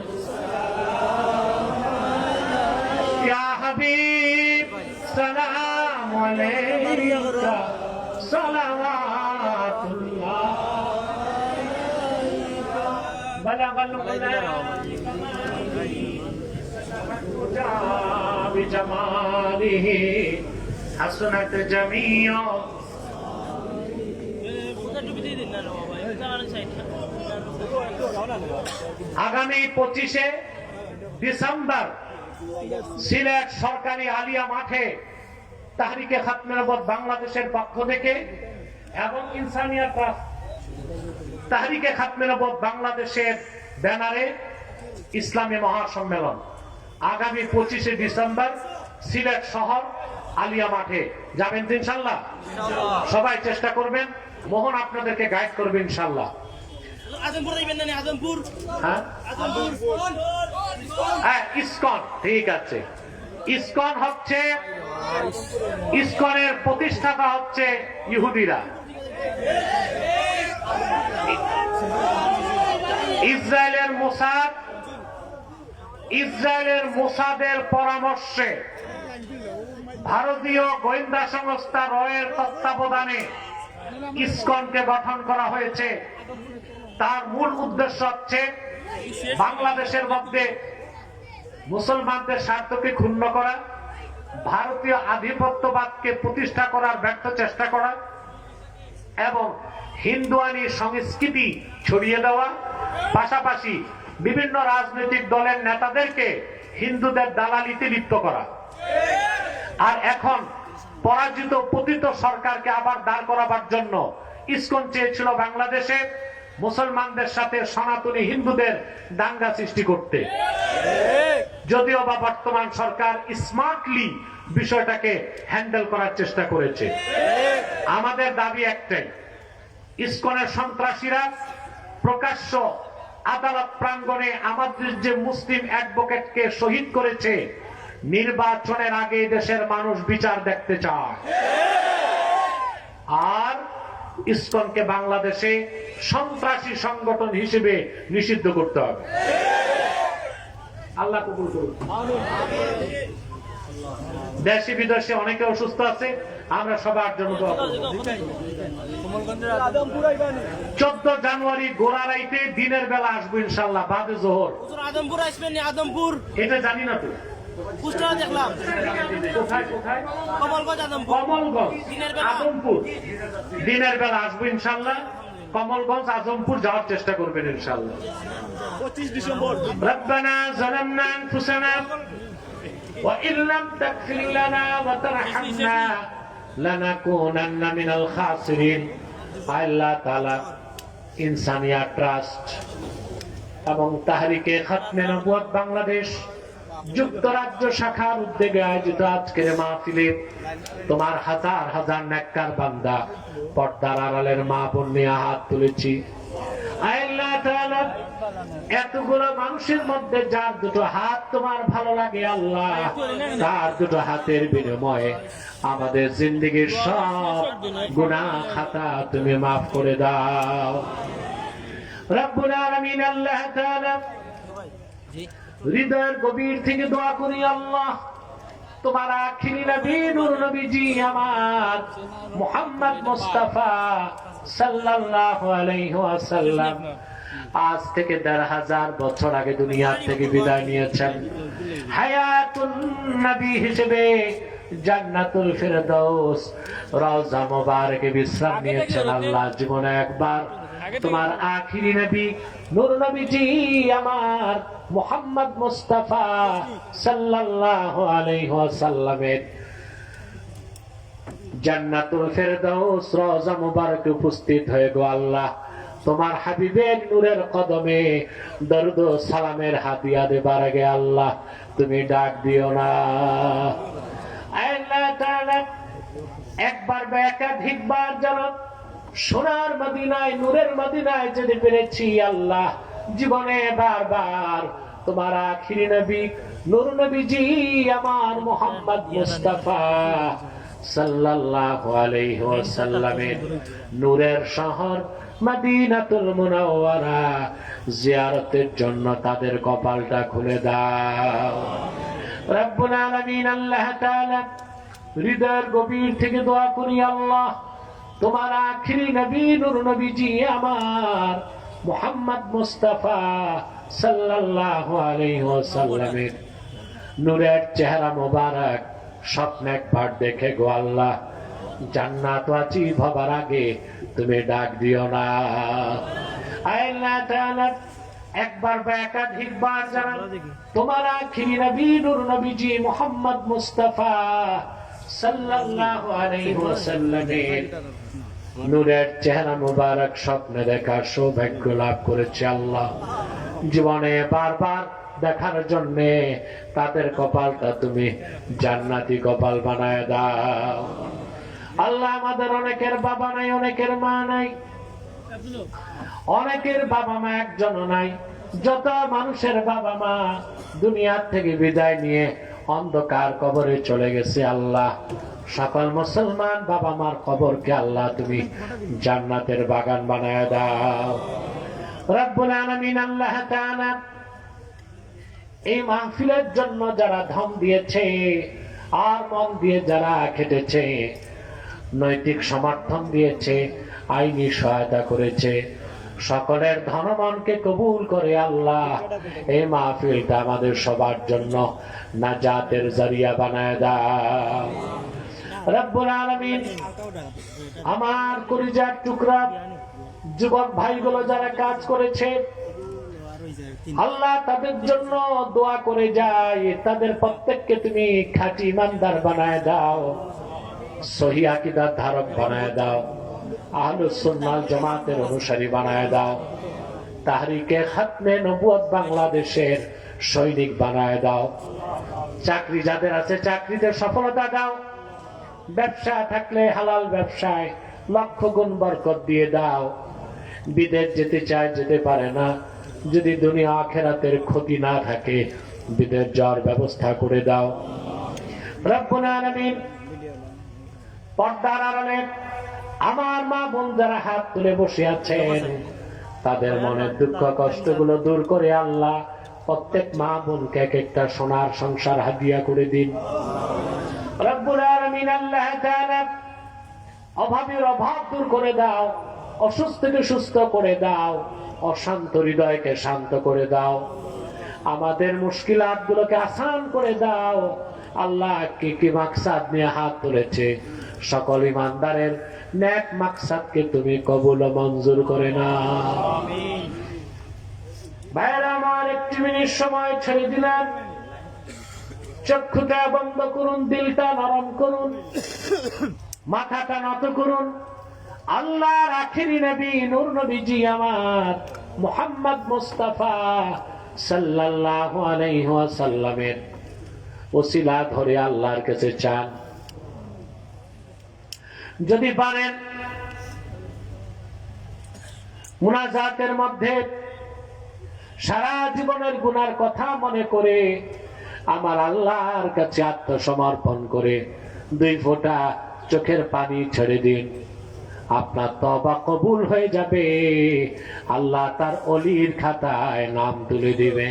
ইয়া হাবিব সালাম আলাইকা সালাওয়াতুল্লাহ বালাগাল মুনা বিজামালিহি হাসনাত জামিয়া। আগামী 25শে ডিসেম্বর সিলেট সরকারি আলিয়া মাঠে তাহরিকে খাতমে নবুয়ত বাংলাদেশের পক্ষ থেকে এবং ইনসানিয়াত ট্রাস্ট তাহরিকে খাতমে নবুয়ত বাংলাদেশের ব্যানারে ইসলামী মহাসম্মেলন আগামী 25শে ডিসেম্বর সিলেট শহর আলিয়া মাঠে যাবেন তো ইনশাআল্লাহ? সবাই চেষ্টা করবেন, মোহন আপনাদেরকে গাইড করবে ইনশাআল্লাহ। হ্যাঁ, ইসকন, ঠিক আছে। ইসকন হচ্ছে, ইসকনের প্রতিষ্ঠাতা হচ্ছে ইহুদিরা। ইসরায়েলের মোসাদের পরামর্শে ভারতীয় গোয়েন্দা সংস্থা রয়ের তত্ত্বাবধানে ইসকনকে গঠন করা হয়েছে। তার মূল উদ্দেশ্য হচ্ছে বাংলাদেশের মধ্যে মুসলমানদের স্বার্থকে ক্ষুণ্ণ করা, ভারতীয় আধিপত্যবাদকে প্রতিষ্ঠা করার ব্যর্থ চেষ্টা করা এবং হিন্দুয়ানি সংস্কৃতি ছড়িয়ে দেওয়া, পাশাপাশি বিভিন্ন রাজনৈতিক দলের নেতাদেরকে হিন্দুদের দালালিতে লিপ্ত করা। আর এখন পরাজিত পতিত সরকারকে আবার দাঁড় করাবার জন্য ইসকন চেয়েছিল বাংলাদেশে মুসলমানদের সাথে সনাতনী হিন্দুদের দাঙ্গা সৃষ্টি করতে। যদিও বা বর্তমান সরকার স্মার্টলি বিষয়টাকে হ্যান্ডেল করার চেষ্টা করেছে। আমাদের দাবি একটাই, ইসকনের সন্ত্রাসীরা প্রকাশ্য আদালত প্রাঙ্গণে আমাদের যে মুসলিম অ্যাডভোকেটকে শহীদ করেছে, নির্বাচনের আগে দেশের মানুষ বিচার দেখতে চায়। আর ইসকনকে বাংলাদেশে সন্ত্রাসী সংগঠন হিসেবে নিষিদ্ধ করতে হবে। আল্লাহ কবুল করুন। দেশে বিদেশে অনেকে অসুস্থ আছে, আমরা সবার জন্য দোয়া করব। 14 জানুয়ারি গোড়ারাইতে দিনের বেলা আসবো ইনশাআল্লাহ, বাদে জোহর। আদমপুর আসবেন, আদমপুর এটা জানি না তো, পুস্টার দেখলাম কোথায় কোথায়? কমলগঞ্জ, আদমপুর। কমলগঞ্জ, আদমপুর। দিনের বেলা আসবো ইনশাআল্লাহ। কমলগঞ্জ, আজমপুর যাওয়ার চেষ্টা করবেন ইনশাআল্লাহ। 25 ডিসেম্বর। রব্বানা যালামনা আনফুসানা ওয়া ইল্লাম তাগফির লানা ওয়া তারহামনা লানাকুনান্না মিনাল খাসিরিন। আল্লাহ তাআলা ইনসানিয়াত ট্রাস্ট এবং তাহরিকে খাতমে নবুয়ত বাংলাদেশ যুক্তরাজ্য শাখার উদ্যোগে আয়োজিত আজকের মাহফিলে তোমার হাজার হাজার নেককার বান্দা পর্দার আড়ালের মা বোন নিয়ে হাত তুলেছি। আল্লাহ তাআলা এতগুলো মানুষের মধ্যে যার দুটো হাত তোমার ভালো লাগে আল্লাহ, তার দুটো হাতের বিনিময়ে আমাদের জিন্দেগীর সব গুনাহ খাতা তুমি মাফ করে দাও রব্বুল আলামিন। আল্লাহ তাআলা হৃদয়ের গভীর থেকে দোয়া করি আল্লাহ তোমার আখিরি নবী নূর নবীজি আমার মুহাম্মদ মুস্তাফা সাল্লাল্লাহু আলাইহি ওয়াসাল্লাম আজ থেকে ১৫০০ বছর আগে দুনিয়া থেকে বিদায় নিয়েছেন। হায়াতুন নবী হিসেবে জান্নাতুল ফেরদৌস রওজা মুবারকে বিশ্রাম নিয়েছেন। আল্লাহ জীবনে একবার তোমার আখিরি নবী নূর নবীজি আমার মুহাম্মদ মুস্তাফা সাল্লাল্লাহু আলাইহি ওয়াসাল্লামের জান্নাতুল ফেরদৌস রওজা মুবারকে উপস্থিত হয়ে গো আল্লাহ তোমার হাবিবের নূরের কদমে দরুদ ও সালামের হাদিয়া দেবার আগে আল্লাহ তুমি ডাক দিও না। আল্লাহ তাআলা একবার বা একাধিকবার যেন সোনার মদিনায় নূরের মদিনায় যেতে পেরেছি আল্লাহ জীবনে বারবার তোমার আখিরি নবী নূর নবীজি আমার মুহাম্মদ মুস্তাফা সাল্লাল্লাহু আলাইহি ওয়াসাল্লামের নূরের শহর মদিনাতুল মুনাওয়ারা জিয়ারতের জন্য তাদের কপালটা খুলে দাও রব্বুল আলামিন। আল্লাহ তাআলা হৃদয়ের গভীর থেকে দোয়া করি আল্লাহ তোমার আখিরি নবী নূর নবীজি আমার মুহাম্মদ মুস্তাফা সাল্লাল্লাহু আলাইহি ওয়াসাল্লামের নূরের চেহারা মোবারক স্বপ্নে একবার দেখে গো আল্লাহ জান্নাত ওয়াজিব হবার আগে তুমি ডাক দিও না। আল্লাহ তাআলা একবার বা একাধিকবার জানান তোমার আখিরি নবী নূর নবীজি মুহাম্মদ মুস্তাফা সাল্লাল্লাহু আলাইহি ওয়াসাল্লামের নূরের চেহারা মুবারক স্বপ্নে দেখার সৌভাগ্য লাভ করেছে আল্লাহ জীবনে বারবার দেখার জন্য তাদের কপালটা তুমি জান্নাতি কপাল বানায় দাও আল্লাহ। আমাদের অনেকের বাবা নাই, অনেকের মা নাই, অনেকের বাবা মা একজনও নাই। যত মানুষের বাবা মা দুনিয়ার থেকে বিদায় নিয়ে অন্ধকার কবরে চলে গেছে আল্লাহ সকল মুসলমান বাবা মার কবরকে আল্লাহ তুমি জান্নাতের বাগান বানায় দাও রব্বুল আলামিন। আল্লাহ তাআলা এই মাহফিলের জন্য যারা ধন দিয়েছে আর মন দিয়ে যারা খেটেছে নৈতিক সমর্থন দিয়েছে আইনি সহায়তা করেছে সকলের ধনমনকে কবুল করে আল্লাহ এই মাহফিলটা আমাদের সবার জন্য নাজাতের জরিয়া বানায় দাও রব্বুল আলামিন। আমার কলিজার টুকরা যুবক ভাইগুলো যারা কাজ করেছে আল্লাহ তাদের জন্য দোয়া করে যায় তাদের প্রত্যেককে তুমি খাঁটি ইমানদার বানায় দাও সহি আকীদার ধারক বানায় দাও আহলুস সুন্নাহ ওয়াল জামাতের অনুসারী বানায় দাও তাহরিকে খাতমে নবুয়ত বাংলাদেশের সৈনিক বানায় দাও চাকরি যাদের আছে চাকরিতে সফলতা দাও ব্যবসা থাকলে হালাল ব্যবসায় লক্ষ গুণ বরকত দিয়ে দাও বিদেশ যেতে চায় যেতে পারে না যদি দুনিয়া আখিরাতের ক্ষতি না থাকে বিদেশ যাওয়ার ব্যবস্থা করে দাও রব্বুল আলামিন। পর্দার আড়ালে আমার মা বোন যারা হাত তুলে বসে আছেন তাদের মনের দুঃখ কষ্টগুলো দূর করে আল্লাহ প্রত্যেক মা বোনকে এক একটা সোনার সংসার হাদিয়া করে দিন রব্বুল আলামিন। আল্লাহ তাআলা অভাবের অভাব দূর করে দাও অসুস্থকে সুস্থ করে দাও অশান্ত হৃদয়কে শান্ত করে দাও আমাদের মুশকিলাত গুলোকে আসান করে দাও আল্লাহ। কি কি মাকসাদ নিয়ে হাত তুলেছে সকল ইমানদারের নেক মাকসাদকে তুমি কবুল ও মঞ্জুর করে নাও ভাইরা আমার একটি মিনিট সময় ছেড়ে দিলাম চক্ষুটা বন্ধ করুন দিলটা নরম করুন মাথাটা নত করুন আল্লাহর আখিরি নবী নূর নবীজি আমার মুহাম্মদ মুস্তাফা সাল্লাল্লাহু আলাইহি ওয়াসাল্লামের ওসিলা ধরে আল্লাহর কাছে চান যদি পারেন মুনাজাতের মধ্যে সারা জীবনের গুনার কথা মনে করে আমার আল্লাহর কাছে আত্মসমর্পণ করে দুই ফোঁটা চোখের পানি ছেড়ে দিন আপনার তওবা কবুল হয়ে যাবে, আল্লাহ তার ওলির খাতায় নাম তুলে দিবে।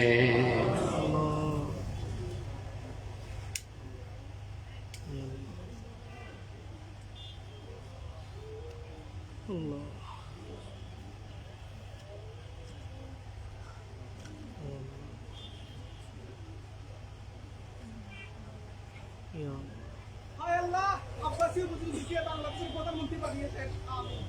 হায় আল্লাহ, আব্বাসীয় প্রতিনিধিকে বাংলাদেশের প্রধানমন্ত্রী বানিয়েছেন। আমিন।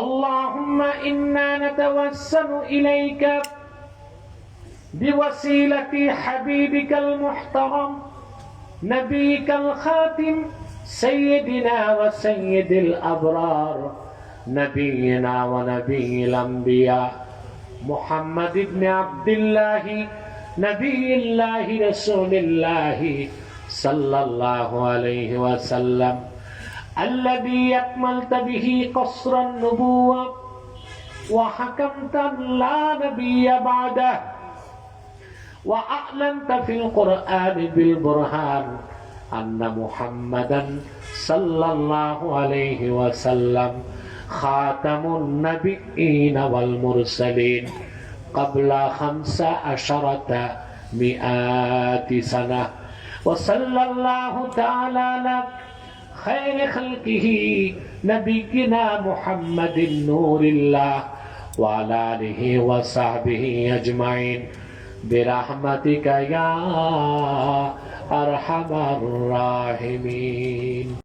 اللهم إنا نتوسل إليك بوسيلة حبيبك المحترم نبيك الخاتم سيدنا وسيد الأبرار نبينا ونبي الأنبياء محمد بن عبد الله نبي الله رسول الله صلى الله عليه وسلم الذي أكملت به قصر النبوة وحكمت لا نبي بعده وأعلنت في القرآن بالبرهان أن محمدا صلى الله عليه وسلم خاتم النبيين والمرسلين قبل 1500 سنة وصلى الله تعالى على خير خلقه نبينا محمد نور الله وعلى آله وصحبه أجمعين برحمتك يا أرحم الراحمين.